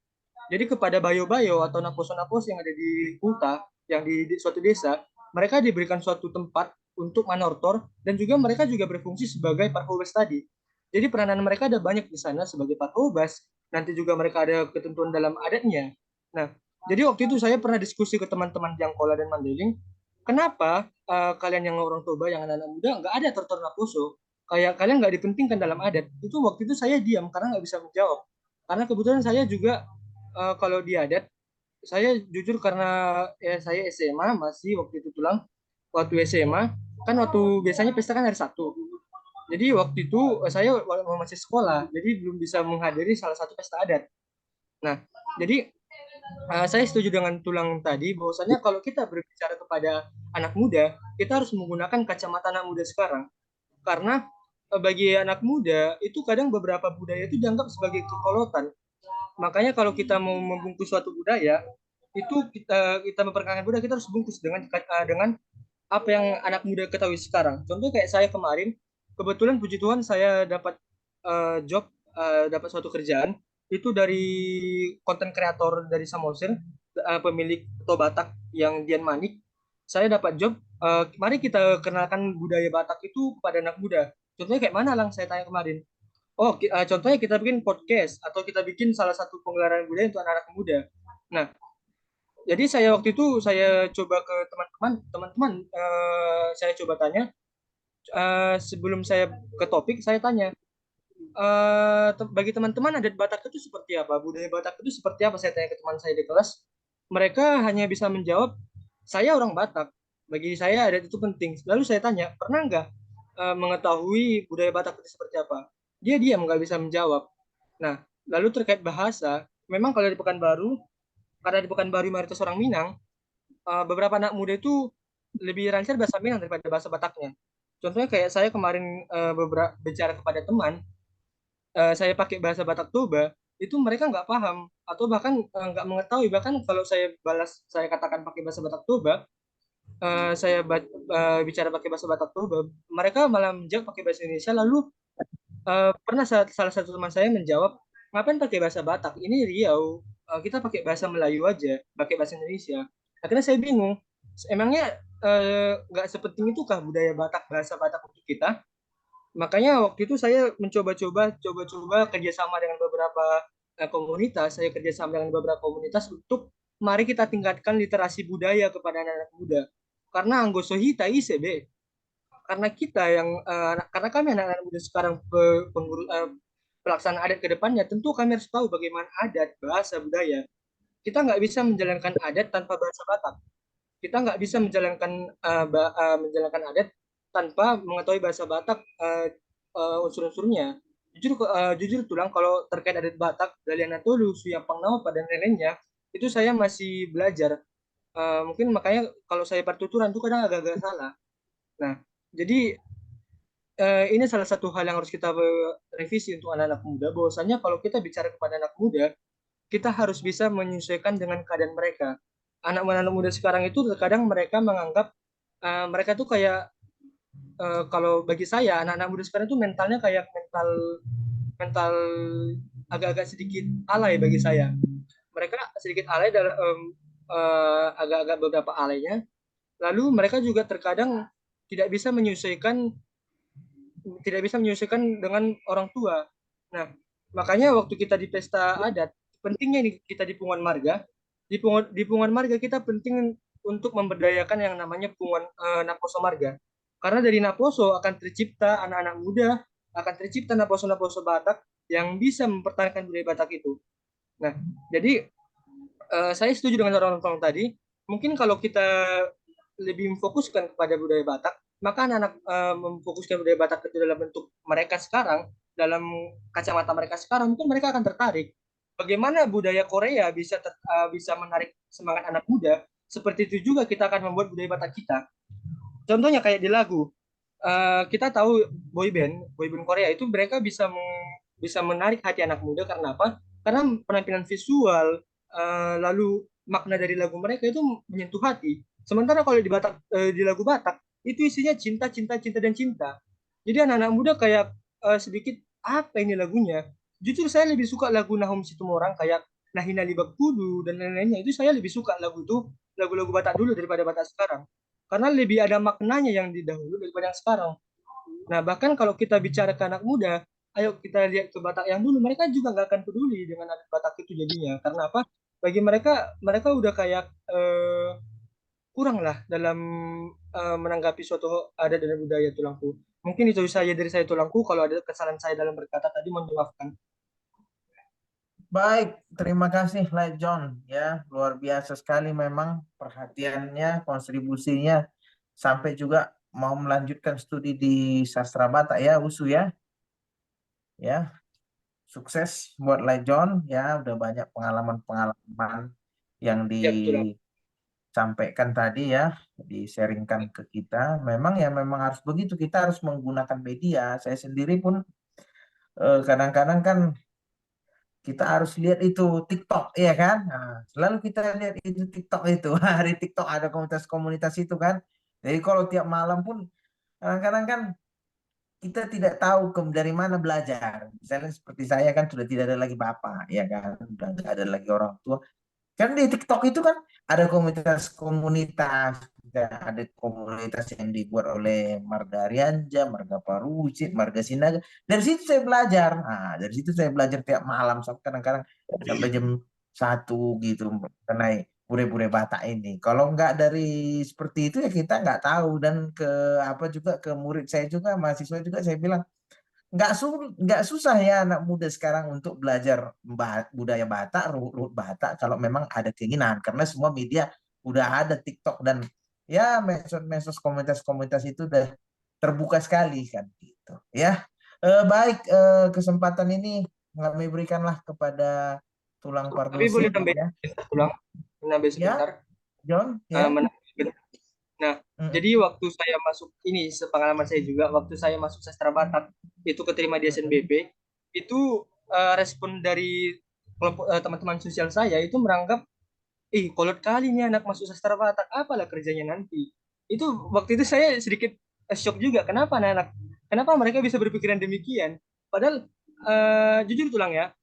Jadi kepada bayo-bayo atau naposo-naposo yang ada di Kuta, yang di suatu desa, mereka diberikan suatu tempat untuk manortor, dan juga mereka juga berfungsi sebagai parhobas tadi. Jadi peranan mereka ada banyak di sana sebagai parhobas, nanti juga mereka ada ketentuan dalam adatnya. Nah, jadi waktu itu saya pernah diskusi ke teman-teman di Angkola dan Mandailing, kenapa kalian yang orang Toba, yang anak-anak muda, nggak ada tortor naposo? Kayak kalian nggak dipentingkan dalam adat. Itu waktu itu saya diam karena nggak bisa menjawab. Karena kebetulan saya juga kalau di adat, saya jujur karena saya SMA masih waktu itu tulang, waktu SMA kan waktu biasanya pesta kan hari Sabtu. Jadi waktu itu saya masih sekolah, jadi belum bisa menghadiri salah satu pesta adat. Nah, jadi saya setuju dengan tulang tadi bahwasanya kalau kita berbicara kepada anak muda, kita harus menggunakan kacamata anak muda sekarang. Karena bagi anak muda itu kadang beberapa budaya itu dianggap sebagai kekolotan. Makanya kalau kita mau membungkus suatu budaya, itu kita memperkenalkan budaya, kita harus bungkus dengan apa yang anak muda ketahui sekarang. Contoh kayak saya kemarin, kebetulan puji Tuhan saya dapat job, dapat suatu kerjaan itu dari konten kreator dari Samosir, pemilik Batak yang Dian Manik. Saya dapat job, mari kita kenalkan budaya Batak itu kepada anak muda. Contohnya kayak mana Lang, saya tanya kemarin. Oh, contohnya kita bikin podcast atau kita bikin salah satu penggelaran budaya untuk anak-anak muda. Nah, jadi saya waktu itu saya coba ke teman-teman, saya coba tanya, sebelum saya ke topik, saya tanya, bagi teman-teman adat Batak itu seperti apa, budaya Batak itu seperti apa, saya tanya ke teman saya di kelas. Mereka hanya bisa menjawab, saya orang Batak, bagi saya adat itu penting. Lalu saya tanya, pernah nggak mengetahui budaya Batak itu seperti apa? Dia diam, nggak bisa menjawab. Nah, lalu terkait bahasa, memang kalau di Pekanbaru, karena di Pekanbaru mayoritas orang Minang, beberapa anak muda itu lebih lancar bahasa Minang daripada bahasa Bataknya. Contohnya kayak saya kemarin bicara kepada teman, saya pakai bahasa Batak Toba, itu mereka nggak paham, atau bahkan nggak mengetahui. Bahkan kalau saya balas, saya katakan pakai bahasa Batak Toba, saya bicara pakai bahasa Batak Toba, mereka malah menjawab pakai bahasa Indonesia. Lalu pernah salah satu teman saya menjawab, ngapain pakai bahasa Batak? Ini Riau, kita pakai bahasa Melayu aja, pakai bahasa Indonesia. Akhirnya saya bingung, emangnya nggak sepenting itukah budaya Batak, bahasa Batak untuk kita? Makanya waktu itu saya coba-coba kerjasama dengan beberapa komunitas. Saya kerjasama dengan beberapa komunitas untuk mari kita tingkatkan literasi budaya kepada anak-anak muda. Karena anggoso hita ICB, karena kita yang karena kami anak-anak muda sekarang pelaksanaan adat ke depannya, tentu kami harus tahu bagaimana adat, bahasa, budaya. Kita nggak bisa menjalankan adat tanpa bahasa Batak. Kita nggak bisa menjalankan adat tanpa mengetahui bahasa Batak unsur-unsurnya. Jujur tulang kalau terkait adat Batak, Daliana Tolu, Suyapang Nawapa dan lain-lainnya, itu saya masih belajar. Mungkin makanya kalau saya pertuturan itu kadang agak-agak salah. Nah, jadi ini salah satu hal yang harus kita revisi untuk anak-anak muda, bahwasanya kalau kita bicara kepada anak muda, kita harus bisa menyesuaikan dengan keadaan mereka. Anak-anak muda sekarang itu terkadang mereka menganggap mereka tuh kayak kalau bagi saya anak-anak muda sekarang itu mentalnya kayak mental agak-agak sedikit alay bagi saya. Mereka sedikit alay dalam agak-agak beberapa alaynya. Lalu mereka juga terkadang tidak bisa menyesuaikan dengan orang tua. Nah, makanya waktu kita di pesta adat, pentingnya ini kita di Punguan Marga. Di Punguan Marga kita penting untuk memberdayakan yang namanya Punguan Naposo Marga. Karena dari Naposo akan tercipta anak-anak muda, akan tercipta Naposo-Naposo Batak yang bisa mempertahankan budaya Batak itu. Nah, jadi saya setuju dengan orang-orang tadi. Mungkin kalau kita lebih memfokuskan kepada budaya Batak, maka anak-anak memfokuskan budaya Batak itu dalam bentuk mereka sekarang, dalam kacamata mereka sekarang, mungkin mereka akan tertarik. Bagaimana budaya Korea bisa menarik semangat anak muda, seperti itu juga kita akan membuat budaya Batak kita. Contohnya kayak di lagu, kita tahu boyband Korea itu mereka bisa menarik hati anak muda karena apa? Karena penampilan visual, lalu makna dari lagu mereka itu menyentuh hati. Sementara kalau di lagu Batak itu isinya cinta dan cinta. Jadi anak-anak muda kayak sedikit apa ini lagunya? Jujur saya lebih suka lagu Nahum Situmorang kayak Nahina Libak Kudu dan lain-lainnya. Itu saya lebih suka lagu-lagu Batak dulu daripada Batak sekarang. Karena lebih ada maknanya yang di dahulu daripada yang sekarang. Nah, bahkan kalau kita bicara ke anak muda, ayo kita lihat ke Batak yang dulu, mereka juga nggak akan peduli dengan adat Batak itu jadinya. Karena apa? Bagi mereka udah kayak kurang lah dalam menanggapi suatu adat dan budaya tulangku. Mungkin itu saja dari saya tulangku. Kalau ada kesalahan saya dalam berkata tadi, mohon dimaafkan. Baik, terima kasih Le John ya, luar biasa sekali memang perhatiannya, kontribusinya sampai juga mau melanjutkan studi di sastra Batak ya, Usu ya. Ya. Sukses buat Le John ya, udah banyak pengalaman-pengalaman yang disampaikan tadi ya, di-sharingkan ke kita. Memang harus begitu, kita harus menggunakan media. Saya sendiri pun kadang-kadang kan kita harus lihat itu TikTok, ya kan? Nah, selalu kita lihat itu TikTok itu. Hari TikTok ada komunitas-komunitas itu kan. Jadi kalau tiap malam pun kadang-kadang kan kita tidak tahu dari mana belajar. Misalnya seperti saya kan sudah tidak ada lagi bapak, ya kan? Sudah tidak ada lagi orang tua. Kan di TikTok itu kan ada komunitas-komunitas, ada komunitas yang dibuat oleh Marga Arianja, Marga Parucit, Marga Sinaga. Dari situ saya belajar. Nah, dari situ saya belajar tiap malam sampai kadang-kadang sampai jam 1 gitu mengenai bure-bure Batak ini. Kalau nggak dari seperti itu ya kita nggak tahu. Dan juga ke murid saya juga, mahasiswa juga saya bilang nggak susah ya anak muda sekarang untuk belajar budaya Batak, ruhut Batak kalau memang ada keinginan, karena semua media udah ada TikTok dan ya medsos komunitas-komunitas itu udah terbuka sekali kan gitu ya. Baik, kesempatan ini kami berikanlah kepada Tulang Pardosi. Tapi boleh nambahin sebentar. John ya. Nah, jadi waktu saya masuk ini, sepengalaman saya juga, waktu saya masuk sastra Batak, itu keterima di SNBP, itu respon dari kelompok teman-teman sosial saya itu menganggap, kolot kali nih anak masuk sastra Batak, apalah kerjanya nanti. Itu waktu itu saya sedikit shock juga, kenapa mereka bisa berpikiran demikian? Padahal jujur tulang ya,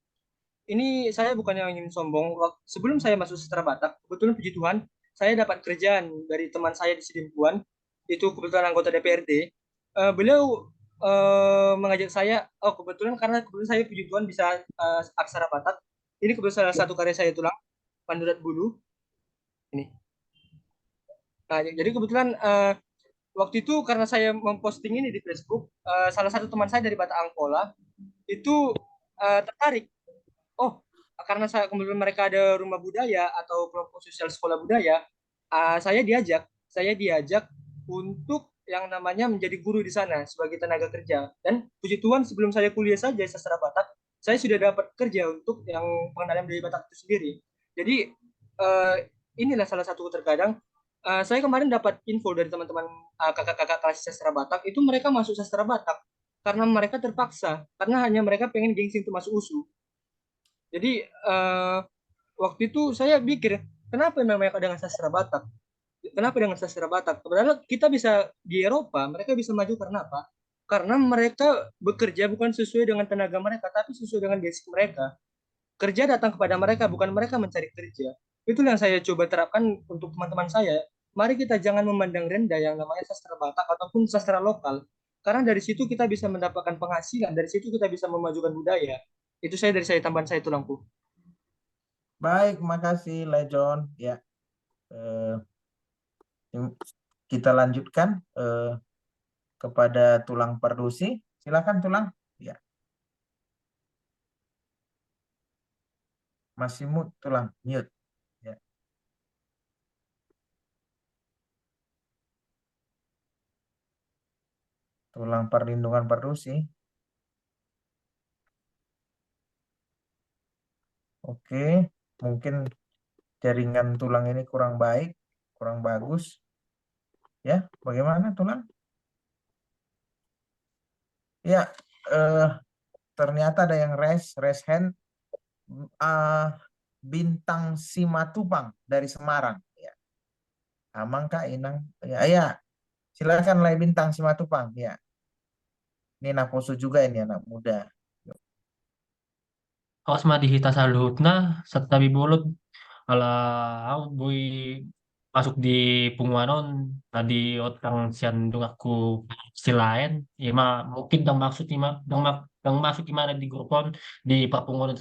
ini saya bukannya ingin sombong. Sebelum saya masuk sastra Batak, kebetulan puji Tuhan, saya dapat kerjaan dari teman saya di Sidimpuan, itu kebetulan anggota DPRD. Beliau mengajak saya, kebetulan saya puji Tuhan bisa aksara Batak. Ini kebetulan salah satu karya saya tulang, Pandurat Bulu. Ini. Nah, jadi kebetulan waktu itu karena saya memposting ini di Facebook, salah satu teman saya dari Batak Angkola itu tertarik. Oh, karena kemudian mereka ada rumah budaya atau kelompok sosial sekolah budaya, saya diajak untuk yang namanya menjadi guru di sana sebagai tenaga kerja. Dan puji Tuhan sebelum saya kuliah saja sastra Batak, saya sudah dapat kerja untuk yang pengenalan dari Batak itu sendiri. Jadi inilah salah satu terkadang saya kemarin dapat info dari teman-teman kakak-kakak kelas sastra Batak, itu mereka masuk sastra Batak karena mereka terpaksa, karena hanya mereka pengen gengsi untuk masuk USU. Jadi waktu itu saya pikir, kenapa memang mereka dengan sastra Batak? Kenapa dengan sastra Batak? Padahal kita bisa di Eropa, mereka bisa maju karena apa? Karena mereka bekerja bukan sesuai dengan tenaga mereka, tapi sesuai dengan basic mereka. Kerja datang kepada mereka, bukan mereka mencari kerja. Itu yang saya coba terapkan untuk teman-teman saya. Mari kita jangan memandang rendah yang namanya sastra Batak ataupun sastra lokal. Karena dari situ kita bisa mendapatkan penghasilan, dari situ kita bisa memajukan budaya. Itu dari saya tambahan saya Tulangku. Baik, makasih Lejon. Ya, kita lanjutkan kepada Tulang Pardusi. Silakan Tulang. Ya. Masih mute Tulang, mute. Ya. Tulang Perlindungan Pardusi. Oke, mungkin jaringan Tulang ini kurang baik, kurang bagus. Ya, bagaimana Tulang? Ya, ternyata ada yang raise hand. Bintang Simatupang dari Semarang. Ya. Amang Kak Inang. Ya, silakan Lai Bintang Simatupang. Ya. Ini Naposo juga ini anak muda. Awas mah dihita saluhutna serta bibulut ala boy masuk di punguanon tadi otang sian dung aku si lain ya mah mungkin dang maksud dang masuk gimana di grupon di perpunguanon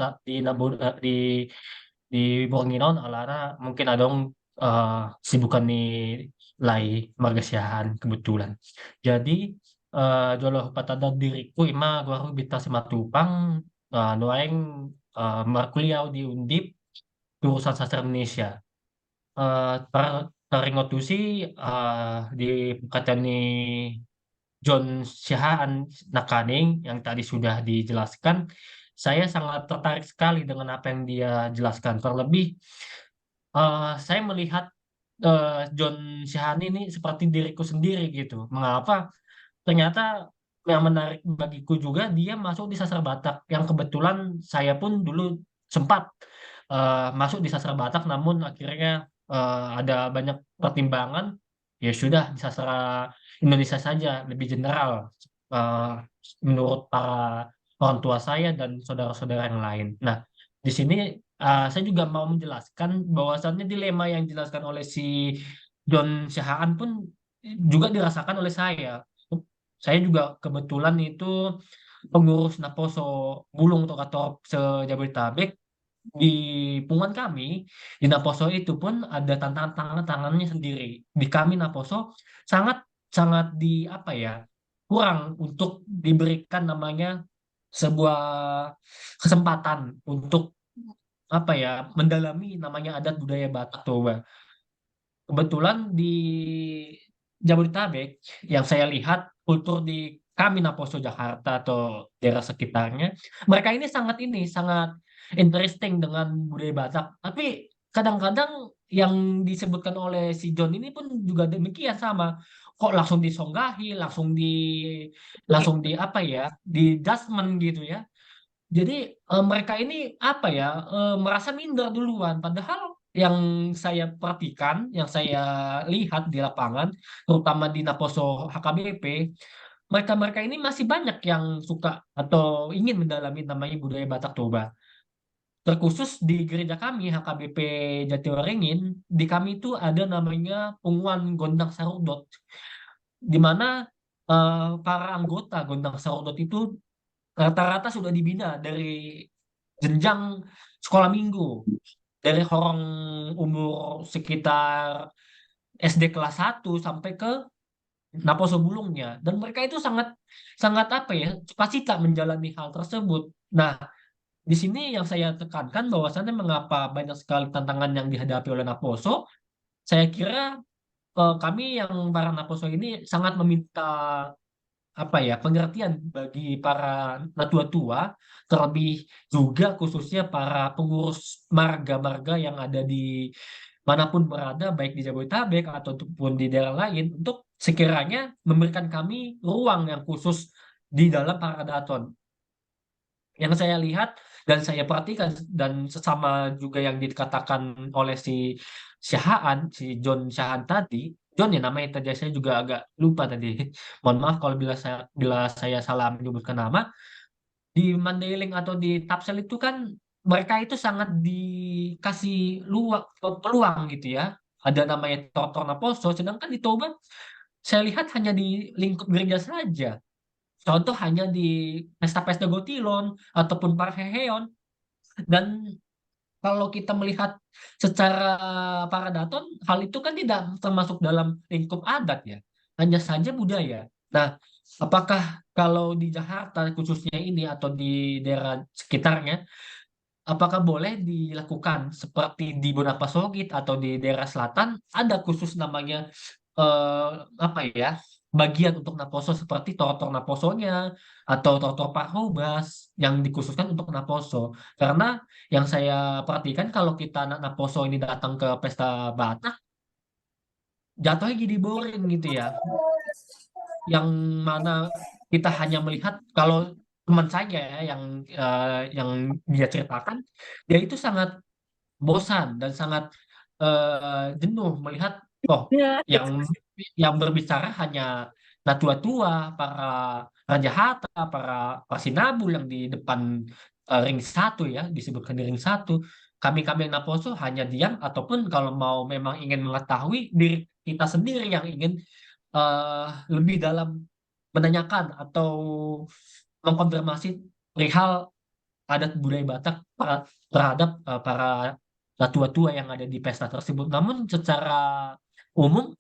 di di Bornginon alara mungkin ada sibukan nih lai margasiahan kebetulan jadi jolo patada diriku ima gua bita simatupang nuaing markuliau di Undip jurusan sastra Indonesia. Taringotusi di katani John Sihaan Nakaning yang tadi sudah dijelaskan, saya sangat tertarik sekali dengan apa yang dia jelaskan. Terlebih saya melihat John Sihaan ini seperti diriku sendiri gitu. Mengapa? Ternyata yang menarik bagiku juga dia masuk di sastra Batak yang kebetulan saya pun dulu sempat masuk di sastra Batak namun akhirnya ada banyak pertimbangan ya sudah di sastra Indonesia saja lebih general menurut para orang tua saya dan saudara-saudara yang lain. Nah, di sini saya juga mau menjelaskan bahwasannya dilema yang dijelaskan oleh si John Sihaan pun juga dirasakan oleh saya. Saya juga kebetulan itu pengurus Naposo Bulung Tokatorp se-Jabodetabek. Di punguan kami di Naposo itu pun ada tantangannya sendiri. Di kami Naposo sangat sangat di apa ya kurang untuk diberikan namanya sebuah kesempatan untuk apa ya mendalami namanya adat budaya Batak Toba. Kebetulan di Jabodetabek yang saya lihat kultur di kami Naposo Jakarta atau daerah sekitarnya, mereka ini sangat interesting dengan budaya Batak. Tapi kadang-kadang yang disebutkan oleh si John ini pun juga demikian sama. Kok langsung disonggahi, langsung di apa ya, di judgment gitu ya. Jadi mereka ini apa ya merasa minder duluan, padahal yang saya perhatikan, yang saya lihat di lapangan, terutama di Naposo HKBP, mereka-mereka ini masih banyak yang suka atau ingin mendalami namanya budaya Batak Toba. terkhusus di gereja kami HKBP Jatiwaringin, di kami itu ada namanya Punguan Gondang Sarudot, di mana para anggota Gondang Sarudot itu rata-rata sudah dibina dari jenjang sekolah minggu, dari orang umur sekitar SD kelas 1 sampai ke Naposo Bulungnya, dan mereka itu sangat sangat apa ya, cita menjalani hal tersebut. Nah, di sini yang saya tekankan bahwasannya mengapa banyak sekali tantangan yang dihadapi oleh Naposo. Saya kira kami yang para Naposo ini sangat meminta apa ya, pengertian bagi para natua-tua, terlebih juga khususnya para pengurus marga-marga yang ada di manapun berada, baik di Jabodetabek ataupun di daerah lain, untuk sekiranya memberikan kami ruang yang khusus di dalam Paradaton. Yang saya lihat dan saya perhatikan, dan sesama juga yang dikatakan oleh si John Syahaan tadi, John ya namanya tadi, saya juga agak lupa tadi. Mohon maaf kalau bila saya salah menyebutkan nama. Di Mandailing atau di Tapsel itu kan mereka itu sangat dikasih peluang gitu ya. Ada namanya Tortor Naposo, sedangkan di Toba saya lihat hanya di lingkup gereja saja. Contoh hanya di pesta-pesta Gotilon ataupun Parheheon. Dan kalau kita melihat secara Paradaton, hal itu kan tidak termasuk dalam lingkup adat ya, hanya saja budaya. Nah, apakah kalau di Jakarta khususnya ini atau di daerah sekitarnya, apakah boleh dilakukan seperti di Bonapasogit atau di daerah selatan, ada khusus namanya apa ya, bagian untuk Naposo seperti tortor Naposonya atau tortor Parhobas yang dikhususkan untuk Naposo. Karena yang saya perhatikan kalau kita anak Naposo ini datang ke pesta Batak, jatuhnya jadi boring gitu ya. Yang mana kita hanya melihat, kalau teman saya ya, yang dia ceritakan, dia itu sangat bosan dan sangat jenuh melihat yang berbicara hanya natua-tua, para raja hata, para pasinabul yang di depan ring 1 ya, disebutkan di ring 1. Kami-kami yang Naposo hanya diam, ataupun kalau mau memang ingin mengetahui, diri kita sendiri yang ingin lebih dalam menanyakan atau mengkonfirmasi perihal adat budaya Batak terhadap para tua-tua yang ada di pesta tersebut. Namun secara umum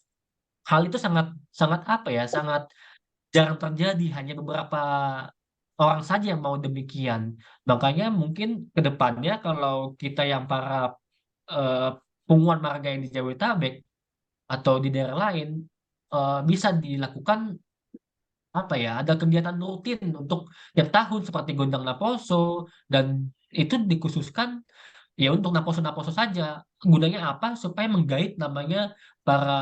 hal itu sangat sangat apa ya, sangat jarang terjadi, hanya beberapa orang saja yang mau demikian. Makanya mungkin ke depannya kalau kita yang para eh, punguan marga yang di Jabodetabek atau di daerah lain, bisa dilakukan apa ya, ada kegiatan rutin untuk tiap tahun seperti Gondang Naposo, dan itu dikhususkan ya untuk Naposo-Naposo saja. Gunanya apa? Supaya menggait namanya para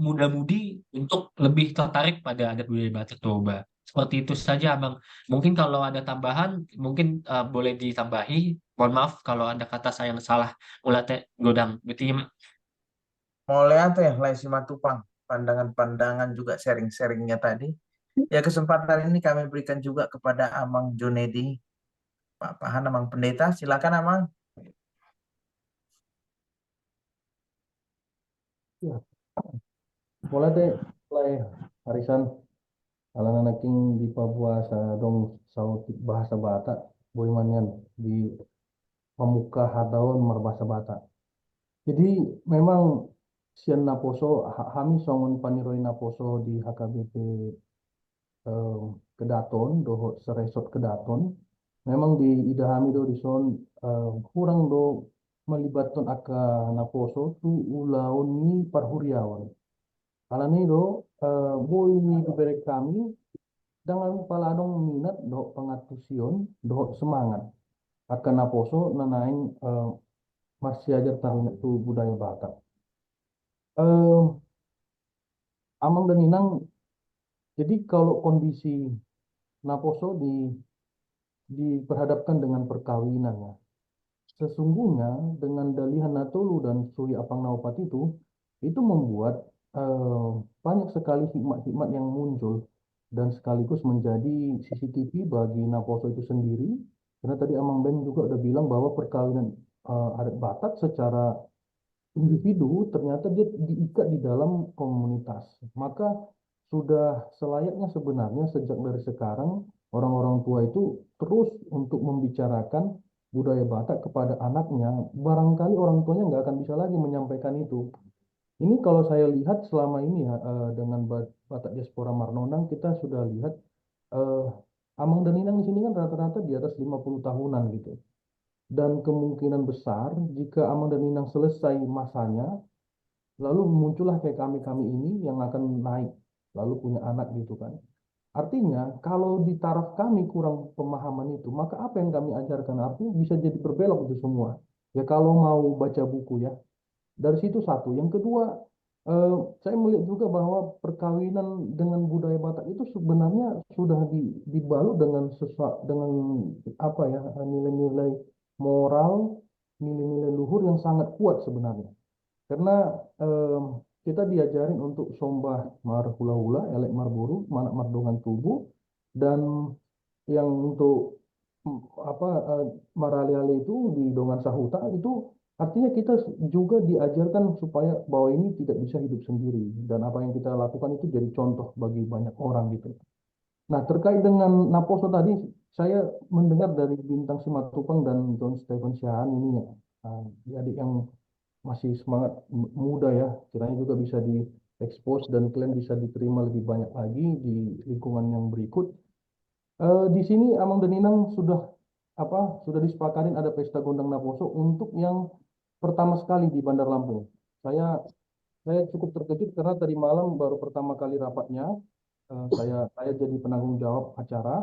muda-mudi untuk lebih tertarik pada adat budaya Batak Toba. Seperti itu saja, Abang. Mungkin kalau ada tambahan, mungkin boleh ditambahi. Mohon maaf kalau ada kata saya yang salah. Ulate Godang. Betul, Mulai ya, Lai Simatupang, pandangan-pandangan juga sharing-sharingnya tadi. Ya, kesempatan ini kami berikan juga kepada Amang Junedi, Pak Pahan, Amang Pendeta. Silakan Amang. Ya, mulai deh, mulai Harisan, alangan naking di Papua sa dong sautik bahasa Batak, boimanyan di pemuka hadaon berbahasa Batak. Jadi memang sian Naposo, kami songon paniroi Naposo di HKBP Kedaton, doho seresot Kedaton. Memang di idahami do di son kurang do melibatkan aka Naposo tu ulaun ni parhuriawan. Alani do boy ni diberi kami dengan paladong minat do pengatusion do semangat akan Naposo nanain masih ajar taruh tu budaya Batak. Amang dan Inang, jadi kalau kondisi Naposo diperhadapkan dengan perkawinan ya. Sesungguhnya dengan Dalihan Natolu dan Suri Apang Naupat itu membuat banyak sekali hikmat-hikmat yang muncul dan sekaligus menjadi CCTV bagi Naposo itu sendiri Karena tadi Amang Ben juga udah bilang bahwa perkawinan adat Batak secara individu ternyata dia diikat di dalam komunitas. Maka sudah selayaknya sebenarnya sejak dari sekarang orang-orang tua itu terus untuk membicarakan budaya Batak kepada anaknya. Barangkali orang tuanya nggak akan bisa lagi menyampaikan itu. Ini kalau saya lihat selama ini ya, dengan Batak Diaspora Marnonang kita sudah lihat Amang dan Inang di sini kan rata-rata di atas 50 tahunan gitu. Dan kemungkinan besar jika Amang dan Inang selesai masanya, lalu muncullah kayak kami-kami ini yang akan naik, lalu punya anak gitu kan. Artinya kalau di taraf kami kurang pemahaman itu, maka apa yang kami ajarkan artinya bisa jadi berbelok itu semua. Ya kalau mau baca buku ya. Dari situ satu. Yang kedua, saya melihat juga bahwa perkawinan dengan budaya Batak itu sebenarnya sudah dibalut dengan dengan apa ya, nilai-nilai moral, nilai-nilai luhur yang sangat kuat sebenarnya. Karena kita diajarin untuk sombah mar hula-hula, elek mar buru, manak mardongan tubuh, dan yang untuk marale-ale itu di dongan sahuta itu artinya kita juga diajarkan supaya bahwa ini tidak bisa hidup sendiri dan apa yang kita lakukan itu jadi contoh bagi banyak orang gitu. Nah, terkait dengan Naposo tadi saya mendengar dari Bintang Simatupang dan John Stephen Siahaan ini ya, adik yang masih semangat muda ya, kiranya juga bisa diekspos dan kalian bisa diterima lebih banyak lagi di lingkungan yang berikut. Di sini Amang dan Inang sudah disepakatin ada pesta gondang Naposo untuk yang pertama sekali di Bandar Lampung. Saya cukup terkejut karena tadi malam baru pertama kali rapatnya. Saya jadi penanggung jawab acara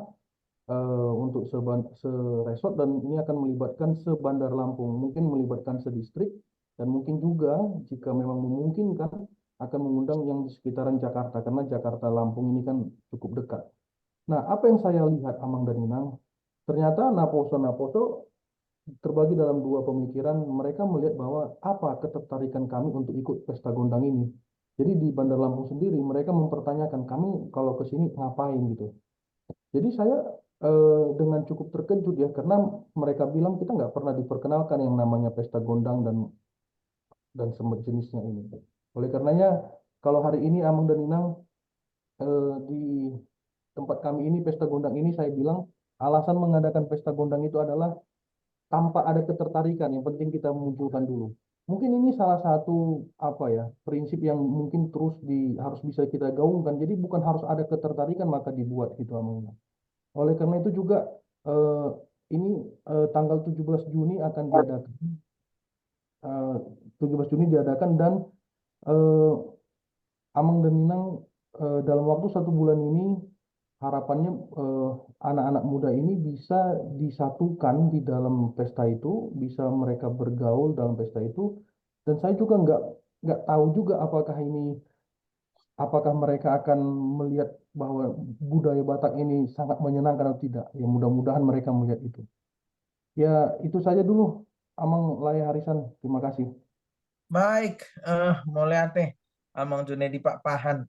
untuk seresort dan ini akan melibatkan sebandar Lampung, mungkin melibatkan sedistrik dan mungkin juga jika memang memungkinkan akan mengundang yang di sekitaran Jakarta karena Jakarta Lampung ini kan cukup dekat. Nah, apa yang saya lihat Amang dan Inang, ternyata Naposo terbagi dalam dua pemikiran. Mereka melihat bahwa apa ketertarikan kami untuk ikut pesta gondang ini. Jadi di Bandar Lampung sendiri mereka mempertanyakan kami kalau ke sini ngapain gitu. Jadi saya dengan cukup terkejut ya karena mereka bilang kita nggak pernah diperkenalkan yang namanya pesta gondang dan sejenisnya ini. Oleh karenanya kalau hari ini Amang dan Inang di tempat kami ini pesta gondang ini saya bilang alasan mengadakan pesta gondang itu adalah tanpa ada ketertarikan, yang penting kita munculkan dulu. Mungkin ini salah satu prinsip yang mungkin terus harus bisa kita gaungkan. Jadi bukan harus ada ketertarikan maka dibuat gitu Amang. Oleh karena itu juga ini tanggal 17 Juni akan diadakan. 17 Juni diadakan dan Amang dan Minang dalam waktu 1 bulan ini harapannya anak-anak muda ini bisa disatukan di dalam pesta itu, bisa mereka bergaul dalam pesta itu. Dan saya juga nggak tahu juga apakah mereka akan melihat bahwa budaya Batak ini sangat menyenangkan atau tidak. Ya mudah-mudahan mereka melihat itu. Ya itu saja dulu, Amang Laya Harisan. Terima kasih. Baik, Moleate, Amang Junedi Pak Pahan,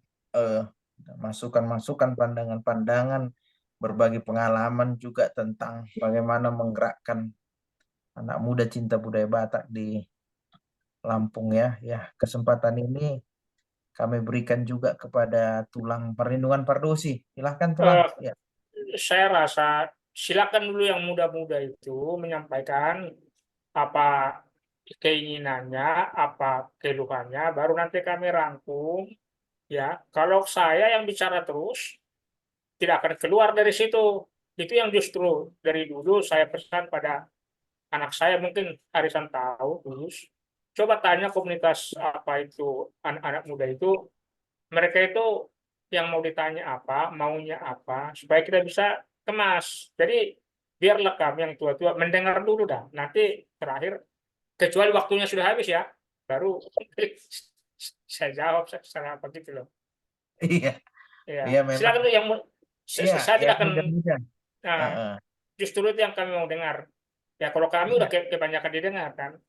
masukan-masukan, pandangan-pandangan, berbagi pengalaman juga tentang bagaimana menggerakkan anak muda cinta budaya Batak di Lampung ya. Ya, kesempatan ini kami berikan juga kepada Tulang Perlindungan Pardosi. Silahkan Tulang. Ya. Saya rasa silakan dulu yang muda-muda itu menyampaikan apa keinginannya, apa keluhannya, baru nanti kami rangkum. Ya, kalau saya yang bicara terus tidak akan keluar dari situ. Itu yang justru dari dulu saya pesan pada anak saya, mungkin Harisan tahu terus. Coba tanya komunitas apa itu anak-anak muda itu, mereka itu yang mau ditanya apa, maunya apa, supaya kita bisa kemas. Jadi biarlah kami yang tua-tua mendengar dulu dah. Nanti terakhir, kecuali waktunya sudah habis ya, baru saya jawab secara apa gitu loh. Iya. Ya. Iya memang. Silakan tuh yang saya tidak akan. Nah, justru itu yang kami mau dengar. Ya kalau kami udah kebanyakan didengar kan.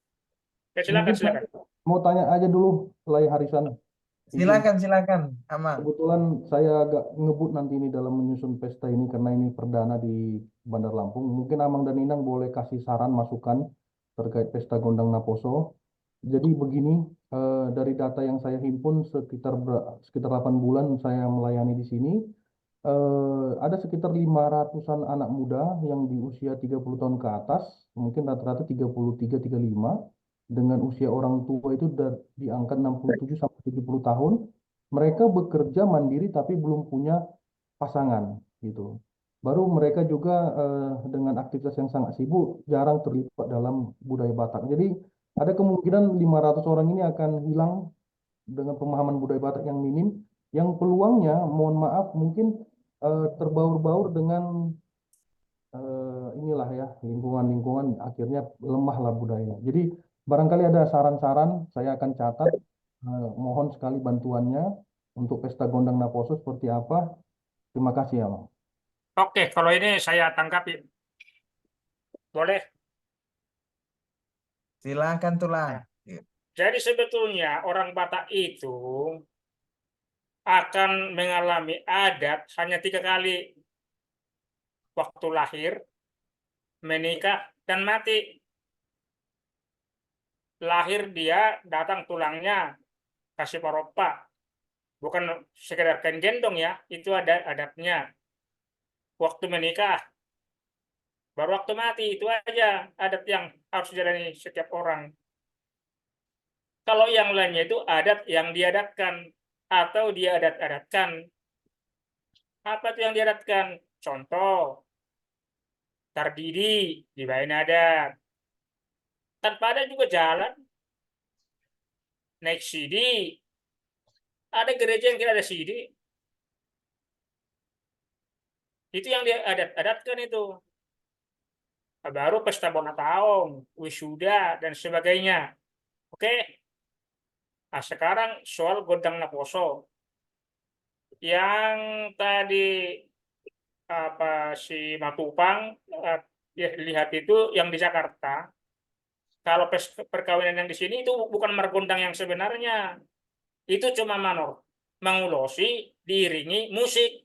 Ya, silakan. Mau tanya aja dulu, Laya Harisan. Silakan, Amang. Kebetulan saya agak ngebut nanti ini dalam menyusun pesta ini karena ini perdana di Bandar Lampung. Mungkin Amang dan Inang boleh kasih saran, masukan terkait pesta Gondang Naposo. Jadi begini, dari data yang saya himpun sekitar 8 bulan saya melayani di sini, ada sekitar 500-an anak muda yang di usia 30 tahun ke atas, mungkin rata-rata 33-35, dengan usia orang tua itu di angka 67-70 tahun. Mereka bekerja mandiri tapi belum punya pasangan gitu. Baru mereka juga dengan aktivitas yang sangat sibuk, jarang terlibat dalam budaya Batak. Jadi ada kemungkinan 500 orang ini akan hilang dengan pemahaman budaya Batak yang minim, yang peluangnya, mohon maaf, mungkin terbaur-baur dengan inilah ya, lingkungan-lingkungan, akhirnya lemahlah budaya. Jadi barangkali ada saran-saran, saya akan catat, mohon sekali bantuannya untuk pesta Gondang Naposo seperti apa. Terima kasih ya, Bang. Oke, kalau ini saya tanggapi. Boleh? Silakan Tulang. Jadi sebetulnya orang Batak itu akan mengalami adat hanya 3 kali. Waktu lahir, menikah, dan mati. Lahir dia datang tulangnya, kasih paropa. Bukan sekedar kain gendong ya, itu ada adatnya. Waktu menikah, baru waktu mati, itu aja adat yang harus dijalani setiap orang. Kalau yang lainnya itu adat yang diadatkan atau diadat-adatkan. Apa itu yang diadatkan? Contoh, tardidi dibawain adat. Tanpa ada juga jalan. Naik CD. Ada gereja yang tidak ada CD. Itu yang diadat-adatkan itu. Baru pesta Bonataong, wisuda, dan sebagainya. Oke. Nah, sekarang soal Gondang Naposo. Yang tadi si Matupang lihat itu yang di Jakarta. Kalau perkawinan yang di sini itu bukan margondang yang sebenarnya. Itu cuma manor, mengulosi, diiringi musik.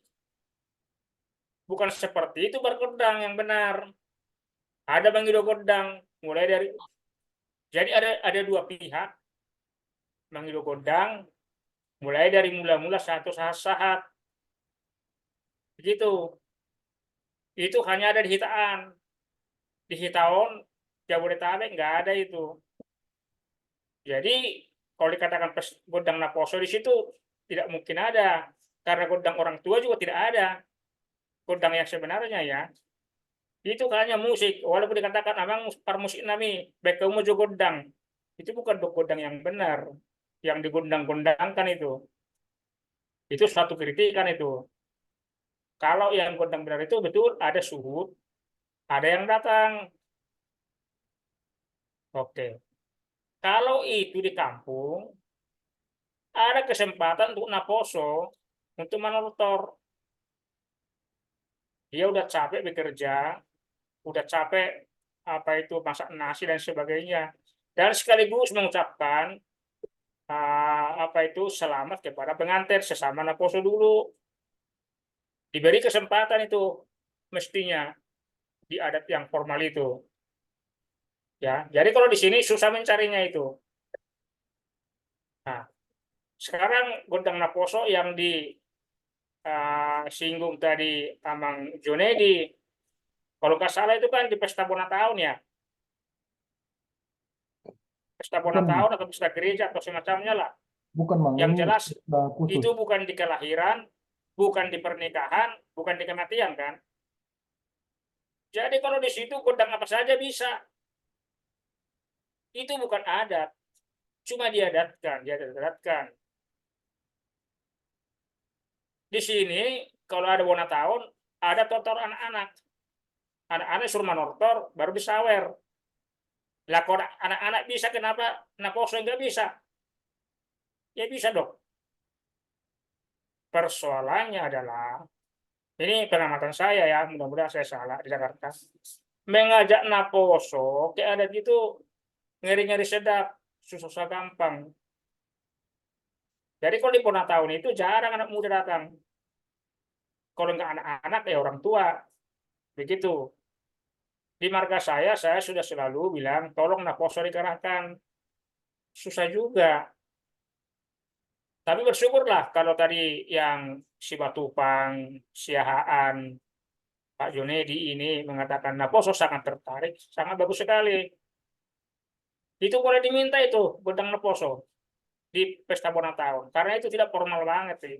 Bukan seperti itu margondang yang benar. Ada Mangido Gondang, mulai dari. Jadi ada 2 pihak. Mangido Gondang, mulai dari mula-mula satu sahat-sahat. Begitu. Itu hanya ada di Hitaan. Di Hitaon, Jabodetabek nggak ada itu. Jadi kalau dikatakan Gondang Naposo di situ tidak mungkin ada, karena gondang orang tua juga tidak ada. Gondang yang sebenarnya ya, itu hanya musik. Walaupun dikatakan abang parmusik nami, baik kamu juga gondang, itu bukan gondang yang benar, yang digondang-gondangkan itu. Itu suatu kritikan itu. Kalau yang gondang benar itu betul ada suhud, ada yang datang. Oke. Kalau itu di kampung, ada kesempatan untuk Naposo, untuk manortor. Dia udah capek bekerja, udah capek masak nasi dan sebagainya. Dan sekaligus mengucapkan selamat kepada pengantin sesama Naposo dulu. Diberi kesempatan itu mestinya di adat yang formal itu. Ya, jadi kalau di sini susah mencarinya itu. Nah, sekarang Gondang Naposo yang disinggung tadi Amang Junedi, kalau nggak salah itu kan di pesta Bonataon ya. Pesta Bonataon atau pesta gereja atau semacamnya lah. Bukan, Bang. Yang Ini jelas khusus. itu bukan di kelahiran, bukan di pernikahan, bukan di kematian kan. Jadi kalau di situ gondang apa saja bisa. Itu bukan adat, cuma diadatkan. Di sini kalau ada Bonataon, ada tortor anak-anak. Anak-anak suruh manortor, baru disawer. Lah kalau anak-anak bisa, kenapa Naposo nggak bisa? Ya bisa dong. Persoalannya adalah, ini pengamatan saya ya, mudah-mudahan saya salah di Jakarta. Mengajak Naposo ke adat itu ngeri-ngeri sedap, susah gampang. Jadi kalau di Ponataun itu jarang anak muda datang. Kalau nggak anak-anak ya orang tua. Begitu. Di marga saya sudah selalu bilang, tolong Naposo dikerahkan. Susah juga. Tapi bersyukurlah kalau tadi yang Simatupang, Siahaan, Pak Junedi ini mengatakan Naposo sangat tertarik, sangat bagus sekali. Itu boleh diminta itu, Gondang Naposo di Pesta Bonataun. Karena itu tidak formal banget sih.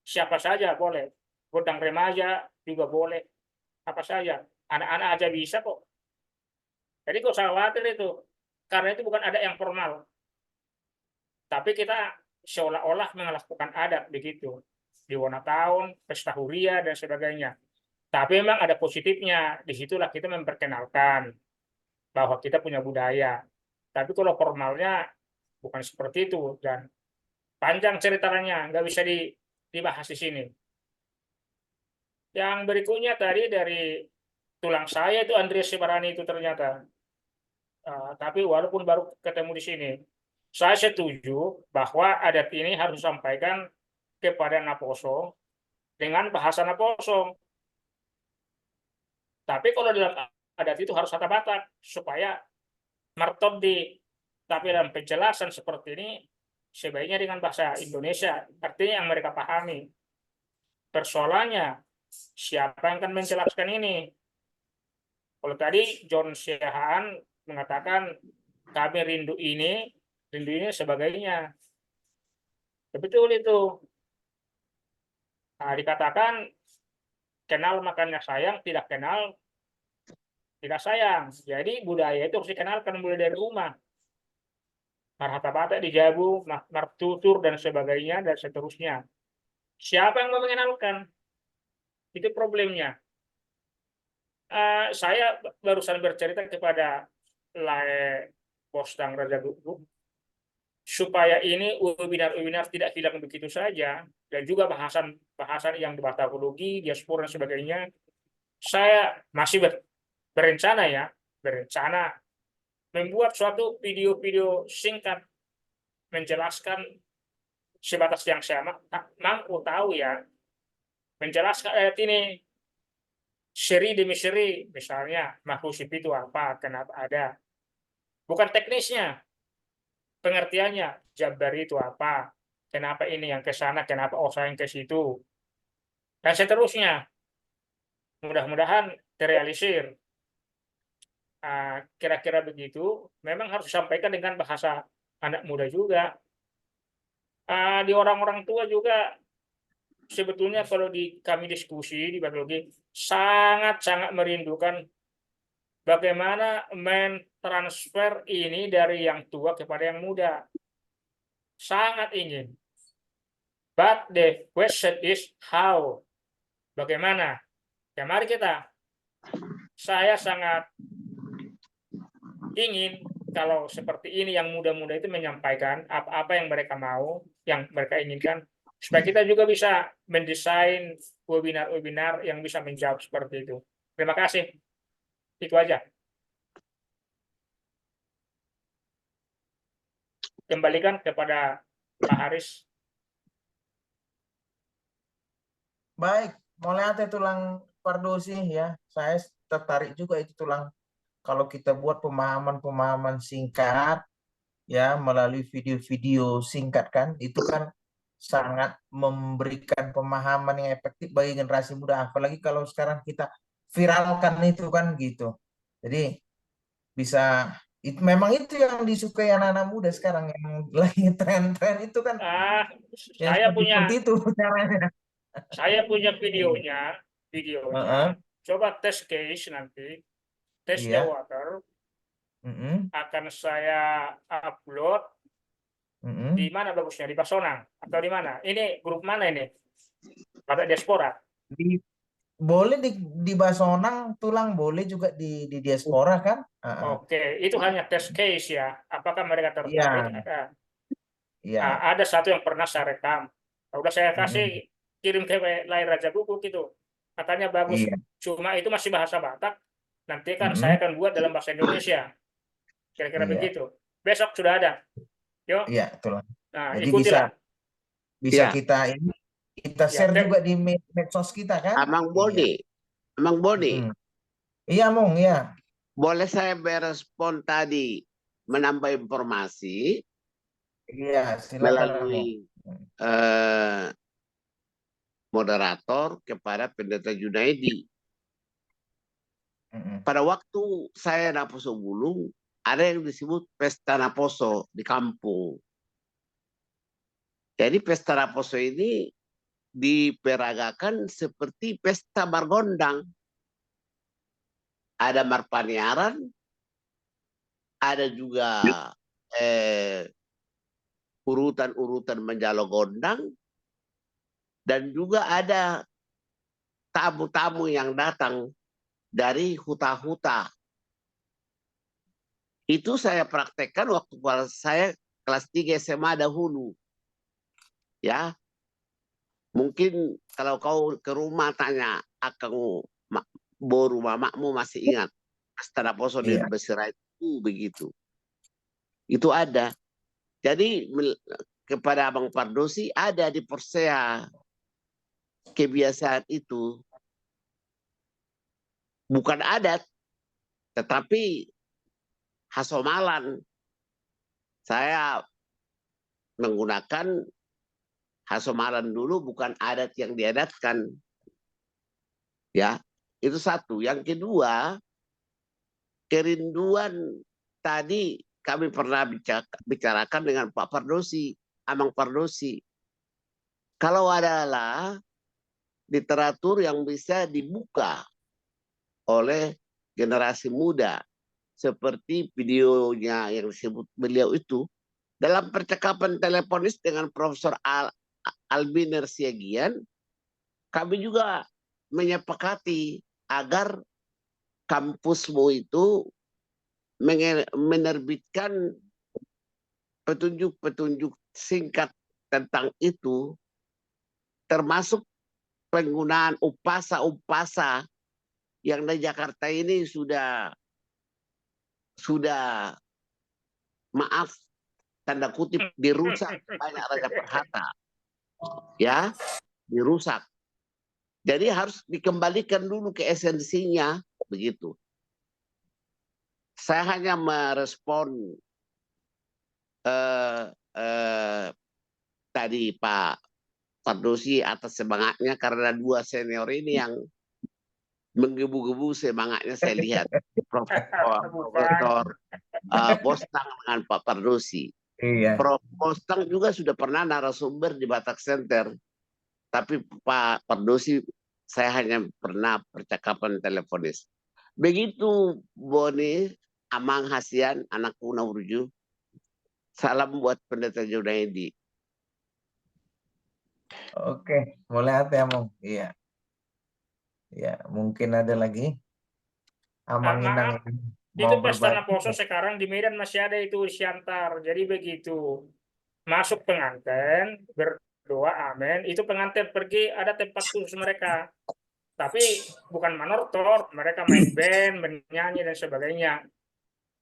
Siapa saja boleh. Gondang remaja juga boleh. Apa saja. Anak-anak aja bisa kok. Jadi kok usah khawatir itu. Karena itu bukan adat yang formal. Tapi kita seolah-olah melakukan adat begitu. Di Bonataun, Pesta Huria, dan sebagainya. Tapi memang ada positifnya. Disitulah kita memperkenalkan bahwa kita punya budaya. Tapi kalau formalnya bukan seperti itu. Dan panjang ceritanya, nggak bisa dibahas di sini. Yang berikutnya tadi dari tulang saya itu Andreas Sibarani itu ternyata. Tapi walaupun baru ketemu di sini, saya setuju bahwa adat ini harus disampaikan kepada Naposo dengan bahasa Naposo. Tapi kalau dalam adat itu harus kata Batak supaya martobdi. Tapi dalam penjelasan seperti ini sebaiknya dengan bahasa Indonesia, artinya yang mereka pahami. Persoalannya siapa yang akan menjelaskan ini? Kalau tadi John Siahaan mengatakan kami rindu ini sebagainya. Betul itu. Nah, dikatakan kenal makannya sayang, tidak kenal tidak sayang. Jadi budaya itu harus dikenalkan mulai dari rumah. Marhata Batak di Jabu, Martutur dan sebagainya dan seterusnya. Siapa yang mau mengenalkan? Itu problemnya. Saya barusan bercerita kepada Lae Postang Raja Gugu supaya ini webinar-webinar tidak hilang begitu saja, dan juga bahasan yang di Batakologi, diaspora dan sebagainya. Saya masih berencana membuat suatu video-video singkat menjelaskan sebatas yang saya mampu tahu ya, menjelaskan ayat ini seri demi seri, misalnya makhluk sipit itu apa, kenapa ada, bukan teknisnya, pengertiannya, Jabari itu apa, kenapa ini yang ke sana, kenapa Osa yang ke situ, dan seterusnya. Mudah-mudahan terrealisir. Kira-kira begitu. Memang harus disampaikan dengan bahasa anak muda juga. Di orang-orang tua juga sebetulnya kalau kami diskusi di Batakologi sangat-sangat merindukan bagaimana mentransfer ini dari yang tua kepada yang muda. Sangat ingin. But the question is how? Bagaimana? Ya mari saya sangat ingin kalau seperti ini yang muda-muda itu menyampaikan apa yang mereka mau, yang mereka inginkan, supaya kita juga bisa mendesain webinar-webinar yang bisa menjawab seperti itu. Terima kasih. Itu aja. Kembalikan kepada Pak Haris. Baik, mulai ada tulang Pardosi ya. Saya tertarik juga itu tulang. Kalau kita buat pemahaman-pemahaman singkat ya melalui video-video singkat kan, itu kan sangat memberikan pemahaman yang efektif bagi generasi muda. Apalagi kalau sekarang kita viralkan itu kan gitu. Jadi bisa memang itu yang disukai anak-anak muda sekarang yang lagi tren-tren itu kan. Saya punya seperti itu caranya. Saya punya videonya. Coba tes case nanti, tes the water, akan saya upload. Di mana bagusnya? Di Basonang atau di mana? Ini grup mana ini? Batak Diaspora. Boleh di Basonang, tulang boleh juga di diaspora kan? Oke, itu hanya test case ya. Apakah mereka tertarik? Ada satu yang pernah saya rekam. Udah saya kasih kirim ke layar Raja Gugu gitu. Katanya bagus. Cuma itu masih bahasa Batak. Nanti kan saya akan buat dalam bahasa Indonesia. Kira-kira begitu. Besok sudah ada. Yuk. Iya, betul. Nah, jadi ikutilah. Bisa Ya. kita share juga di medsos kita kan? Amang Boni. Amang Boni. Iya, Mong, ya. Boleh saya berespon tadi menambah informasi Iya, silakan, melalui moderator kepada Pendeta Junaidi. Pada waktu saya Naposo Bulung, ada yang disebut Pesta Naposo di kampung. Jadi Pesta Naposo ini diperagakan seperti pesta margondang. Ada marpaniaran, ada juga urutan-urutan menjalo gondang, dan juga ada tamu-tamu yang datang dari huta-huta. Itu saya praktekkan waktu saya kelas 3 SMA dahulu. Ya, mungkin kalau kau ke rumah tanya akang boru mamakmu masih ingat Pesta Naposo di Besirai itu begitu. Itu ada. Jadi kepada Abang Pardosi ada di Persea kebiasaan itu. Bukan adat, tetapi hasomalan. Saya menggunakan hasomalan dulu, bukan adat yang diadatkan. Ya, itu satu. Yang kedua, kerinduan tadi kami pernah bicarakan dengan Pak Pardosi, Amang Pardosi. Kalau adalah literatur yang bisa dibuka oleh generasi muda, seperti videonya yang disebut beliau itu, dalam percakapan teleponis dengan Profesor Albiner Siagian, kami juga menyepakati agar kampusmu itu menerbitkan petunjuk-petunjuk singkat tentang itu, termasuk penggunaan upasa-upasa yang di Jakarta ini sudah maaf tanda kutip dirusak banyak Raja Perhata, ya, dirusak. Jadi harus dikembalikan dulu ke esensinya begitu. Saya hanya merespon tadi Pak Pardosi atas semangatnya, karena dua senior ini yang menggebu-gebu semangatnya saya lihat. Profesor Bostang dengan Pak Pardosi. Iya. Prof Bostang juga sudah pernah narasumber di Batak Center, tapi Pak Pardosi saya hanya pernah percakapan teleponis. Begitu Boni, Amang Hasian, anakku Naurju. Salam buat Pendeta Junaidi. Oke, mulai hati Amang. Iya. Ya, mungkin ada lagi. Amang Inang Itu mau Pesta berbagi. Naposo sekarang di Medan masih ada itu Siantar. Jadi begitu masuk pengantin, berdoa amin, itu pengantin pergi ada tempat khusus mereka. Tapi bukan manortor, mereka main band, menyanyi dan sebagainya.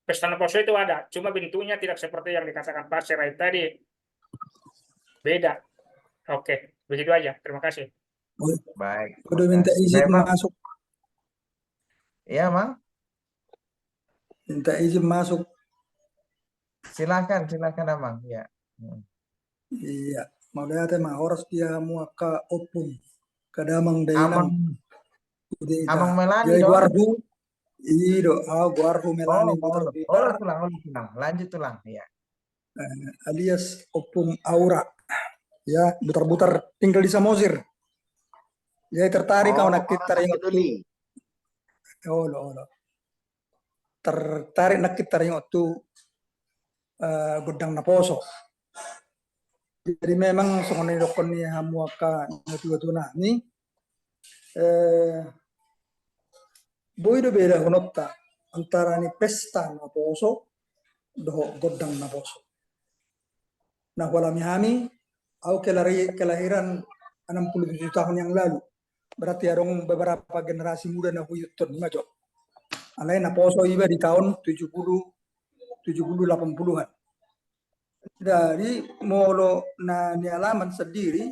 Pesta Naposo itu ada, cuma bentuknya tidak seperti yang dikatakan Pak Sirait tadi. Beda. Oke, begitu aja. Terima kasih. Baik. Udah minta izin masuk. Iya, Mang. Minta izin masuk. Silakan Amang. Ya. Iya, mau data mah harus dia muaka opung kadamang dainang. Amang Melani Jadi dong. guardu. Iyo, guardu Melani tulang. Lanjut tulang. Ya. Alias opung aura. Ya, butar-butar tinggal di Samosir. Jadi tertarik kau nak kita ringok. Oh. Tertarik nak kita ringok tu Godang Naposo. Jadi memang songoni dokoni hamuaka natu ni boy do beda honotta antara ni Pesta Naposo do Godang Naposo. Nah, wala mihami au kelahiran 67 tahun yang lalu. Berarti ada beberapa generasi muda na huyutun majo. Alai Naposo iba di tahun 70 80-an. Dari molo na nialaman sendiri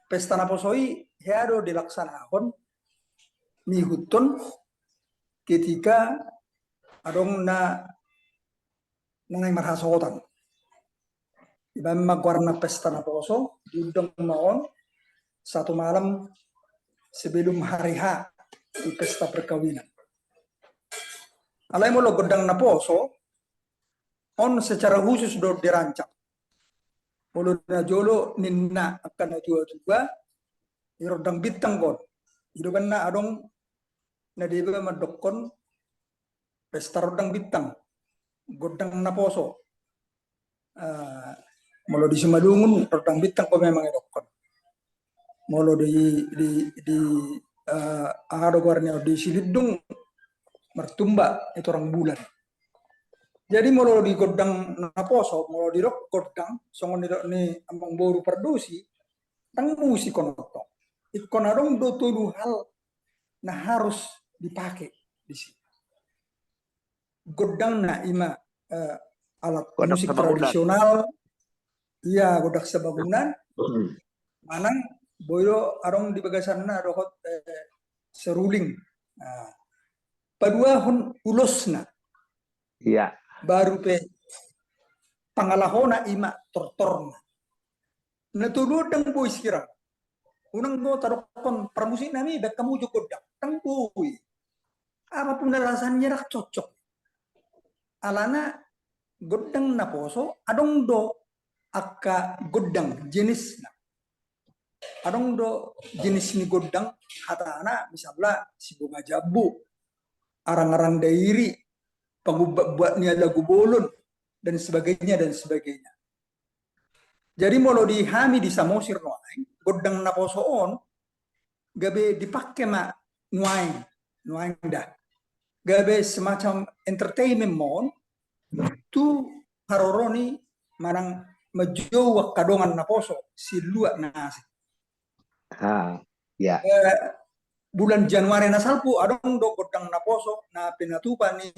pesta naposoi heado dilaksanakan mihutun ketika adong na nangai marhasotan. Ibang magwarna pesta naposo udang noon satu malam sebelum hari H di pesta perkawinan. Alai molo godang naposo on secara khusus do dirancang. Molo na jolo ninna akan tua irodang bitang kon. Idoban na adong na deba madokon pesta rodang bitang godang naposo. Molo di Simalungun rodang bitang ko memang edokon. Molo di ado warnya di Silidung mertumba itu orang bulan. Jadi molo di godang naposo, molo di rok godang, songon ni amang boru perdusi, tang musi konoto. Ikon adong do tulu hal na harus dipakai di sini. Godang na ima alat Godak musik sebangunan. tradisional, iya godak sebangunan. Manang boyo arong di bagasan na rohot seruling. Padua hun ulosna. Iya. Baru pe pangalahona ima tortorna. Natulod ng boy sikirang. Unang mo tarokon pramusik nami dak kamu jukod dak tang boy. Apapun alasannya dak cocok. Alana godang naposo adong do akka godang jenis na. Adong do jenis ni godang hatana misalnya si bunga jabu, arang-arang dairi, pengubah-buatnya lagu bolon dan sebagainya dan sebagainya. Jadi molo dihami di Samosir noain godang naposo on gabe dipakai ma nuain dah. Gabe semacam entertainment mon tu haroroni manang majowa kadongan naposo si luak nasi. Ya. Bulan Januari nasalpu adong do godang naposo na pinatupa ni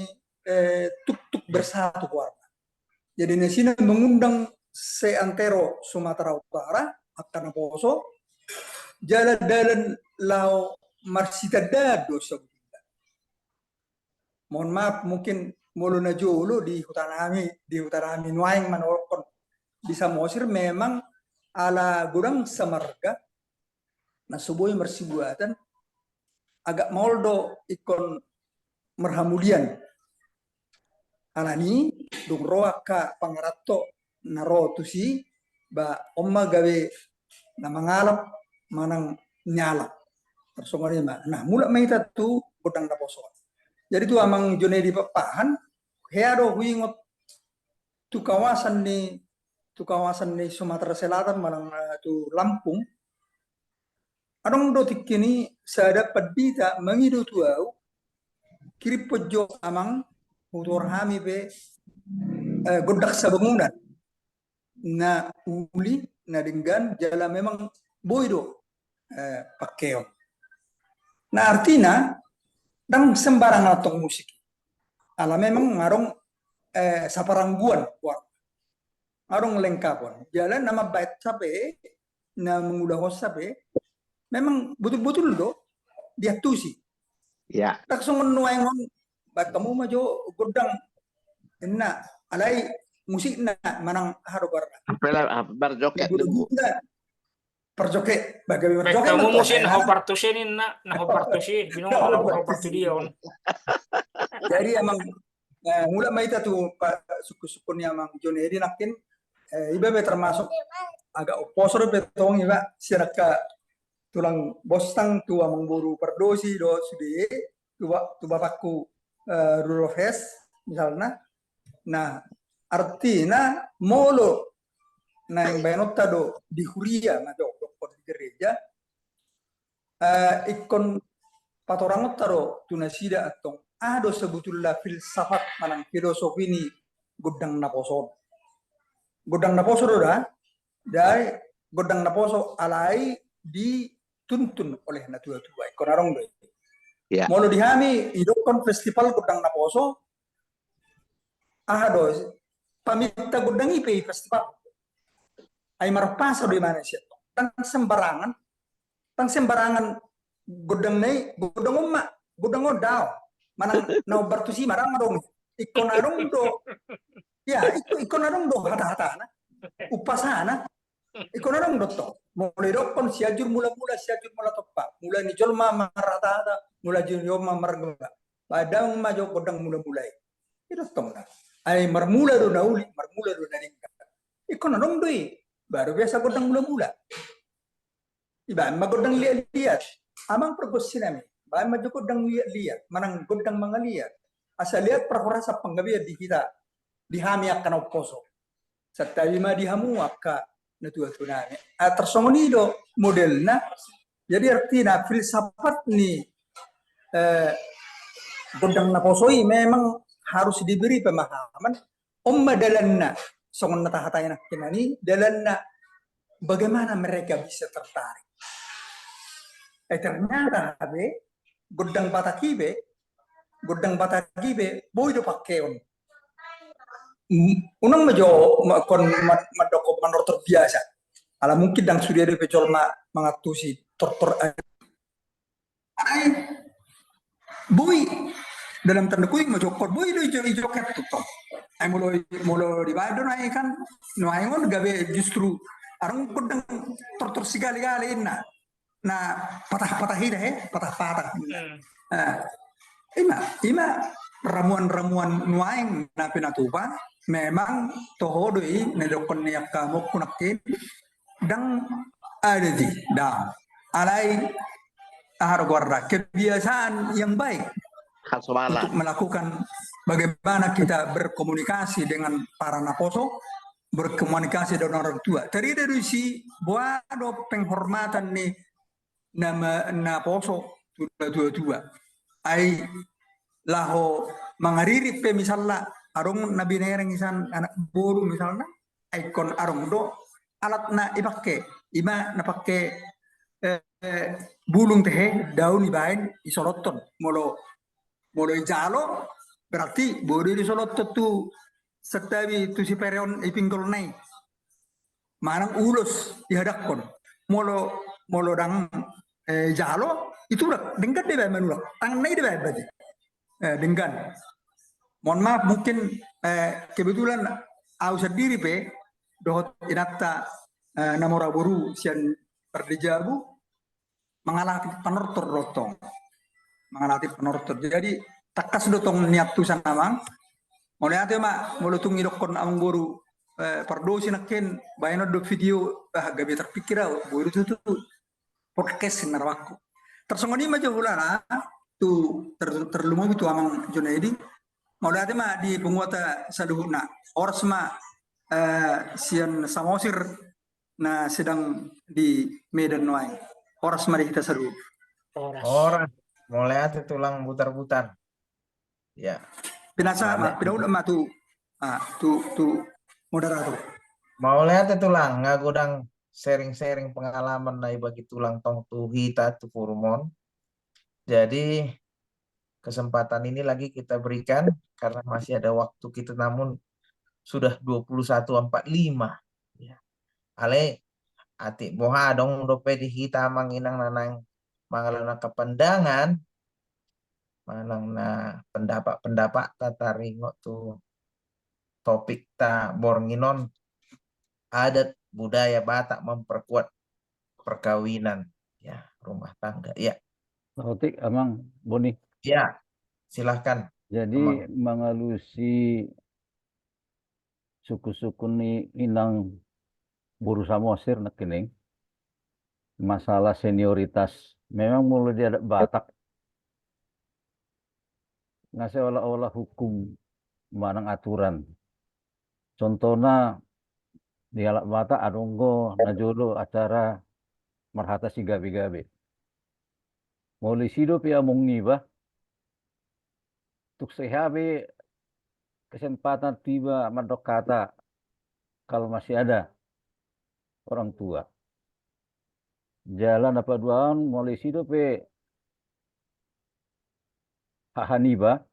tuk-tuk bersatu warna. Jadi di sini mengundang seantero Sumatera Utara akan naposo jalan-jalan lau marsitadado sebutnya. Mohon maaf mungkin mulu najolo di hutanami nuaing manorokon di Samosir memang ala gudang samarga na suboy marsibuatan agak moldo ikon merhamulian alani dung roa ka pangarato naro tusi ba omma gawe na mangalap manang nyala persongone ma nah mula maita tu godang naposo. Jadi tu amang jone di papahan heado huingot tu kawasan ni Sumatera Selatan manang tu Lampung. Adong do tikini sada padita mangido tuau kiri pojok amang utor hami be godak sabangunan na uli na dinggan jala memang boido pakeo. Na artina dang sembarang atong musik. Ala memang ngarong saparangguan war. Ngarong lengkapon. Jalan nama bait sape na mengudah sape memang betul-betul do dia tusi. Ya. Langsung menuai ngon bat kamu majo godang enna alai musik na manang haro barna. Berjoget perjoget bagaimana Baik perjoget kamu mentok, musin eh, hopartusin na hopartusin bingung orang hopartudion. Jadi emang mula maita tu suku-sukunya emang John Edi nakin iba be termasuk agak oposor betong iba siraka tulang bostang tua mengburu perdosi do sudi tu bapakku Rurofes misalnya. Nah artinya molo na yang bayanotta do di huria na do di gereja ikon patorang taro tunasida atong ado sebetulnya filsafat manang filosofi ni godang naposo. Godang naposo dah dari godang naposo alai dituntun oleh natua-tua ikonarong do. Ya. Molo dihami idokon festival godang naposo ado pamita godang ipe pasti pak ay marpasa di mana sih tang sembarangan godang nai godang umma godang odao manang nau bertusi marang dong ikonarong do ya ikonarong do hata-hata na upasana ikonarong do to mulai dokon siajur mula topa mulai ni jolma marata mulai jolma marga padang majo godang mulai itu tong na ay marmula do nauli marmula do naringka ikonarong do baru biasa godang mula iba magodang lihat amang pergosin nami ba maju godang lihat manang godang mga lihat asal lihat perkara sa panggabi di kita dihami akan oposo sa tabi ma dihamu akka natua tunami tersongonido modelna jadi artinya filsafat ni godang naposoi memang harus diberi pemahaman dalanna songon natahatay na kinani dalanna bagaimana mereka bisa tertarik. Ternyata godang batakibe boy do pakeon. Unang majo kon madoko manor terbiasa. Ala mungkin dang sudah ada pecol mangatusi tortor. Boy dalam tanda kuing majo kon boy do ijo ket tuh. Ay mulo di bado na kan no ayon gabe justru arang godang tortor sigali-gali na patah-patah ima ramuan nuaing na pinatupa memang tohodoi nedokon niyak kamu kunakin dang ada di dang alai harga kebiasaan yang baik untuk melakukan bagaimana kita berkomunikasi dengan para naposo berkomunikasi dengan orang tua terdiri dari si buado penghormatan nih nama naposo dua ai laho mangariri pe misalnya arong nabi nereng isan anak buru misalnya ikon arong do alat na ipake ima na pake bulung teh daun ibain isoloton molo jalo berarti bodi isolotot tu setabi tu si pereon ipingkol nai manang ulus dihadapkan molo dang jalo itu udah dengan dia menulak tangan naik dia berarti dengan mohon maaf mungkin kebetulan aku sendiri dohot inata namora buru sian perdijabu mengalami penortor rotong mengalami penortor jadi takas dotong niat tusan amang mulai ate mak mulu tungi dokon amang buru perdosi nakin bayano do video gabe terpikir buru itu podcast narwaku tersongoni maju bulana tu terlumu itu amang Junaidi mulai ate mak di penguata saduhuna ors mak sian samosir na sedang di Medan Noai ors mari kita seru Orang mulai ate tulang butar-butar ya pinasa mak pinaulah mak tu moderator mau lihat tulang ngagodang sharing pengalaman nai bagi tulang tong tu hita tu furmon. Jadi kesempatan ini lagi kita berikan karena masih ada waktu kita namun sudah 21.45 ya. Ale ati boha dong dope di hita manginang nanang mangalana kependangan manang na pendapat tataringo tu topik ta bornginon adat budaya Batak memperkuat perkawinan ya rumah tangga ya. Otik amang Boni. Ya silahkan. Jadi amang. Mengalusi suku-suku ni inang buru samosir nak kining masalah senioritas memang mulai dia ada Batak ngasih olah-olah hukum manang aturan contohnya di alak Batak adonggo najolo acara marhata si gabi-gabi mulai sido pi among niba tuk sehabi kesempatan tiba mandok kata kalau masih ada orang tua jalan apa duaan mulai sido pi hahaniba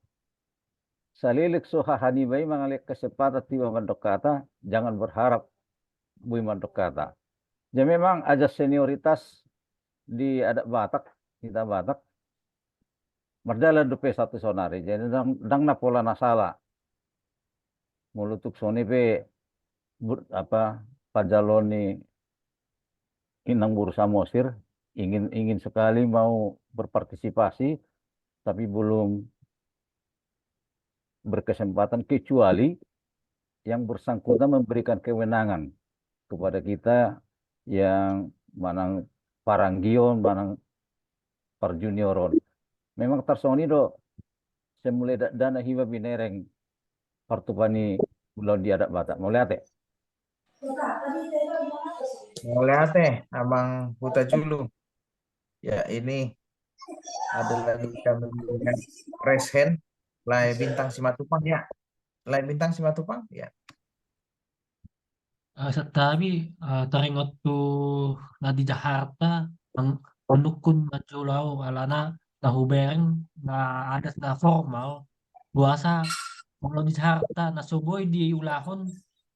salilik sohahani bai mangalik kesempatan tiba mandok kata, jangan berharap bui mandok kata. Jadi memang aja senioritas di adat Batak, kita Batak, berjalan dupe satu sonari. Jadi dang na pola nasala. Mulutuk soni pe apa pajaloni inang bursa Mosir ingin sekali mau berpartisipasi tapi belum berkesempatan kecuali yang bersangkutan memberikan kewenangan kepada kita yang manang paranggion, manang parjunioron. Memang tarsoni do semulai dana hiba binereng partupani bulan di adat Batak. Mau lihat ya? Mau lihat Abang Huta Julu. Ya ini adalah kami dengan raise hand Lai Bintang Simatupang ya. Lai Bintang Simatupang ya. Tapi teringat tuh di Jakarta pendukun maju lau alana tahu bereng na ada na formal buasa kalau di Jakarta na suboy di ulahon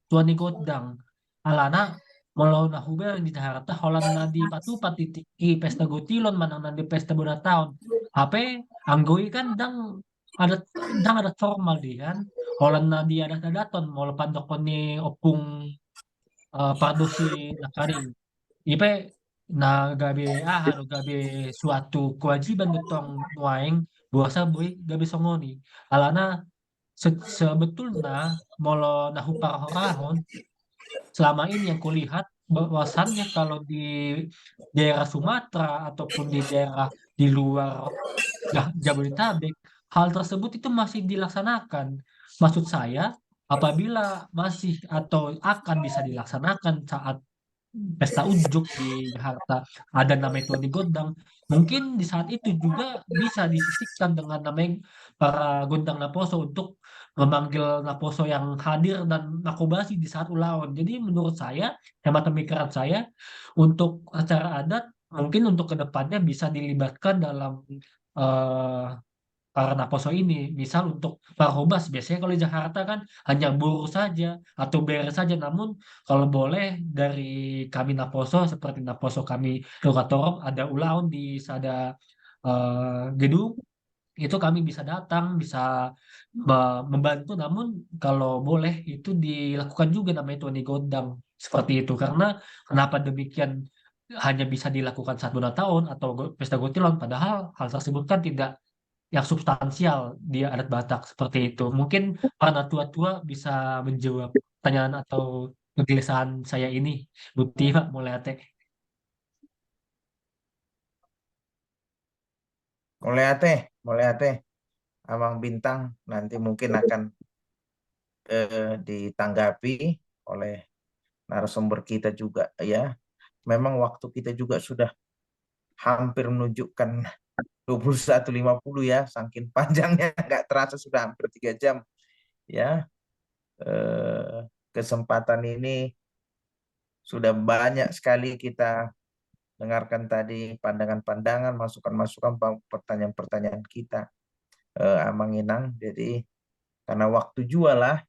tuani godang alana kalau na hubereng di Jakarta holan na di patupat di pesta gotilon manang na di pesta bona tahun ape anggoi kan dang ada formal di kan holan na di adat-adaton mau pandokon ni opung padosi nakaring. Ipe gabe gabe suatu kewajiban tong nuaing buasa boy gabe songoni. Alana sebetulnya molo nahu parahon selama ini yang kulihat bahwasannya kalau di daerah Sumatera ataupun di daerah di luar Jabodetabek hal tersebut itu masih dilaksanakan. Maksud saya apabila masih atau akan bisa dilaksanakan saat pesta ujuk di Jakarta ada namanya Tuan Gondang mungkin di saat itu juga bisa disisipkan dengan namanya para Gondang Naposo untuk memanggil Naposo yang hadir dan nakobasi di saat ulangan. Jadi menurut saya hemat pemikiran saya untuk acara adat mungkin untuk kedepannya bisa dilibatkan dalam eh, para naposo ini. Misal untuk parhobas, biasanya kalau di Jakarta kan hanya buruh saja atau beres saja. Namun kalau boleh dari kami naposo, seperti naposo kami Lokatorok, ada ulaun di sada gedung, itu kami bisa datang, bisa membantu. Namun kalau boleh itu dilakukan juga namanya Tuani Gondang. Seperti itu. Karena kenapa demikian hanya bisa dilakukan 1 tahun atau pesta gotilon, padahal hal tersebut kan tidak yang substansial di adat Batak seperti itu. Mungkin para tua-tua bisa menjawab pertanyaan atau kegelisahan saya ini. Bukti Pak mulai ate. Mulai ate. Abang Bintang nanti mungkin akan ditanggapi oleh narasumber kita juga ya. Memang waktu kita juga sudah hampir menunjukkan 21.50 ya, saking panjangnya nggak terasa sudah hampir 3 jam ya. Kesempatan ini sudah banyak sekali kita dengarkan tadi pandangan-pandangan, masukan-masukan, pertanyaan-pertanyaan kita, Amang Inang. Jadi karena waktu jualah,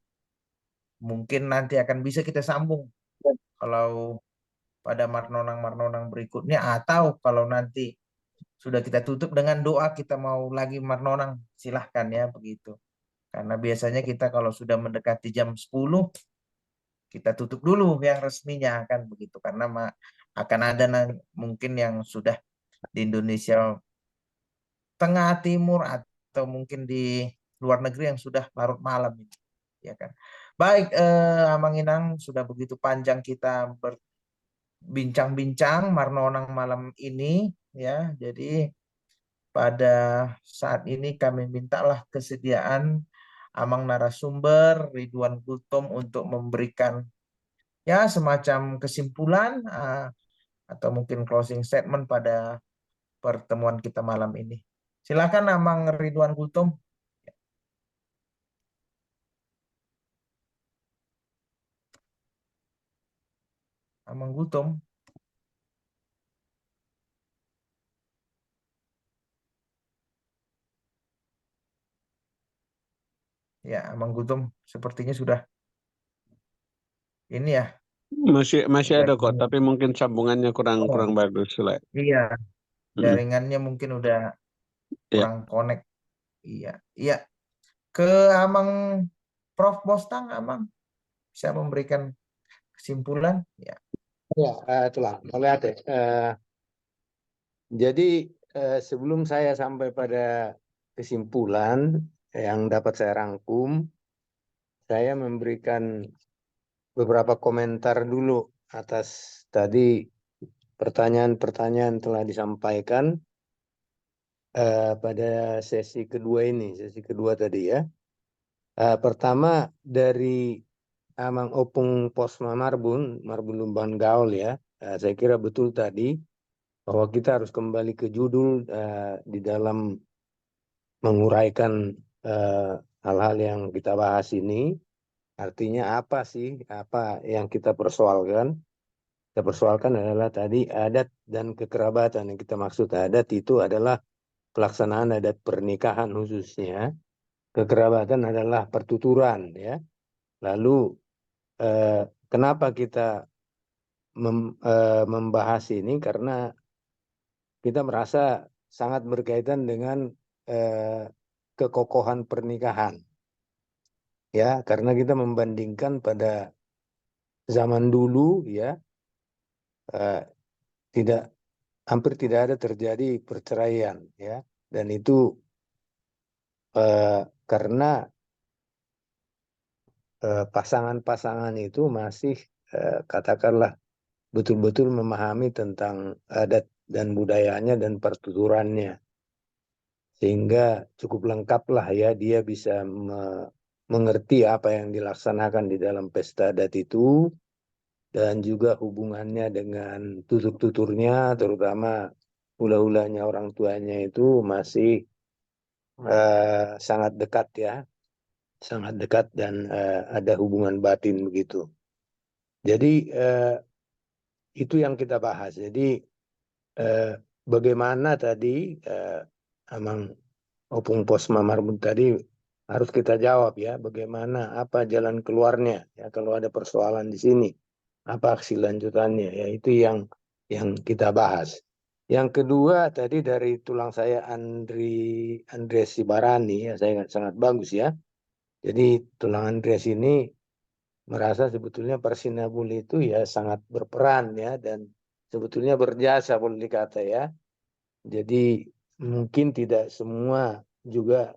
mungkin nanti akan bisa kita sambung kalau pada marnonang-marnonang berikutnya, atau kalau nanti sudah kita tutup dengan doa kita mau lagi marnonang, silahkan ya begitu. Karena biasanya kita kalau sudah mendekati jam 10 kita tutup dulu yang resminya kan begitu, karena akan ada mungkin yang sudah di Indonesia Tengah Timur atau mungkin di luar negeri yang sudah larut malam ini ya kan. Baik, Amang Inang, sudah begitu panjang kita berbincang-bincang marnonang malam ini ya. Jadi pada saat ini kami mintalah kesediaan Amang narasumber Ridwan Gultom untuk memberikan ya semacam kesimpulan atau mungkin closing statement pada pertemuan kita malam ini. Silakan Amang Ridwan Gultom. Amang Gultom. Ya, Amang Gultom sepertinya sudah ini ya, Masih ada kok, jaringannya. tapi mungkin sambungannya kurang Oh, kurang bagus lah. iya, Mm. jaringannya mungkin udah Ya. kurang connect. Iya, iya. Ke Amang Prof Bostang, Amang bisa memberikan kesimpulan? Ya. Ya, itulah. Boleh ada. Jadi sebelum saya sampai pada kesimpulan yang dapat saya rangkum, saya memberikan beberapa komentar dulu atas tadi pertanyaan-pertanyaan telah disampaikan pada sesi kedua ini, sesi kedua tadi ya. Pertama dari Amang Opung Posma Marbun Lumbang Gaul ya, saya kira betul tadi bahwa kita harus kembali ke judul di dalam menguraikan hal-hal yang kita bahas ini. Artinya apa sih, apa yang kita persoalkan? Kita persoalkan adalah tadi adat dan kekerabatan. Yang kita maksud adat itu adalah pelaksanaan adat pernikahan khususnya. Kekerabatan adalah pertuturan ya. Lalu kenapa kita membahas ini? Karena kita merasa sangat berkaitan dengan kekokohan pernikahan. Ya, karena kita membandingkan pada zaman dulu ya hampir tidak ada terjadi perceraian ya, dan itu karena pasangan-pasangan itu masih katakanlah betul-betul memahami tentang adat dan budayanya dan pertuturannya, sehingga cukup lengkap lah ya, dia bisa mengerti apa yang dilaksanakan di dalam pesta adat itu, dan juga hubungannya dengan tutur-tuturnya, terutama hula-hulanya orang tuanya itu masih sangat dekat ya, sangat dekat dan ada hubungan batin begitu. Jadi itu yang kita bahas. Jadi bagaimana tadi Amang Opung Posma Marbun tadi harus kita jawab ya, bagaimana, apa jalan keluarnya ya kalau ada persoalan di sini, apa aksi lanjutannya ya, itu yang kita bahas. Yang kedua tadi dari tulang saya Andreas Sibarani ya, saya sangat bagus ya. Jadi tulang Andreas ini merasa sebetulnya Persinabul itu ya sangat berperan ya, dan sebetulnya berjasa boleh dikata ya. Jadi mungkin tidak semua juga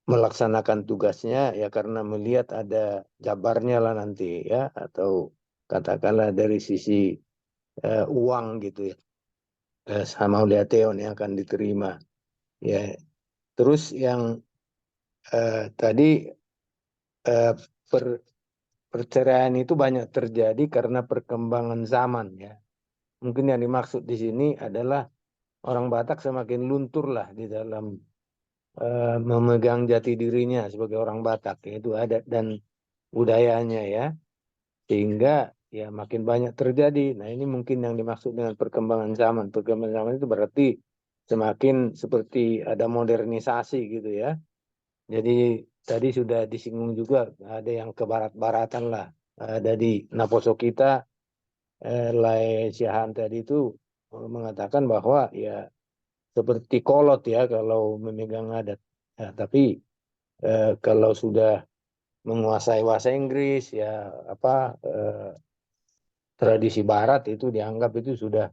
melaksanakan tugasnya ya karena melihat ada jabarnya lah nanti ya, atau katakanlah dari sisi uang gitu ya, sama Teon yang akan diterima ya. Terus yang tadi perceraian itu banyak terjadi karena perkembangan zaman ya. Mungkin yang dimaksud di sini adalah orang Batak semakin luntur lah di dalam memegang jati dirinya sebagai orang Batak, yaitu adat dan budayanya ya, sehingga ya makin banyak terjadi. Nah ini mungkin yang dimaksud dengan perkembangan zaman. Perkembangan zaman itu berarti semakin seperti ada modernisasi gitu ya. Jadi tadi sudah disinggung juga ada yang ke barat-baratan lah. Ada di Naposo kita, Lai Siahan tadi itu mengatakan bahwa ya seperti kolot ya kalau memegang adat. Ya, tapi kalau sudah menguasai bahasa Inggris ya tradisi Barat itu dianggap itu sudah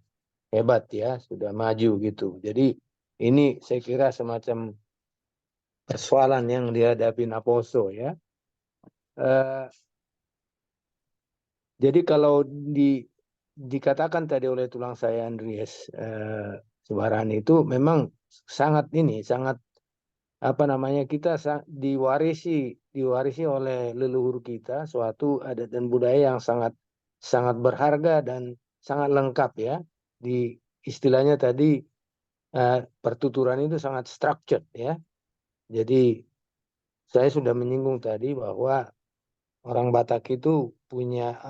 hebat ya, sudah maju gitu. Jadi ini saya kira semacam persoalan yang dihadapi Naposo ya. Jadi kalau dikatakan tadi oleh tulang saya Andreas Subarani itu memang sangat kita diwarisi oleh leluhur kita suatu adat dan budaya yang sangat berharga dan sangat lengkap ya. Di istilahnya tadi pertuturan itu sangat structured ya. Jadi saya sudah menyinggung tadi bahwa orang Batak itu punya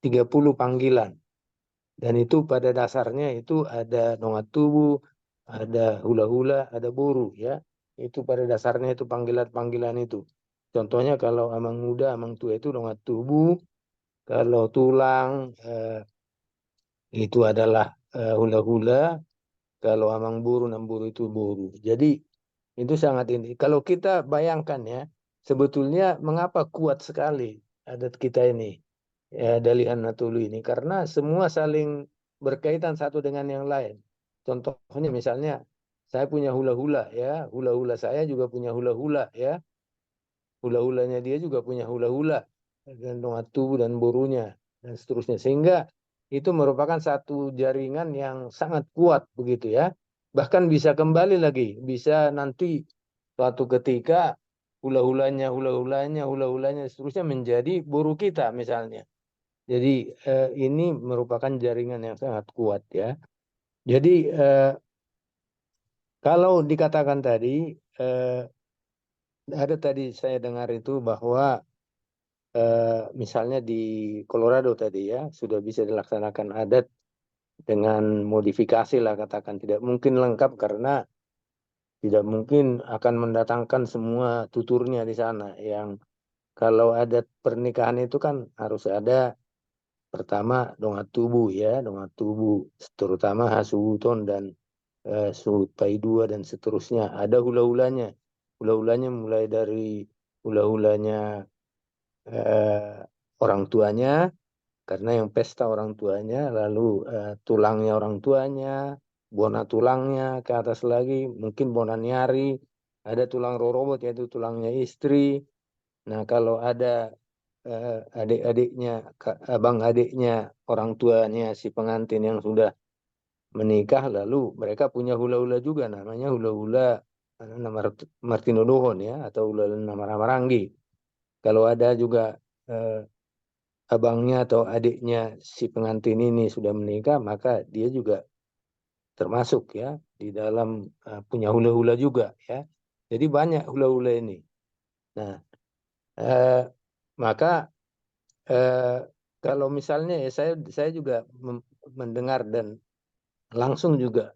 30 panggilan. Dan itu pada dasarnya itu ada nongat tubuh, ada hula-hula, ada buru ya. Itu pada dasarnya itu panggilan-panggilan itu. Contohnya kalau amang muda, amang tua itu dongat tubuh. Kalau tulang itu adalah hula-hula. Kalau amang buru, namburu itu buru. Jadi itu sangat ini. Kalau kita bayangkan ya, sebetulnya mengapa kuat sekali adat kita ini, Dalihan Natulu ini, karena semua saling berkaitan satu dengan yang lain. Contohnya misalnya saya punya hula-hula ya, hula-hula saya juga punya hula-hula ya, hula-hulanya dia juga punya hula-hula dan dongat tubuh dan borunya dan seterusnya, sehingga itu merupakan satu jaringan yang sangat kuat begitu ya. Bahkan bisa kembali lagi, bisa nanti suatu ketika hula-hulanya seterusnya menjadi boru kita misalnya. Jadi ini merupakan jaringan yang sangat kuat ya. Jadi kalau dikatakan tadi ada tadi saya dengar itu bahwa misalnya di Colorado tadi ya sudah bisa dilaksanakan adat dengan modifikasi lah, katakan tidak mungkin lengkap karena tidak mungkin akan mendatangkan semua tuturnya di sana. Yang kalau adat pernikahan itu kan harus ada pertama dongat tubuh ya, dongat tubuh terutama hasuton dan sulut paidua dan seterusnya. Ada hula-hulanya. Hula-hulanya mulai dari hula-hulanya orang tuanya, karena yang pesta orang tuanya, lalu tulangnya orang tuanya, bona tulangnya ke atas lagi, mungkin bona nyari, ada tulang rorobot yaitu tulangnya istri. Nah kalau ada adik-adiknya, abang adiknya orang tuanya si pengantin yang sudah menikah, lalu mereka punya hula-hula juga, namanya hula-hula nama Martino Dohon ya, atau hula-hula nama Ramarangi. Kalau ada juga abangnya atau adiknya si pengantin ini sudah menikah, maka dia juga termasuk ya di dalam punya hula-hula juga ya. Jadi banyak hula-hula ini. Nah, maka kalau misalnya ya saya juga mendengar dan langsung juga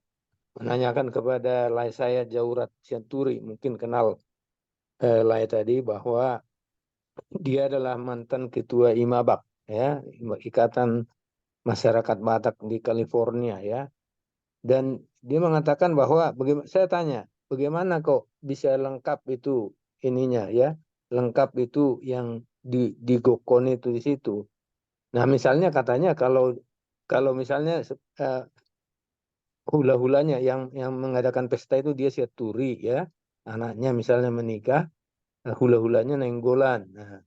menanyakan kepada lai saya Jaurat Sianturi, mungkin kenal lai tadi, bahwa dia adalah mantan ketua IMABAK ya, Ikatan Masyarakat Batak di California ya. Dan dia mengatakan bahwa saya tanya, bagaimana kok bisa lengkap itu ininya ya, lengkap itu yang di Gokon itu di situ. Nah, misalnya katanya kalau misalnya hula-hulanya yang mengadakan pesta itu dia Siaturi ya, anaknya misalnya menikah, hula-hulanya nenggolan. Nah,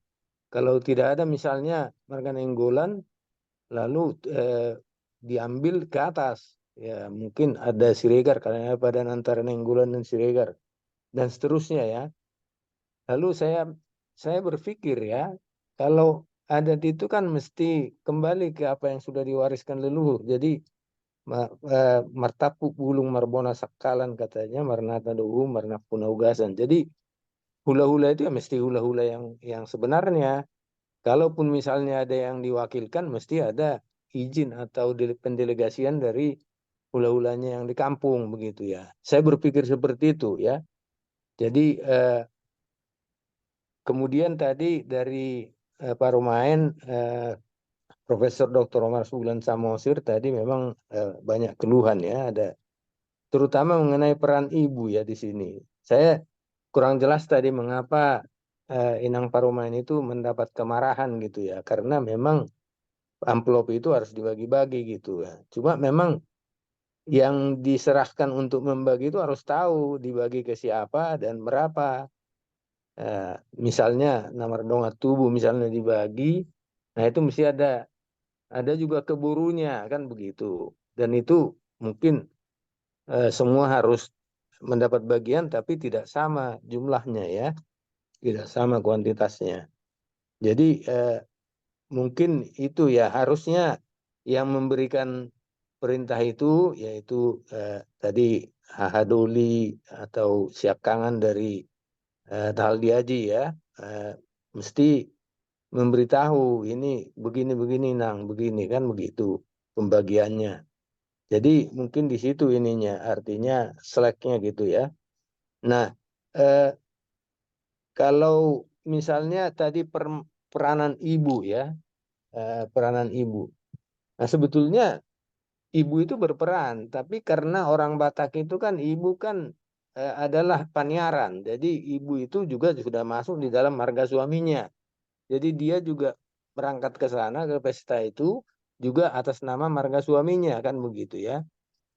kalau tidak ada misalnya mereka nenggolan, lalu diambil ke atas, ya mungkin ada Siregar karena pada antara nenggolan dan Siregar dan seterusnya ya. Lalu saya berpikir ya, kalau adat itu kan mesti kembali ke apa yang sudah diwariskan leluhur. Jadi martapu bulung marbona sakalan katanya, marnata dohu marna punaugasan. Jadi hula-hula itu ya mesti hula-hula yang sebenarnya. Kalaupun misalnya ada yang diwakilkan, mesti ada izin atau pendelegasian dari hula-hulanya yang di kampung begitu ya. Saya berpikir seperti itu ya. Jadi kemudian tadi dari Pak Rumain, Profesor Dr. Omar Subulan Samosir tadi memang banyak keluhan ya, ada terutama mengenai peran ibu ya di sini. Saya kurang jelas tadi mengapa Inang Parumain itu mendapat kemarahan gitu ya, karena memang amplop itu harus dibagi-bagi gitu ya. Cuma memang yang diserahkan untuk membagi itu harus tahu dibagi ke siapa dan berapa. Misalnya nomor dongat tubuh misalnya dibagi, nah itu mesti ada juga keburunya kan begitu. Dan itu mungkin semua harus mendapat bagian tapi tidak sama jumlahnya ya, tidak sama kuantitasnya. Jadi mungkin itu ya harusnya yang memberikan perintah itu yaitu tadi Hahadoli atau Siakangan dari Taldi Haji ya, mesti memberitahu ini begini nang begini kan begitu pembagiannya. Jadi mungkin di situ ininya artinya slacknya gitu ya. Nah kalau misalnya tadi peranan ibu ya, peranan ibu. Nah sebetulnya ibu itu berperan, tapi karena orang Batak itu kan ibu kan adalah paniaran, jadi ibu itu juga sudah masuk di dalam marga suaminya. Jadi dia juga berangkat ke sana ke pesta itu juga atas nama marga suaminya kan begitu ya.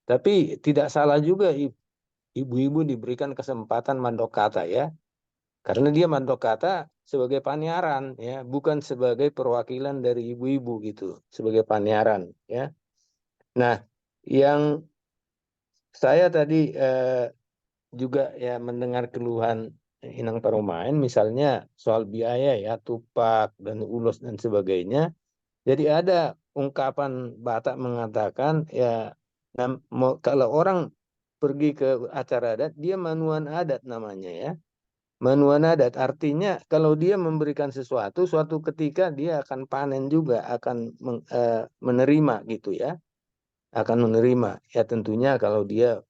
Tapi tidak salah juga ibu-ibu diberikan kesempatan mandokata ya. Karena dia mandokata sebagai paniaran ya, bukan sebagai perwakilan dari ibu-ibu gitu, sebagai paniaran ya. Nah, yang saya tadi juga ya mendengar keluhan Inang Paromain misalnya soal biaya ya, tupak dan ulos dan sebagainya. Jadi ada ungkapan Batak mengatakan ya kalau orang pergi ke acara adat dia manuan adat namanya ya. Manuan adat artinya kalau dia memberikan sesuatu suatu ketika dia akan panen juga, akan menerima gitu ya. Akan menerima ya tentunya kalau dia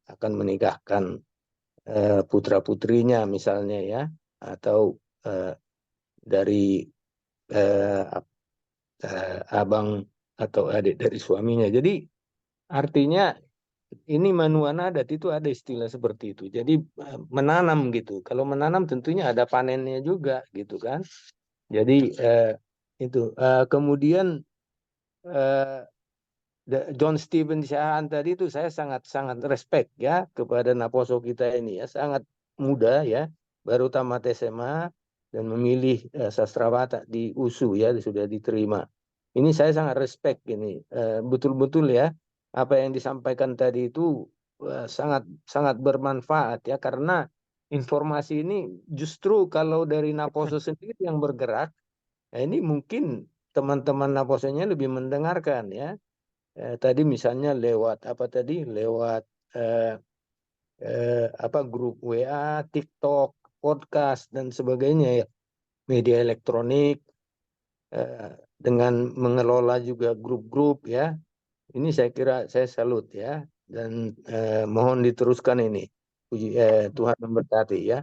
akan menikahkan putra-putrinya misalnya ya, atau dari abang atau adik dari suaminya. Jadi artinya ini manuan adat itu ada istilah seperti itu. Jadi menanam gitu. Kalau menanam tentunya ada panennya juga gitu kan. Jadi itu. Kemudian John Stephen Shahan tadi itu saya sangat respect ya kepada Naposo kita ini ya, sangat muda ya, baru tamat SMA dan memilih sastra Batak di USU ya, sudah diterima. Ini saya sangat respect ini, betul-betul ya apa yang disampaikan tadi itu sangat bermanfaat ya, karena informasi ini justru kalau dari Naposo sendiri yang bergerak, nah ini mungkin teman-teman Naposonya lebih mendengarkan ya. Tadi misalnya lewat apa tadi, lewat grup WA, TikTok, podcast dan sebagainya ya, media elektronik, dengan mengelola juga grup-grup ya. Ini saya kira saya salut ya, dan mohon diteruskan ini. Tuhan memberkati ya.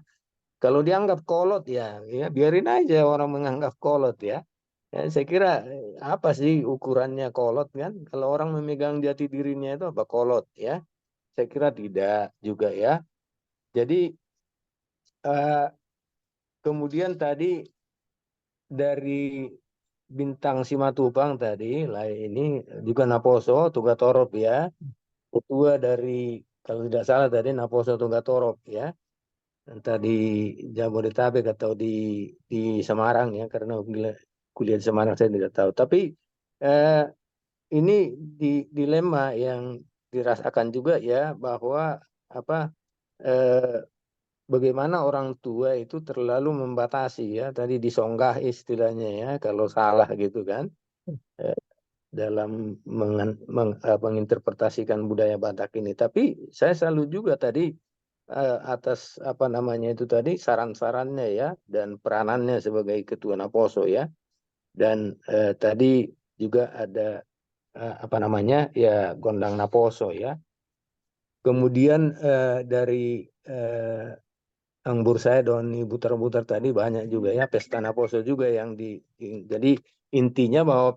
Kalau dianggap kolot ya biarin aja orang menganggap kolot ya. Saya kira apa sih ukurannya kolot kan? Kalau orang memegang jati dirinya itu apa kolot ya? Saya kira tidak juga ya. Jadi kemudian tadi dari Bintang Simatupang tadi, lah ini juga Naposo Tugatorop ya. Ketua dari kalau tidak salah tadi Naposo Tugatorop ya. Entah di Jabodetabek atau di Semarang ya, karena kuliah di Semarang saya tidak tahu. Tapi ini dilema yang dirasakan juga ya, bahwa bagaimana orang tua itu terlalu membatasi ya, tadi disonggah istilahnya ya kalau salah gitu kan, dalam menginterpretasikan budaya Batak ini. Tapi saya selalu juga tadi atas itu tadi saran-sarannya ya, dan peranannya sebagai ketua Naposo ya. Dan tadi juga ada Gondang Naposo ya. Kemudian dari Anggur saya dan Butar-Butar tadi banyak juga ya pesta Naposo juga yang jadi intinya bahwa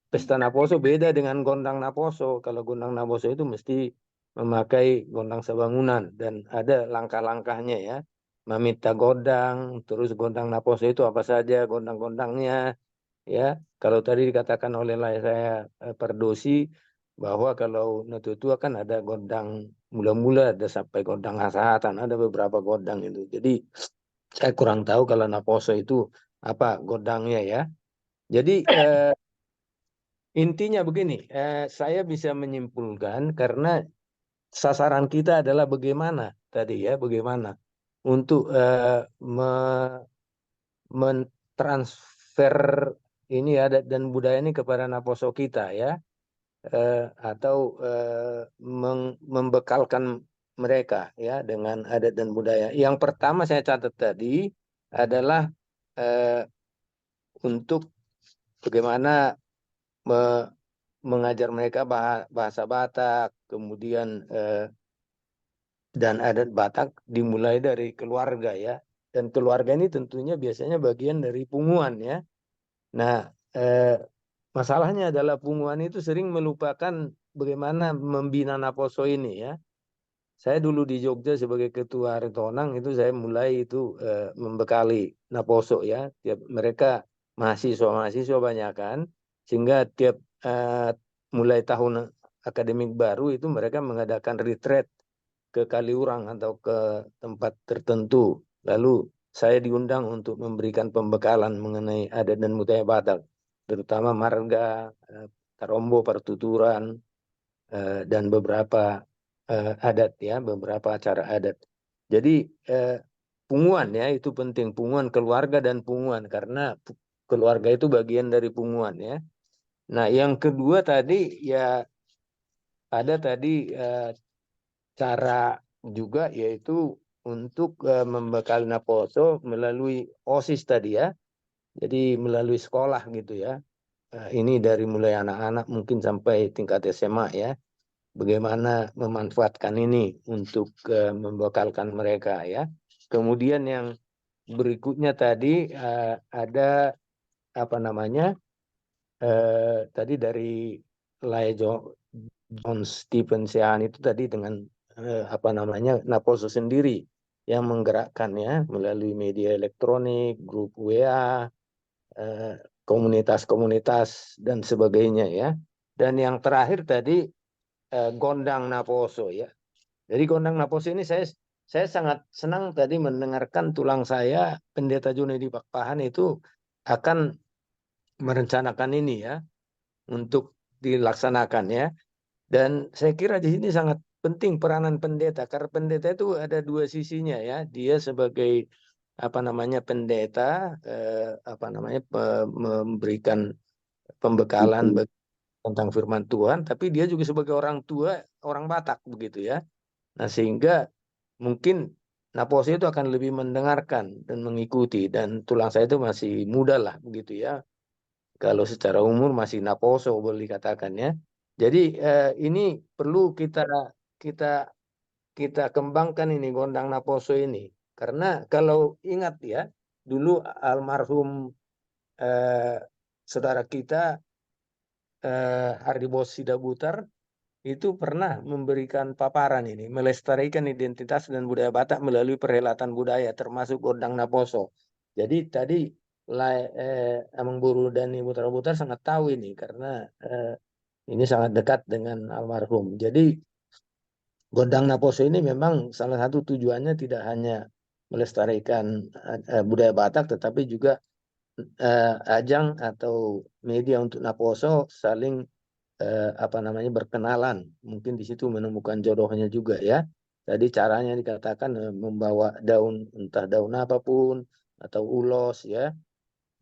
pesta Naposo beda dengan Gondang Naposo. Kalau Gondang Naposo itu mesti memakai gondang sebangunan dan ada langkah-langkahnya ya. Meminta gondang, terus Gondang Naposo itu apa saja gondang-gondangnya ya. Kalau tadi dikatakan oleh saya Perdosi bahwa kalau Natutua kan ada gondang mula-mula, ada sampai gondang hasahatan, ada beberapa gondang itu. Jadi saya kurang tahu kalau Naposo itu apa gondangnya ya. Jadi intinya begini, saya bisa menyimpulkan karena sasaran kita adalah bagaimana tadi ya, bagaimana untuk mentransfer ini adat dan budaya ini kepada Naposo kita ya, atau membekalkan mereka ya dengan adat dan budaya. Yang pertama saya catat tadi adalah untuk bagaimana mengajar mereka bahasa Batak, kemudian dan adat Batak dimulai dari keluarga ya. Dan keluarga ini tentunya biasanya bagian dari punguan ya. Nah, masalahnya adalah punguan itu sering melupakan bagaimana membina Naposo ini ya. Saya dulu di Jogja sebagai ketua Retonang itu saya mulai itu membekali Naposo ya. Mereka mahasiswa banyak kan, sehingga tiap mulai tahun akademik baru itu mereka mengadakan retreat ke Kaliurang atau ke tempat tertentu. Lalu saya diundang untuk memberikan pembekalan mengenai adat dan budaya Batak, terutama marga, tarombo, pertuturan, dan beberapa adat ya, beberapa acara adat. Jadi punguan ya itu penting, punguan keluarga dan punguan karena keluarga itu bagian dari punguan ya. Nah, yang kedua tadi ya ada tadi cara juga yaitu untuk membekali Naposo melalui OSIS tadi ya. Jadi melalui sekolah gitu ya. Ini dari mulai anak-anak mungkin sampai tingkat SMA ya. Bagaimana memanfaatkan ini untuk membekalkan mereka ya. Kemudian yang berikutnya tadi ada apa namanya tadi dari John Stephen Sean itu tadi dengan apa namanya Naposo sendiri yang menggerakkannya melalui media elektronik, grup WA, komunitas-komunitas dan sebagainya ya. Dan yang terakhir tadi Gondang Naposo ya. Jadi Gondang Naposo ini saya sangat senang tadi mendengarkan tulang saya Pendeta Junedi Pakpahan itu akan merencanakan ini ya untuk dilaksanakan ya. Dan saya kira di sini sangat penting peranan pendeta karena pendeta itu ada dua sisinya ya. Dia sebagai apa namanya pendeta memberikan pembekalan tentang firman Tuhan, tapi dia juga sebagai orang tua orang Batak begitu ya. Nah, sehingga mungkin Naposo itu akan lebih mendengarkan dan mengikuti dan tulang saya itu masih muda lah begitu ya. Kalau secara umur masih Naposo boleh dikatakan ya. Jadi ini perlu kita kembangkan ini Gondang Naposo ini karena kalau ingat ya dulu almarhum saudara kita Hardibos Sidabutar itu pernah memberikan paparan ini melestarikan identitas dan budaya Batak melalui perhelatan budaya termasuk Gondang Naposo. Jadi tadi Amang Buru dan Ibu Tarabutar sangat tahu ini karena ini sangat dekat dengan almarhum. Jadi Gondang Naposo ini memang salah satu tujuannya tidak hanya melestarikan budaya Batak, tetapi juga ajang atau media untuk Naposo saling berkenalan. Mungkin di situ menemukan jodohnya juga ya. Jadi caranya dikatakan membawa daun, entah daun apapun atau ulos ya.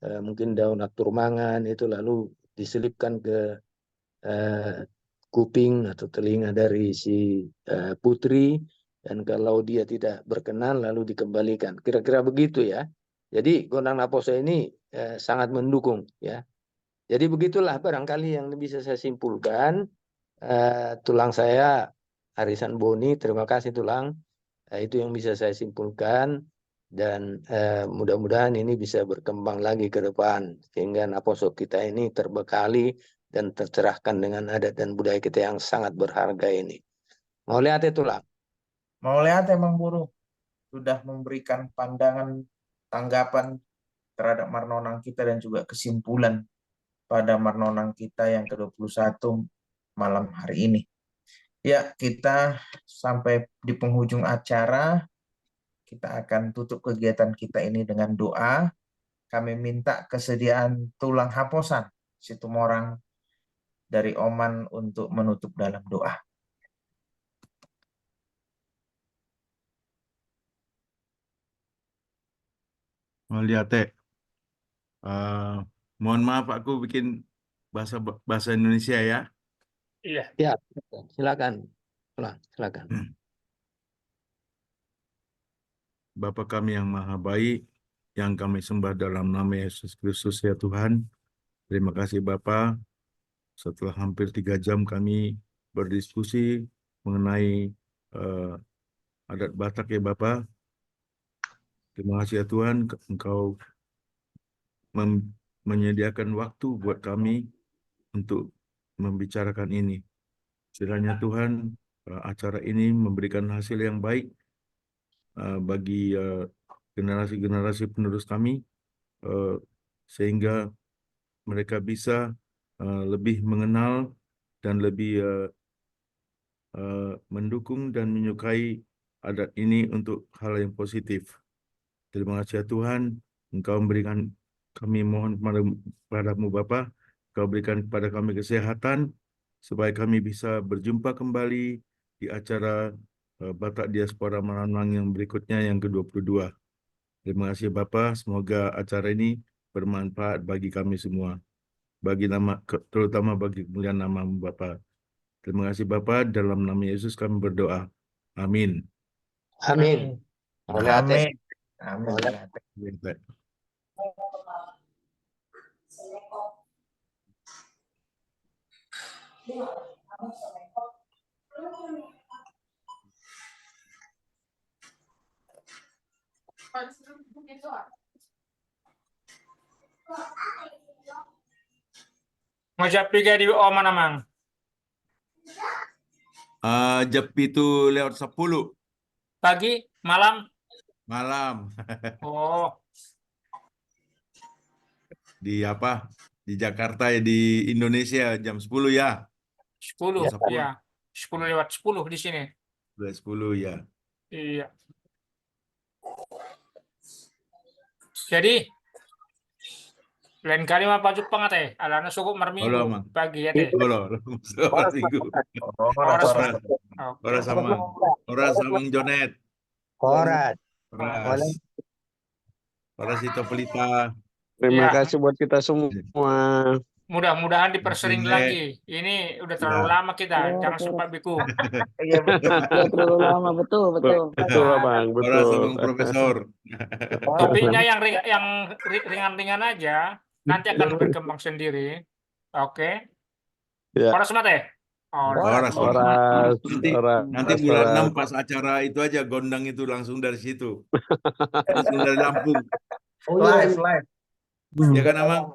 Mungkin daun aturmangan itu lalu diselipkan ke kuping atau telinga dari si putri dan kalau dia tidak berkenan lalu dikembalikan. Kira-kira begitu ya. Jadi Gondang Naposo ini sangat mendukung ya. Jadi begitulah barangkali yang bisa saya simpulkan. Tulang saya Arisan Boni, terima kasih tulang. Itu yang bisa saya simpulkan. Dan mudah-mudahan ini bisa berkembang lagi ke depan sehingga Naposo kita ini terbekali dan tercerahkan dengan adat dan budaya kita yang sangat berharga ini. Mau lihat itu lah. Mau lihat emang Buru sudah memberikan pandangan tanggapan terhadap Marnonang kita dan juga kesimpulan pada Marnonang kita yang ke-21 malam hari ini. Ya, kita sampai di penghujung acara. Kita akan tutup kegiatan kita ini dengan doa. Kami minta kesediaan tulang Haposan Situmorang dari Oman untuk menutup dalam doa. Melihat mohon maaf aku bikin bahasa Indonesia ya. Iya. Ya, silakan. Silakan. Bapa kami yang maha baik, yang kami sembah dalam nama Yesus Kristus ya Tuhan. Terima kasih Bapa. Setelah hampir 3 jam kami berdiskusi mengenai adat Batak ya Bapak. Terima kasih ya Tuhan, Engkau menyediakan waktu buat kami untuk membicarakan ini. Kiranya Tuhan, acara ini memberikan hasil yang baik bagi generasi-generasi penerus kami, sehingga mereka bisa lebih mengenal dan lebih mendukung dan menyukai adat ini untuk hal yang positif. Terima kasih ya Tuhan, Engkau memberikan, kami mohon padamu Bapa, Engkau berikan kepada kami kesehatan, supaya kami bisa berjumpa kembali di acara Batak Diaspora Maranwang yang berikutnya, yang ke-22. Terima kasih Bapa, semoga acara ini bermanfaat bagi kami semua, terutama bagi kemuliaan nama-Mu Bapa. Terima kasih Bapa, dalam nama Yesus kami berdoa. Amin. Amin. Amin. Amin. Ngajak pergi di mana mang? Jepi itu lewat 10 Pagi, malam? malam. Oh, Di apa? Di Jakarta ya, di Indonesia jam 10 ya. 10. Jam 10. Iya. 10 lewat 10 di sini. 10 ya. Iya. Jadi, lain kali mah Pak Jepang teh, alana suku Halo, merminggu Mang. pagi ya teh. Halo, minggu. Ora sama Jonet. Korat. Ora Sito Pelita. Terima Iya. kasih buat kita semua. Mudah-mudahan dipersering Nek. lagi. Ini udah terlalu Ya. lama kita, jangan suka biku. Iya betul, terlalu lama, betul. Betul, Bang, Ora betul. sama Profesor. Topiknya yang ringan-ringan aja, nanti akan berkembang sendiri. Oke. Ya. Horas mate. Horas. Nanti bulan 6 pas acara itu aja, gondang itu langsung dari situ. Langsung dari Lampung. Live. Ya kan, Amang?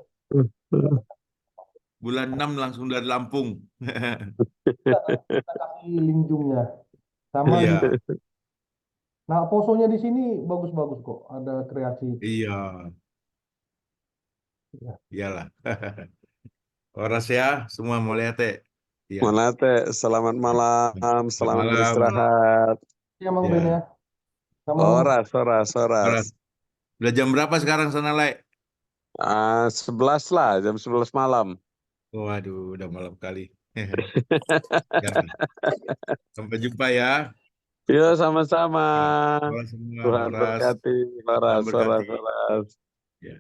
Bulan 6 langsung dari Lampung. Kita kasih linjungnya. Sama Iya. Nah, posonya di sini bagus-bagus kok. Ada kreasi. Iya. Iyalah. Horas ya, semua mau lihat ya. Malate, selamat malam, selamat malam. beristirahat. Iya, Mang Ya. Ben ya. Sama Horas. Udah jam berapa sekarang sana, Le? 11 lah, jam 11 malam. Waduh, udah malam kali. Ya. Sampai jumpa ya. Yuk, sama-sama. Horas semua, Tuhan Horas. berkati. Tuhan berkati. Horas. Ya.